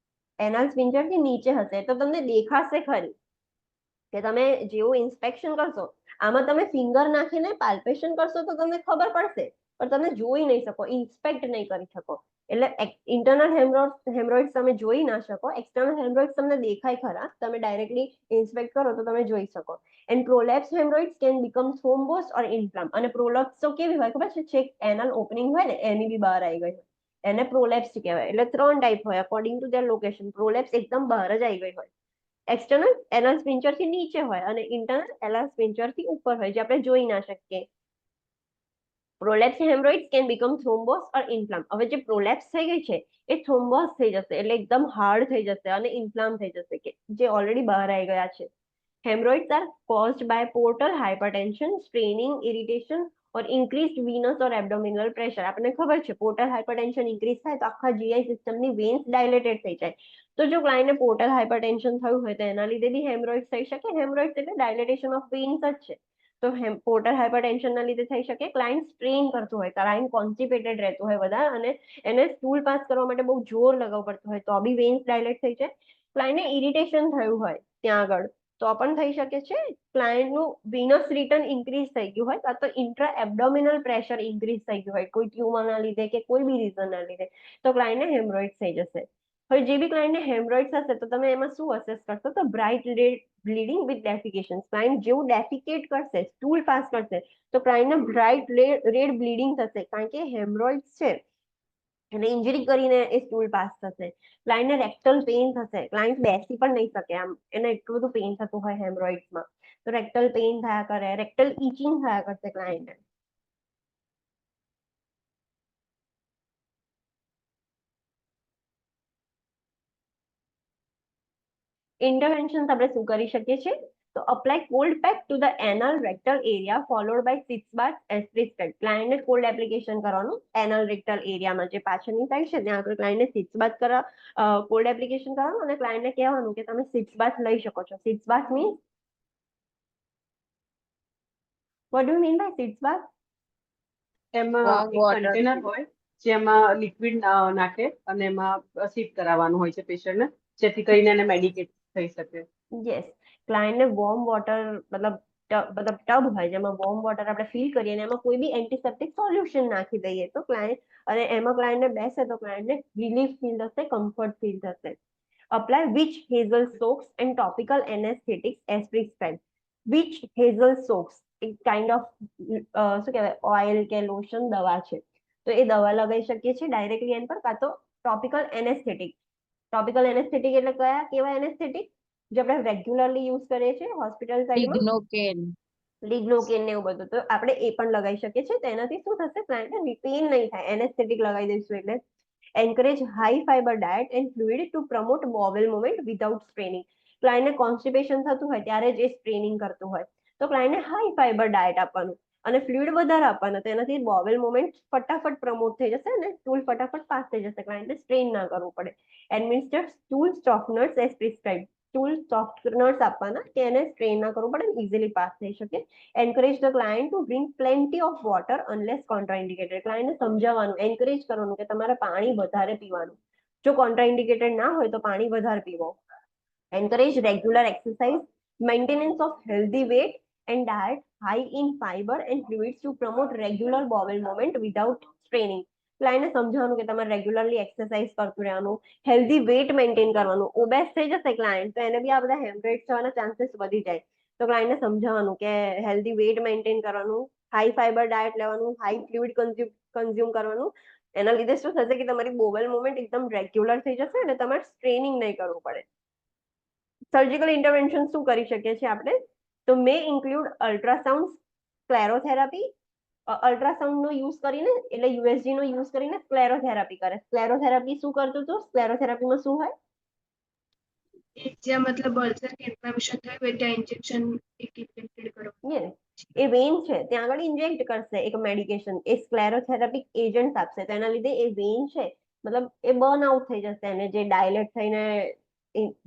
anal sphincter થી નીચે હશે, તો તમને દેખાશે ખરી કે તમે જેવું ઇન્સ્પેક્શન કરશો, આમાં તમે ફિંગર નાખીને પાલ્પેશન કરશો તો તમને ખબર પડશે, પણ તમે જોઈ નહીં શકો, ઇન્સ્પેક્ટ નહીં કરી શકો. એટલે ઇન્ટરનલ હેમરોઇડ્સ તમે જોઈ ના શકો, એક્સટર્નલ હેમરોઇડ્સ તમને દેખાય ખરા, તમે ડાયરેક્ટલી ઇન્સ્પેક્ટ કરો તો તમે જોઈ શકો. એન્ડ પ્રોલેપ્સ હેમરોઇડ્સ કેન બીકમ થ્રોમ્બોસ ઓર ઇન્ફ્લામ. અને પ્રોલેપ્સ તો કેવી હોય ખબર છે, છેક એનલ ઓપનિંગ હોય ને એની બી બહાર આવી ગઈ હોય, એને પ્રોલેપ્સ કહેવાય. એટલે 3 ટાઈપ હોય according to there location. Prolapse એકદમ બહાર જ આવી ગઈ હોય, એક્સટર્નલ એનલ સ્પિન્ચર થી નીચે હોય અને ઇન્ટરનલ એનલ સ્પિન્ચર થી ઉપર હોય, જે આપણે જોઈ ના શકીએ. પ્રોલેપ્સ હેમરોઇડ્સ કેન બીકમ થ્રોમ્બોસ ઓર ઇન્ફ્લામ. હવે જે પ્રોલેપ્સ થઈ ગઈ છે એ થ્રોમ્બોસ થઈ જશે, એટલે એકદમ હાર્ડ થઈ જશે અને ઇન્ફ્લામ થઈ જશે, કે જે ઓલરેડી બહાર આવી ગયા છે. Hemorrhoids are caused by portal hypertension, straining, irritation or increased venous or abdominal pressure. આપણને ખબર છે પોર્ટલ હાઇપરટેન્શન ઇન્ક્રીઝ થાય તો આખા જીઆઈ સિસ્ટમની વેન્સ ડાયલેટેડ થઈ જાય. તો જો ક્લાયન્ટને પોર્ટલ હાઇપરટેન્શન થયું હોય તો એના લીધે બી હેમરોઇડ્સ થઈ શકે. હેમરોઇડ્સ એટલે ડાયલેટેશન ઓફ વેન્સ જ છે. તો પોર્ટલ હાઇપરટેન્શનના લીધે થઈ શકે. ક્લાયન્ટ સ્ટ્રેન કરતું હોય, ક્લાયન્ટ કોન્સ્ટિપેટેડ રહેતું હોય વધારે અને એને સ્ટૂલ પાસ કરવા માટે બહુ જોર લગાવવું પડતું હોય તો બી વેન્સ ડાયલેટ થઈ જાય. ક્લાયન્ટને ઇરિટેશન થયું હોય ત્યાં આગળ તો પણ થઈ શકે છે. ક્લાયન્ટનું વિનસ રિટર્ન ઇન્ક્રીઝ થઈ ગયું હોય કાં તો ઇન્ટ્રા એબ્ડોમિનલ પ્રેશર ઇન્ક્રીઝ થઈ ગયું હોય કોઈ ટ્યુમરના લીધે કે કોઈ બી રીઝનના લીધે, તો ક્લાયન્ટને હેમરોઇડ્સ થઈ જશે. હવે જે બી ક્લાયન્ટને હેમરોઇડ્સ હશે તો તમે એમાં શું અસેસ કરશો, તો bright red bleeding with defecation. Client જેવું ડેફિકેટ કરશે, સ્ટૂલ પાસ કરશે, તો ક્લાયન્ટને બ્રાઇટ રેડ બ્લીડિંગ થશે, કારણ કે હેમરોઇડ્સ છે એટલે ઇન્જરી કરીને એ સ્ટૂલ પાસ થશે. ક્લાયન્ટને રેક્ટલ પેઇન થશે, ક્લાયન્ટ બેસી પણ નહીં શકે, આમ એને એટલું બધું પેઇન થતું હોય હેમરોઇડ્સમાં, તો રેક્ટલ પેઇન થયા કરે, રેક્ટલ ઇચિંગ થયા કરશે ક્લાયન્ટને. ઇન્ટરવેન્શન આપણે શું કરી શકીએ છીએ, તો apply cold pack to the anal rectal area followed by 6 bath as prescribed. ક્લાયન્ટને કોલ્ડ એપ્લિકેશન કરવાનું એનલ રેક્ટલ એરિયામાં, જે પાછળની સાઈડ છે ત્યાં આગળ ક્લાયન્ટને 6 બાથ કોલ્ડ એપ્લિકેશન કરવાનું અને ક્લાયન્ટને કહેવાનું કે તમે 6 બાથ લઈ શકો છો. 6 bath means what do mean by 6 bath? એમાં Warm એક water. કન્ટેનર હોય જેમાં લિક્વિડ નાખે અને એમાં સીપ કરાવવાનું હોય છે પેશન્ટને, જેથી કરીને એને મેડિકેટ થઈ શકે. યસ, ક્લાયન્ટને વોર્મ વોટર મતલબ ટબ હોય જેમાં વોર્મ વોટર આપણે ફિલ કરીએ અને એમાં કોઈ બી એન્ટીસેપ્ટિક સોલ્યુશન નાખી દઈએ તો ક્લાયન્ટ, અને એમાં ક્લાયન્ટને બેસે તો ક્લાયન્ટને રિલીફ ફીલ થશે, કમ્ફર્ટ ફીલ થશે. Apply witch hazel soaks and topical anaesthetics as prescribed. Witch hazel soaks એક કાઇન્ડ ઓફ શું કહેવાય ઓઇલ કે લોશન દવા છે, તો એ દવા લગાવી શકીએ છીએ ડાયરેક્ટલી એન પર, કાં તો ટોપિકલ એનેસ્થેટિક. ટોપિકલ એનેસ્થેટિક એટલે કયા કેવા એનેસ્થેટિક જે આપણે રેગ્યુલરલી યુઝ કરીએ છીએ હોસ્પિટલ સાઈડમાં, Lignocaine. લિગ્નોકેન ને એવું બધું, તો આપણે એ પણ લગાવી શકીએ છીએ. તેનાથી શું થશે, ક્લાયન્ટને પેઇન નહીં થાય, એનેસ્થેટિક લગાવી દઈશું એટલે. Encourage high fibre diet and fluid to promote bowel movement without straining. ક્લાયન્ટને કોન્સ્ટિપેશન થતું હોય ત્યારે જ એ સ્ટ્રેનિંગ કરતું હોય તો ક્લાયન્ટને હાઈ ફાઈબર ડાયટ આપવાનું અને ફ્લુઇડ વધારે આપવાનું, તેનાથી બોવેલ મુવમેન્ટ ફટાફટ પ્રમોટ થઈ જશે અને સ્ટૂલ ફટાફટ પાસ થઈ જશે, ક્લાયન્ટને સ્ટ્રેન ના કરવું પડે. Administer stool softeners as prescribed. Stool softeners આપવાના કે એને સ્ટ્રેન ના કરવું પડે, ઇઝીલી પાસ થઈ શકે. Encourage the client to drink plenty of water unless contraindicated. ક્લાયન્ટને સમજાવવાનું, એન્કરેજ કરવાનું કે તમારે પાણી વધારે પીવાનું, જો કોન્ટ્રાઇન્ડિકેટેડ ના હોય તો પાણી વધારે પીવો. Encourage regular exercise, maintenance of healthy weight and diet high in fibre and fluids to promote regular bowel movement without straining. ક્લાયન્ટને સમજાવવાનું કે તમારે રેગ્યુલરલી એક્સરસાઇઝ કરતું રહેવાનું, હેલ્ધી વેટ મેન્ટેન કરવાનું. ઓબેસ થઈ જશે ક્લાયન્ટ તો એને બી આ બધા હેમરેજ થવાના ચાન્સીસ વધી જાય, તો ક્લાયન્ટને સમજાવવાનું કે હેલ્ધી વેટ મેન્ટેન કરવાનું, હાઈ ફાઈબર ડાયટ લેવાનું, હાઈ ફ્લુઇડ કન્ઝ્યુમ કરવાનું. એના લીધે શું થશે કે તમારી બોવેલ મુવમેન્ટ એકદમ રેગ્યુલર થઈ જશે અને તમારે સ્ટ્રેનિંગ નહીં કરવું પડે. સર્જિકલ ઇન્ટરવેન્શન શું કરી શકીએ છીએ આપણે, તો મે ઇન્ક્લુડ અલ્ટ્રાસાઉન્ડ, સ્ક્લેરોથેરાપી અલ્ટ્રાસાઉન્ડ નો યુઝ કરીને એટલે યુએસજી નો યુઝ કરીને સ્ક્લેરોથેરાપી કરે. સ્ક્લેરોથેરાપી શું કરતું હતું? સ્ક્લેરોથેરાપીમાં શું હોય? જ્યાં મતલબ અલ્સર કે ઇન્ફ્લેમેશન થયું હોય ત્યાં ઇન્જેક્શન એક ઇન્જેક્ટેડ કરો. Yes. એ વેઇન છે ત્યાં આગળ ઇન્જેક્ટ કરશે એક મેડિકેશન, એ સ્ક્લેરોથેરાપિક એજન્ટ આપશે, તો એના લીધે એ વેઇન છે મતલબ એ બર્ન આઉટ થઈ જશે, અને જે ડાયલેટ થઈને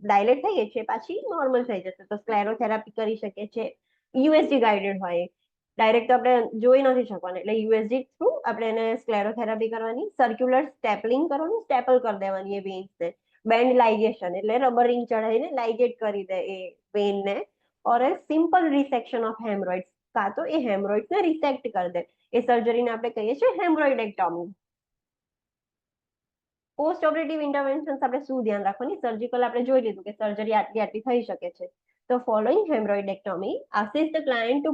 ડાયલેટ થઈ છે પાછી નોર્મલ થઈ જશે. તો સ્ક્લેરોથેરાપી કરી શકે છે. યુએસજી ગાઈડેડ હોય, ડાયરેક્ટ આપણે જોઈ નથી શકવાનું, એટલે યુએસજી થ્રુ આપણે એને સ્ક્લેરોથેરાપી કરવાની. સર્ક્યુલર સ્ટેપલિંગ કરવાનું, સ્ટેપલ કરી દેવાની એ વેઇન્સને. બેન્ડ લાઇગેશન એટલે રબર રિંગ ચડાવીને લાઇગેટ કરી દે એ વેઇનને. ઓર એ સિમ્પલ રિસેક્શન ઓફ હેમરોઇડ્સ, કાં તો એ હેમરોઇડ્સને રિસેક્ટ કરી દે. એ સર્જરીને આપણે કહીએ છીએ હેમરોઇડેક્ટોમી. પોસ્ટ ઓપરેટિવ ઇન્ટરવેન્શન્સ આપણે શું ધ્યાન રાખવાની? સર્જિકલ આપણે જોઈ લીધું કે સર્જરી આટલી આટલી થઈ શકે છે. તો following હેમરોઇડેક્ટોમી assist the client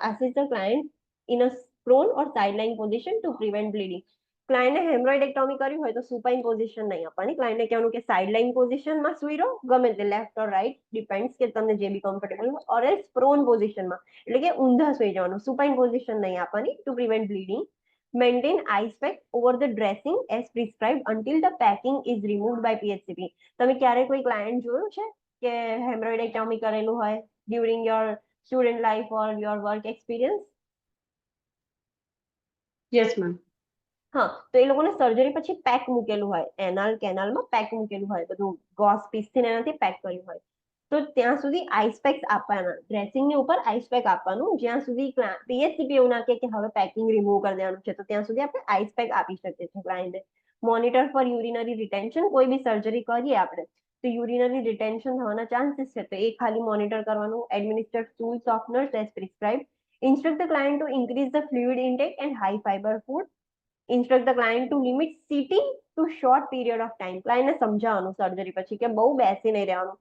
assist the client in a prone or sideline position to prevent bleeding. ક્લાયન્ટને હેમરોઇડેક્ટોમી કરવી હોય તો સુપાઇન પોઝિશન નહીં આપવાની. ક્લાયન્ટને કહેવાનું કે સાઇડલાઇન પોઝિશનમાં સુઈ રહો, ગમે તે લેફ્ટ ઓર રાઈટ ડિપેન્ડ્સ કે તમને જે બી કમ્ફર્ટેબલ હોય, ઓર એલ્સ પ્રોન પોઝિશનમાં એટલે કે ઊંધા સુઈ જવાનું. સુપાઇન પોઝિશન નહીં આપવાની two prevent bleeding. Maintain ice pack over the dressing as prescribed until the packing is removed by PHCP. તમે ક્યારે કોઈ ક્લાયન્ટ જોયું છે કે હેમરોઇડેક્ટોમી કરેલું હોય during your student life or your work experience? Yes ma'am. હા, તો એ લોકોને સર્જરી પછી પેક મૂકેલું હોય, એનાલ કેનાલમાં પેક મૂકેલું હોય, બધું ગોસ પીસથી એનાથી પેક કર્યું હોય. તો ત્યાં સુધી આઈસ પેક્સ આપવાના, ડ્રેસિંગની ઉપર આઈસ પેક આપવાનું, જ્યાં સુધી પીએચસીપી એવું ના કહે કે હવે પેકિંગ રિમૂવ કરી દેવાનું છે, તો ત્યાં સુધી આપણે આઈસ પેક આપી શકીએ છીએ ક્લાયન્ટને. મોનિટર ફોર યુરિનરી રિટેન્શન, કોઈ બી સર્જરી કરીએ આપણે તો યુરિનરી રિટેન્શન થવાના ચાન્સીસ છે, તો એ ખાલી મોનિટર કરવાનું. Administer stool softeners as prescribe. Instruct the client to increase the fluid intake and high fibre food. Instruct the client to limit sitting to short period of time. ક્લાયન્ટને સમજાવવાનું સર્જરી પછી કે બહુ બેસી નહીં રહેવાનું,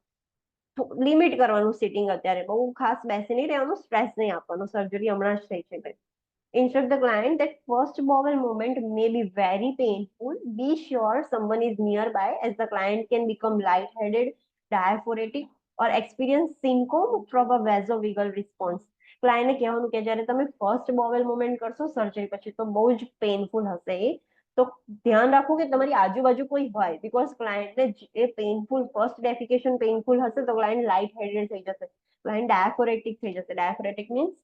લિમિટ કરવાનું સિટિંગ. અત્યારે બહુ ખાસ બેસી નહીં રહેવાનું, સ્ટ્રેસ નહીં આપવાનું, સર્જરી હમણાં જ થઈ છે. Instruct the client that first bowel movement may be very painful. Be sure someone is nearby as the client can become lightheaded, diaphoretic or experience syncope from a vasovagal response. ક્લાયન્ટને કહેવાનું કે જ્યારે તમે ફર્સ્ટ બોવેલ મુવમેન્ટ કરશો સર્જરી પછી તો બહુ જ પેઇનફુલ હશે એ. તો ધ્યાન રાખો કે તમારી આજુબાજુ કોઈ હોય, બીકોઝ ક્લાયન્ટને એ પેઇનફુલ ફર્સ્ટ ડેફિકેશન પેઇનફુલ હશે તો ક્લાયન્ટ લાઇટ હેડેડ થઈ જશે, ક્લાયન્ટ ડાયાફોરેટિક થઈ જશે. ડાયાફોરેટિક મીન્સ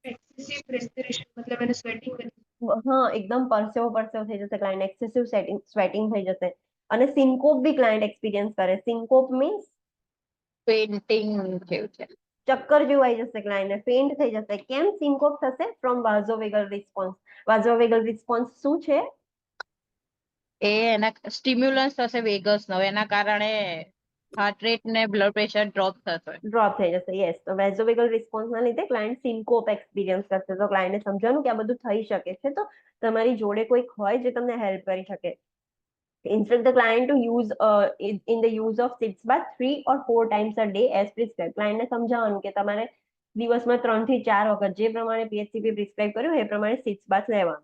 એક્સેસિવ રેસ્પિરેશન મતલબ એને સ્વેટિંગ. હા, એકદમ પરસેવો પરસેવો થઈ જશે, ક્લાયન્ટ એક્સેસિવ સ્વેટિંગ થઈ જશે. અને સિન્કોપ બી ક્લાયન્ટ એક્સપિરિયન્સ કરે. સિન્કોપ મીન્સ પેઇન્ટિંગ જેવું છે. ચક્કર જેવું આવી જશે, ક્લાયન્ટને ફેન્ટ થઈ જશે. કેમ સિન્કોપ થશે? From vasovagal response. Vasovagal response શું છે? એ એના સ્ટિમ્યુલન્સ થશે વેગસ નો, એના કારણે હાર્ટ રેટ ને બ્લડ પ્રેશર ડ્રોપ થશે. ડ્રોપ થઈ જશે. યસ, તો વેઝોવેગલ રિસ્પોન્સના લીધે ક્લાયન્ટ સિન્કોપ એક્સપિરિયન્સ કરશે. તો ક્લાયન્ટને સમજવાનું કે આ બધું થઈ શકે છે, તો તમારી જોડે કોઈક હોય જે તમને હેલ્પ કરી શકે. Instruct the client to use in the use of sitz bath 3 or 4 times a day as prescribed. ક્લાયન્ટને સમજાવવાનું કે તમારે દિવસમાં 3 થી 4 વખત જે પ્રમાણે પીએચસીપી પ્રિસ્ક્રાઇબ કર્યું એ પ્રમાણે સિટ્સ બાથ લેવાનું.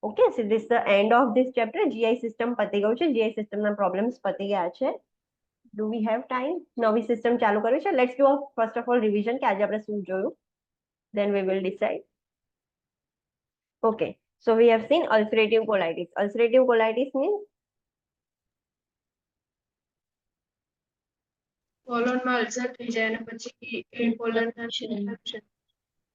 Okay, so this the end of this chapter. GI system પતી ગયું છે, જીઆઈ સિસ્ટમના પ્રોબ્લેમ્સ પતી ગયા છે. Do we have time? નવી સિસ્ટમ ચાલુ કરવી છે. Let's do first of all revision કે આજે આપણે શું જોયું, then we will decide. Okay, so we have seen ulcerative colitis. Ulcerative colitis means કોલોનમાં અલ્સર થઈ જાય અને પછી ઇન્ફોલન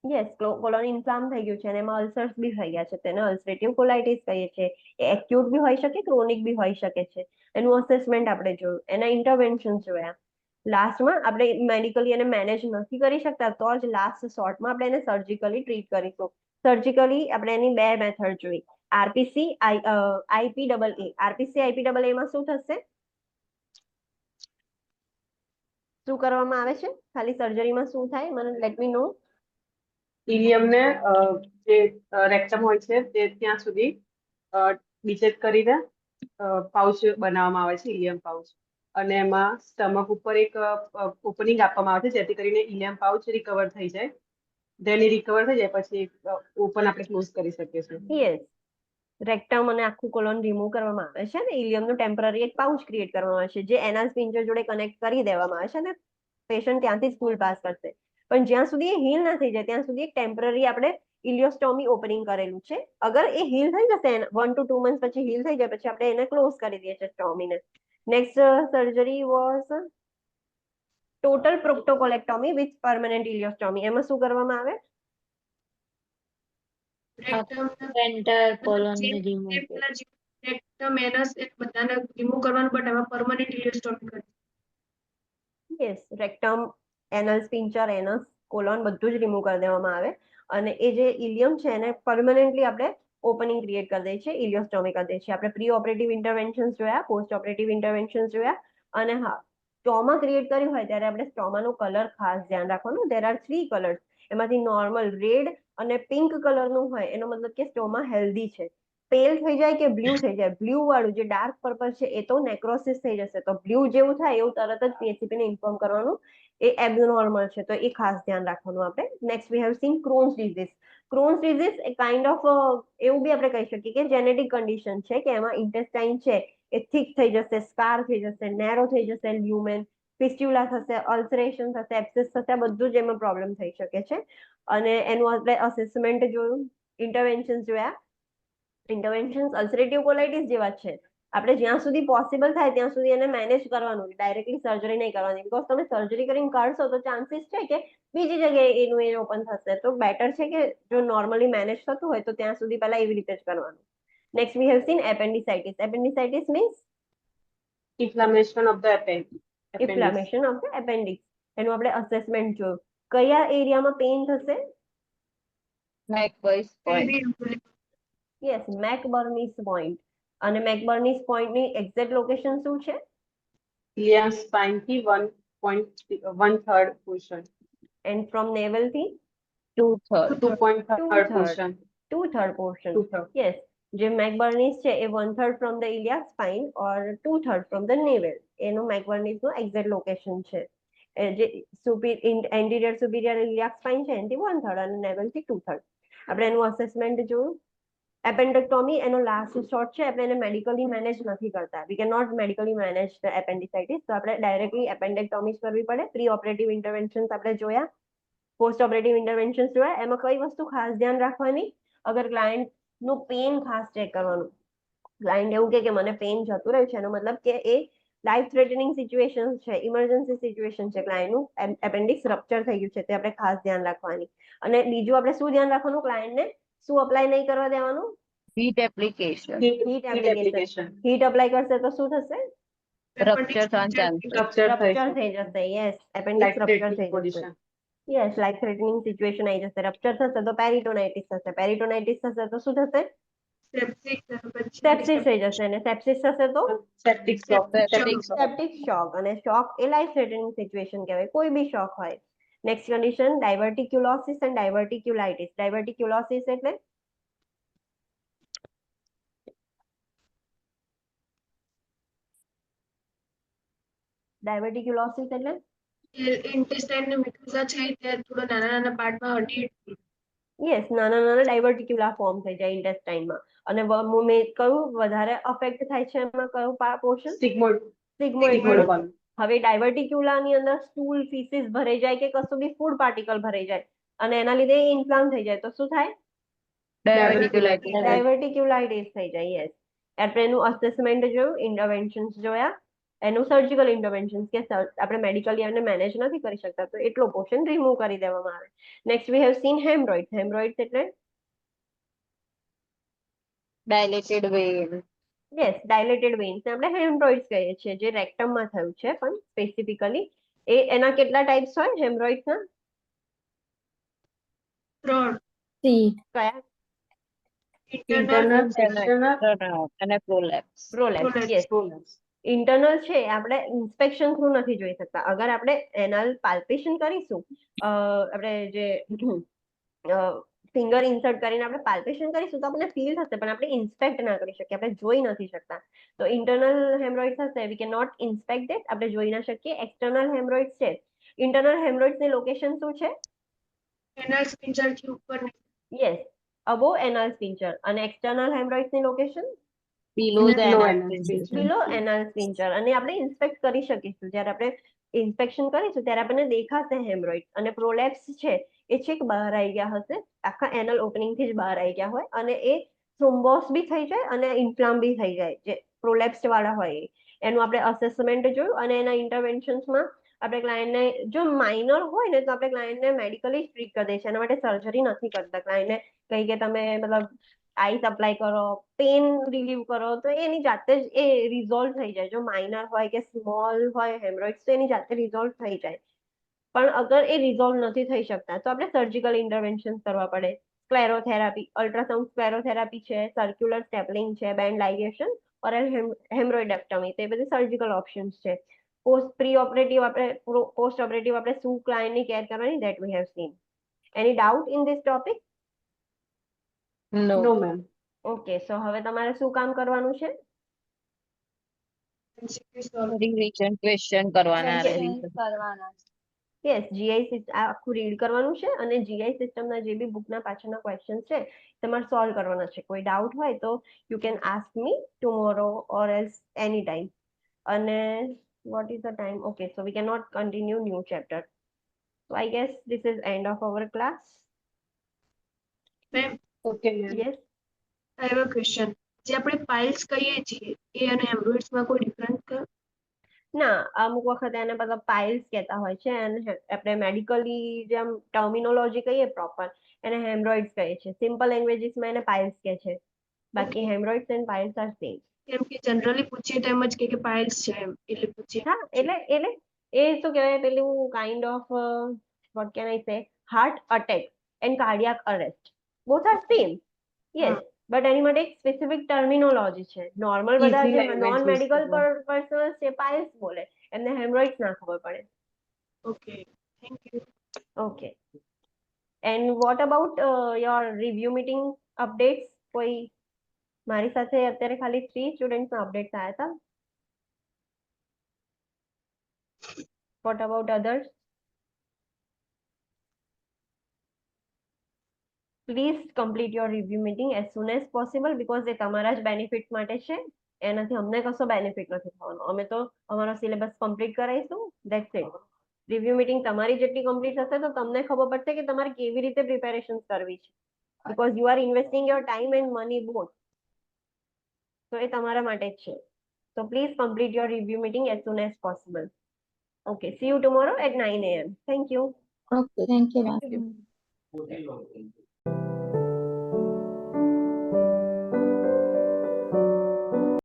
યસ, કોલોન ઇન્ફ્લામ થઈ ગયું છે અને એમાં અલ્સર્સ બી થઈ ગયા છે, તેને અલ્સરેટિવ કોલાઇટિસ કહીએ છીએ. એ એક્યુટ બી હોઈ શકે, ક્રોનિક બી હોઈ શકે છે. એનું અસેસમેન્ટ આપણે જોયું, એના ઇન્ટરવેન્શન જોયા. લાસ્ટમાં આપણે મેડિકલી એને મેનેજ નથી કરી શકતા તો જ લાસ્ટ શોર્ટમાં આપણે એને સર્જિકલી ટ્રીટ કરીશું. સર્જિકલી આપણે એની બે મેથડ જોઈ, આરપીસી આઈપીડબલએ. આરપીસી આઈપીડબલએ માં શું થશે? શું કરવામાં આવે છે? ખાલી સર્જરીમાં શું થાય મને લેટ મી નો. ઇલિયમને જે રેક્ટમ હોય છે તે ત્યાં સુધી ડિસેક્ટ કરીને પાઉચ બનાવવામાં આવે છે, ઇલિયમ પાઉચ. અને એમાં સ્ટમક ઉપર એક ઓપનિંગ આપવામાં આવે છે જેથી કરીને ઇલિયમ પાઉચ રિકવર થઈ જાય. ધેન એ રિકવર થઈ જાય પછી ઓપન આપણે ક્લોઝ કરી શકીએ છીએ. યસ, રેક્ટમ અને આખું કોલોન રિમૂવ કરવામાં આવે છે ને ઇલિયમનું ટેમ્પરરી એક પાઉચ ક્રિએટ કરવામાં આવે છે જે એનાલ સ્પિન્ચર જોડે કનેક્ટ કરી દેવામાં આવે છે ને પેશન્ટ ત્યાંથી જ ફૂલ પાસ કરશે. પણ જ્યાં સુધી એ હીલ ના થઈ જાય ત્યાં સુધી એક ટેમ્પરરી આપણે ઇલિયોસ્ટોમી ઓપનિંગ કરેલું છે. અગર એ હીલ થઈ જશે 1 to 2 months પછી હીલ થઈ જાય પછી આપણે એને ક્લોઝ કરી દઈએ છીએ સ્ટોમીને. Next surgery was total proctocolectomy with permanent ileostomy. એમાં શું કરવામાં આવે? રેક્ટમ Center colon જે ને remove પેલા રેક્ટમ એનસ એ બધાને રિમૂવ કરવાનું બટ એમાં પરમનન્ટ ઇલિયોસ્ટોમી કરી. યસ, રેક્ટમ, એનલ સ્પિન્ચર, એનસ, કોલોન બધું જ રિમૂવ કરી દેવામાં આવે અને એ જે ઇલિયમ છે એને પરમનન્ટલી આપણે ઓપનિંગ ક્રિએટ કરી દઈએ છીએ, ઇલિયોસ્ટોમી કરી દઈએ છીએ. આપણે પ્રી ઓપરેટિવ ઇન્ટરવેન્શન્સ જોયા, પોસ્ટ ઓપરેટિવ ઇન્ટરવેન્શન્સ જોયા અને હા, સ્ટોમા ક્રિએટ કર્યું હોય ત્યારે આપણે સ્ટોમાનો કલર ખાસ ધ્યાન રાખવાનું. There are 3 colours. એમાંથી નોર્મલ રેડ અને પિંક કલરનું હોય એનો મતલબ કે સ્ટોમા હેલ્ધી છે. પેલ થઈ જાય કે બ્લુ થઈ જાય, બ્લુ વાળું જે ડાર્ક પર્પલ છે એ તો નેક્રોસિસ થઈ જશે. તો બ્લુ જેવું થાય એવું તરત જ PHCP ને ઇન્ફોર્મ કરવાનું, એ એબનોર્મલ છે. તો એ ખાસ ધ્યાન રાખવાનું આપણે. Next we have scene Crohn's disease. Crohn's disease A kind of એવું બી આપણે કહી શકીએ કે જેનેટિક કન્ડિશન છે કે એમાં ઇન્ટેસ્ટાઇન છે એ થીક થઈ જશે, સ્કાર થઈ જશે, નેરો થઈ જશે, લ્યુમેન, ફિસ્ટ્યુલા થશે, અલ્સરેશન થશે, એબ્સેસ થશે, આ બધું જ એમાં પ્રોબ્લેમ થઈ શકે છે. અને એનું આપણે અસેસમેન્ટ જોયું, ઇન્ટરવેન્શન્સ જોયા. ઇન્ટરવેન્શન્સ અલ્સરેટિવ કોલાઇટિસ જેવા જ છે. આપણે જ્યાં સુધી પોસિબલ થાય ત્યાં સુધી એને મેનેજ કરવાનું, ડાયરેક્ટલી સર્જરી નહીં કરવાની. બીકોઝ તમે સર્જરી કરીને કાઢશો તો ચાન્સીસ છે કે બીજી જગ્યાએ એનું એ ઓપન થશે. તો બેટર છે કે જો નોર્મલી મેનેજ થતું હોય તો ત્યાં સુધી પહેલા એવી રીતે જ કરવાનું. Next we have seen appendicitis. Appendicitis means inflammation of the appendix. Inflammation of the appendix. એનું આપણે અસેસમેન્ટ જોયું. કયા એરિયામાં પેઇન થશે? Likewise, point. Yes, McBurney's point. અને મેકબર્નીસ પોઈન્ટની એક્ઝેક્ટ લોકેશન શું છે? Ilium spine થી 1/3 portion. એન્ડ ફ્રોમ નેવલ થી 2/3. 2.3 portion. 2/3 પોર્શન. 2/3. યસ, જે મેકબર્નીસ છે એ 1/3 from the iliac spine or 2/3 from the navel. એનું મેકબર્નીસનું એક્ઝેક્ટ લોકેશન છે. જે એન્ટિરિયર સુપિરિયર ઇલિયાક સ્પાઇન છે એનાથી 1/3 અને નેવલ થી 2/3. આપણે એનું અસેસમેન્ટ જોયું. એપેન્ડેક્ટોમી એનો લાસ્ટ શોર્ટ છે. આપણે એને મેડિકલી મેનેજ નથી કરતા. We can not medically manage the appendicitis. તો આપણે ડાયરેક્ટલી એપેન્ડેક્ટોમી જ કરવી પડે. પ્રી ઓપરેટિવ ઇન્ટરવેન્શન્સ આપણે જોયા, પોસ્ટ ઓપરેટિવ ઇન્ટરવેન્શન્સ જોયા. એમાં કઈ વસ્તુ ખાસ ધ્યાન રાખવાની? અગર ક્લાયન્ટ નું પેન ખાસ ચેક કરવાનું. ક્લાયન્ટ એવું કે મને પેન જતું રહ્યું છે એનો મતલબ કે એ લાઈફ થ્રેટનિંગ સિચ્યુએશન છે, ઇમરજન્સી સિચ્યુએશન છે, ક્લાયન્ટનું એપેન્ડિક્સ રપ્ચર થઈ ગયું છે, તે આપણે ખાસ ધ્યાન રાખવાની. અને બીજું આપણે શું ધ્યાન રાખવાનું? ક્લાયન્ટને શું અપ્લાય નહીં કરવા દેવાનું? Heat application. Heat application. Heat apply કરશે તો શું થશે? Rupture થવાના chances. Rupture થઈ રપ્ચર થઈ શકે. જશે. યસ, એપેન્ડિક્સ Like રપ્ચર થઈ threatening જશે. position. Yes, life threatening situation આવી જશે. રપ્ચર થશે તો પેરિટોનાઇટિસ થશે. પેરિટોનાઇટિસ થશે તો શું થશે? સેપ્સિસ થઈ જશે. અને સેપ્સિસ થશે તો Septic shock. Septic shock. Septic shock. અને શોક એ લાઈફ થ્રેટનિંગ સિચ્યુએશન કહેવાય, કોઈ બી શોક હોય. Next condition diverticulosis and diverticulitis. Diverticulosis એટલે ડાયવર્ટિક્યુલોસિસ એટલે ઇન્ટેસ્ટાઇન ને મ્યુકોઝા છે તે થોડા નાના નાના પાર્ટમાં હટી યસ, નાના નાના ડાયવર્ટિક્યુલા ફોર્મ થઈ જાય ઇન્ટેસ્ટાઇનમાં. અને મેં કયું વધારે અફેક્ટ થાય છે એમાં કયું portion? Sigmoid. Sigmoid Sigmoid portion. column. હવે ડાયવર્ટિક્યુલાની અંદર સ્ટૂલ, ફીસીસ ભરાઈ જાય કે કશું બી ફૂડ પાર્ટિકલ ભરાઈ જાય અને એના લીધે ઇન્ફ્લામ થઈ જાય તો શું થાય? Diverticulitis. ડાયવર્ટિક્યુલાઇટિસ થઈ જાય. યસ, આપણે એનું અસેસમેન્ટ જોયું, ઇન્ટરવેન્શન્સ જોયા. એનું સર્જિકલ ઇન્ટરવેન્શન કે આપણે મેડિકલી એને મેનેજ નથી કરી શકતા તો એટલો પોર્શન રિમૂવ કરી દેવામાં આવે. Next we have seen haemorrhoids. Haemorrhoids એટલે Dilated vein. Yes, dilated veins આપણે હેમરોઇડ્સ કહીએ છીએ, જે રેક્ટમમાં થયું છે. પણ સ્પેસિફિકલી એના કેટલા ટાઇપ્સ હોય હેમરોઇડ્સના? 3 C. કયા? Internal, external, Internal અને prolapse. Prolapse. Yes, prolapse. Internal છે આપણે ઇન્સ્પેક્શન થ્રુ નથી જોઈ શકતા. અગર આપણે એનલ પાલ્પેશન કરીશું, આપણે જે ફિંગર ઇન્સર્ટ કરીને આપણે પાલ્પેશન કરીશું તો આપણને ફીલ થશે, પણ આપણે ઇન્સ્પેક્ટ ના કરી શકીએ, આપણે જોઈ નથી શકતા. તો ઇન્ટરનલ હેમરોઇડ્સ હશે, we can not inspect it, આપણે જોઈ ના શકીએ. એક્સટર્નલ હેમરોઇડ્સ છે. ઇન્ટરનલ હેમરોઇડ્સની લોકેશન શું છે? એનલ સ્પિન્ચર થી ઉપર યસ, અબો એનલ સ્પિન્ચર. અને એક્સટર્નલ હેમરોઇડ્સની location Below the Below anal anal sphincter. sphincter. Below anal sphincter. અને આપણે ઇન્સ્પેક્ટ કરી શકીશું જ્યારે આપણે ઇન્સ્પેક્શન કરીશું ત્યારે આપણને દેખાશે હેમરોઇડ અને પ્રોલેપ્સ છે એ છેક બહાર આવી ગયા હશે, આખા એનલ ઓપનિંગ થી જ બહાર આવી ગયા હોય અને એ થ્રોમ્બોસ બી થઈ જાય અને ઇન્ફ્લામ બી થઈ જાય, જે પ્રોલેપ્સ વાળા હોય એ. એનું આપણે અસેસમેન્ટ જોયું અને એના ઇન્ટરવેન્શન્સમાં આપણે ક્લાયન્ટને જો માઇનર હોય ને તો આપણે ક્લાયન્ટને મેડિકલી ટ્રીટ કરી દઈએ છીએ, એના માટે સર્જરી નથી કરતા. ક્લાયન્ટને કહી કે તમે મતલબ આઈસ અપ્લાય કરો, પેન રિલીવ કરો, તો એની જાતે જ એ રિઝોલ્વ થઈ જાય. જો માઇનર હોય કે સ્મોલ હોય હેમરોઇડ્સ તો એની જાતે રિઝોલ્વ થઈ જાય. પણ અગર એ રિઝોલ્વ નથી થઈ શકતા તો આપણે સર્જિકલ ઇન્ટરવેન્શન કરવા પડે. સ્ક્લેરોથેરાપી, અલ્ટ્રાસાઉન્ડ સ્ક્લેરોથેરાપી છે, સર્ક્યુલર સ્ટેપલિંગ છે, બેન્ડ લાઇગેશન ઓર હેમરોઇડેક્ટમી, તો એ બધી સર્જિકલ ઓપ્શન્સ છે. પ્રી ઓપરેટિવ આપણે પોસ્ટ ઓપરેટિવ આપણે શું ક્લાયન્ટની કેર કરવાની, that we have seen. Any doubt in this topic? No. No ma'am. Okay, so હવે તમારે શું કામ કરવાનું છે? રિવિઝન ક્વેશ્ચન કરવાના. Yes. revision. કરવાના. યસ, જીઆઈ આખું રીડ કરવાનું છે અને જીઆઈ સિસ્ટમના જે બી બુકના પાછળના ક્વેશ્ચન છે તમારે સોલ્વ કરવાના છે. કોઈ ડાઉટ હોય તો you can ask me tomorrow or else any time. અને what is the time? Okay, so we cannot continue new chapter. So I guess this is end of our class. Ma'am, okay ma'am. Yes. I have a question. જે આપણે પાઇલ્સ કહીએ છીએ એ અને હેમરોઇડ્સમાં કોઈ ડિફરન્સ? ના, અમુક વખત એને બધા પાઇલ્સ કહેતા હોય છે અને આપણે મેડિકલી જેમ ટર્મિનોલોજી કહીએ પ્રોપર એને હેમરોઇડ્સ કહીએ છીએ. સિમ્પલ લેંગ્વેજીસમાં એને પાઇલ્સ કહે છે. બાકી હેમરોઇડ્સ એન્ડ પાઇલ્સ આર સેમ. કેમ કે જનરલી પૂછીએ તો એમ જ કે પાઇલ્સ છે એમ, એટલે પૂછીએ. હા, એટલે એ શું કહેવાય, પેલું kind of what can I say, heart attack and cardiac arrest both are same. Yes, but એની માટે એક સ્પેસિફિક ટર્મિનોલોજી છે. નોર્મલ બધા Easy જે language નોન use મેડિકલ કરો. પર્સનલ્સ છે પાઇલ્સ બોલે, એમને હેમરોઇડ્સ ના ખબર પડે. Okay, thank you. Okay, and what about your review meeting updates? કોઈ મારી સાથે અત્યારે ખાલી 3 સ્ટુડન્ટ્સના અપડેટ્સ આવ્યા હતા. What about others? Please complete your review meeting as soon as possible, because એ તમારા જ બેનિફિટ માટે છે. એનાથી અમને કશો બેનિફિટ નથી થવાનો. અમે તો અમારો સિલેબસ કમ્પ્લીટ કરાવીશું, ધેટ્સ ઇટ. રિવ્યુ મીટિંગ તમારી જેટલી કમ્પ્લીટ હશે તો તમને ખબર પડશે કે તમારે કેવી રીતે પ્રિપેરેશન કરવી છે, because you are investing your time and money both. તો એ તમારા માટે જ છે. So please complete your review meeting as soon as possible. Okay, see you tomorrow at 9 a.m. Thank you. Okay, thank you, ma'am. Thank you.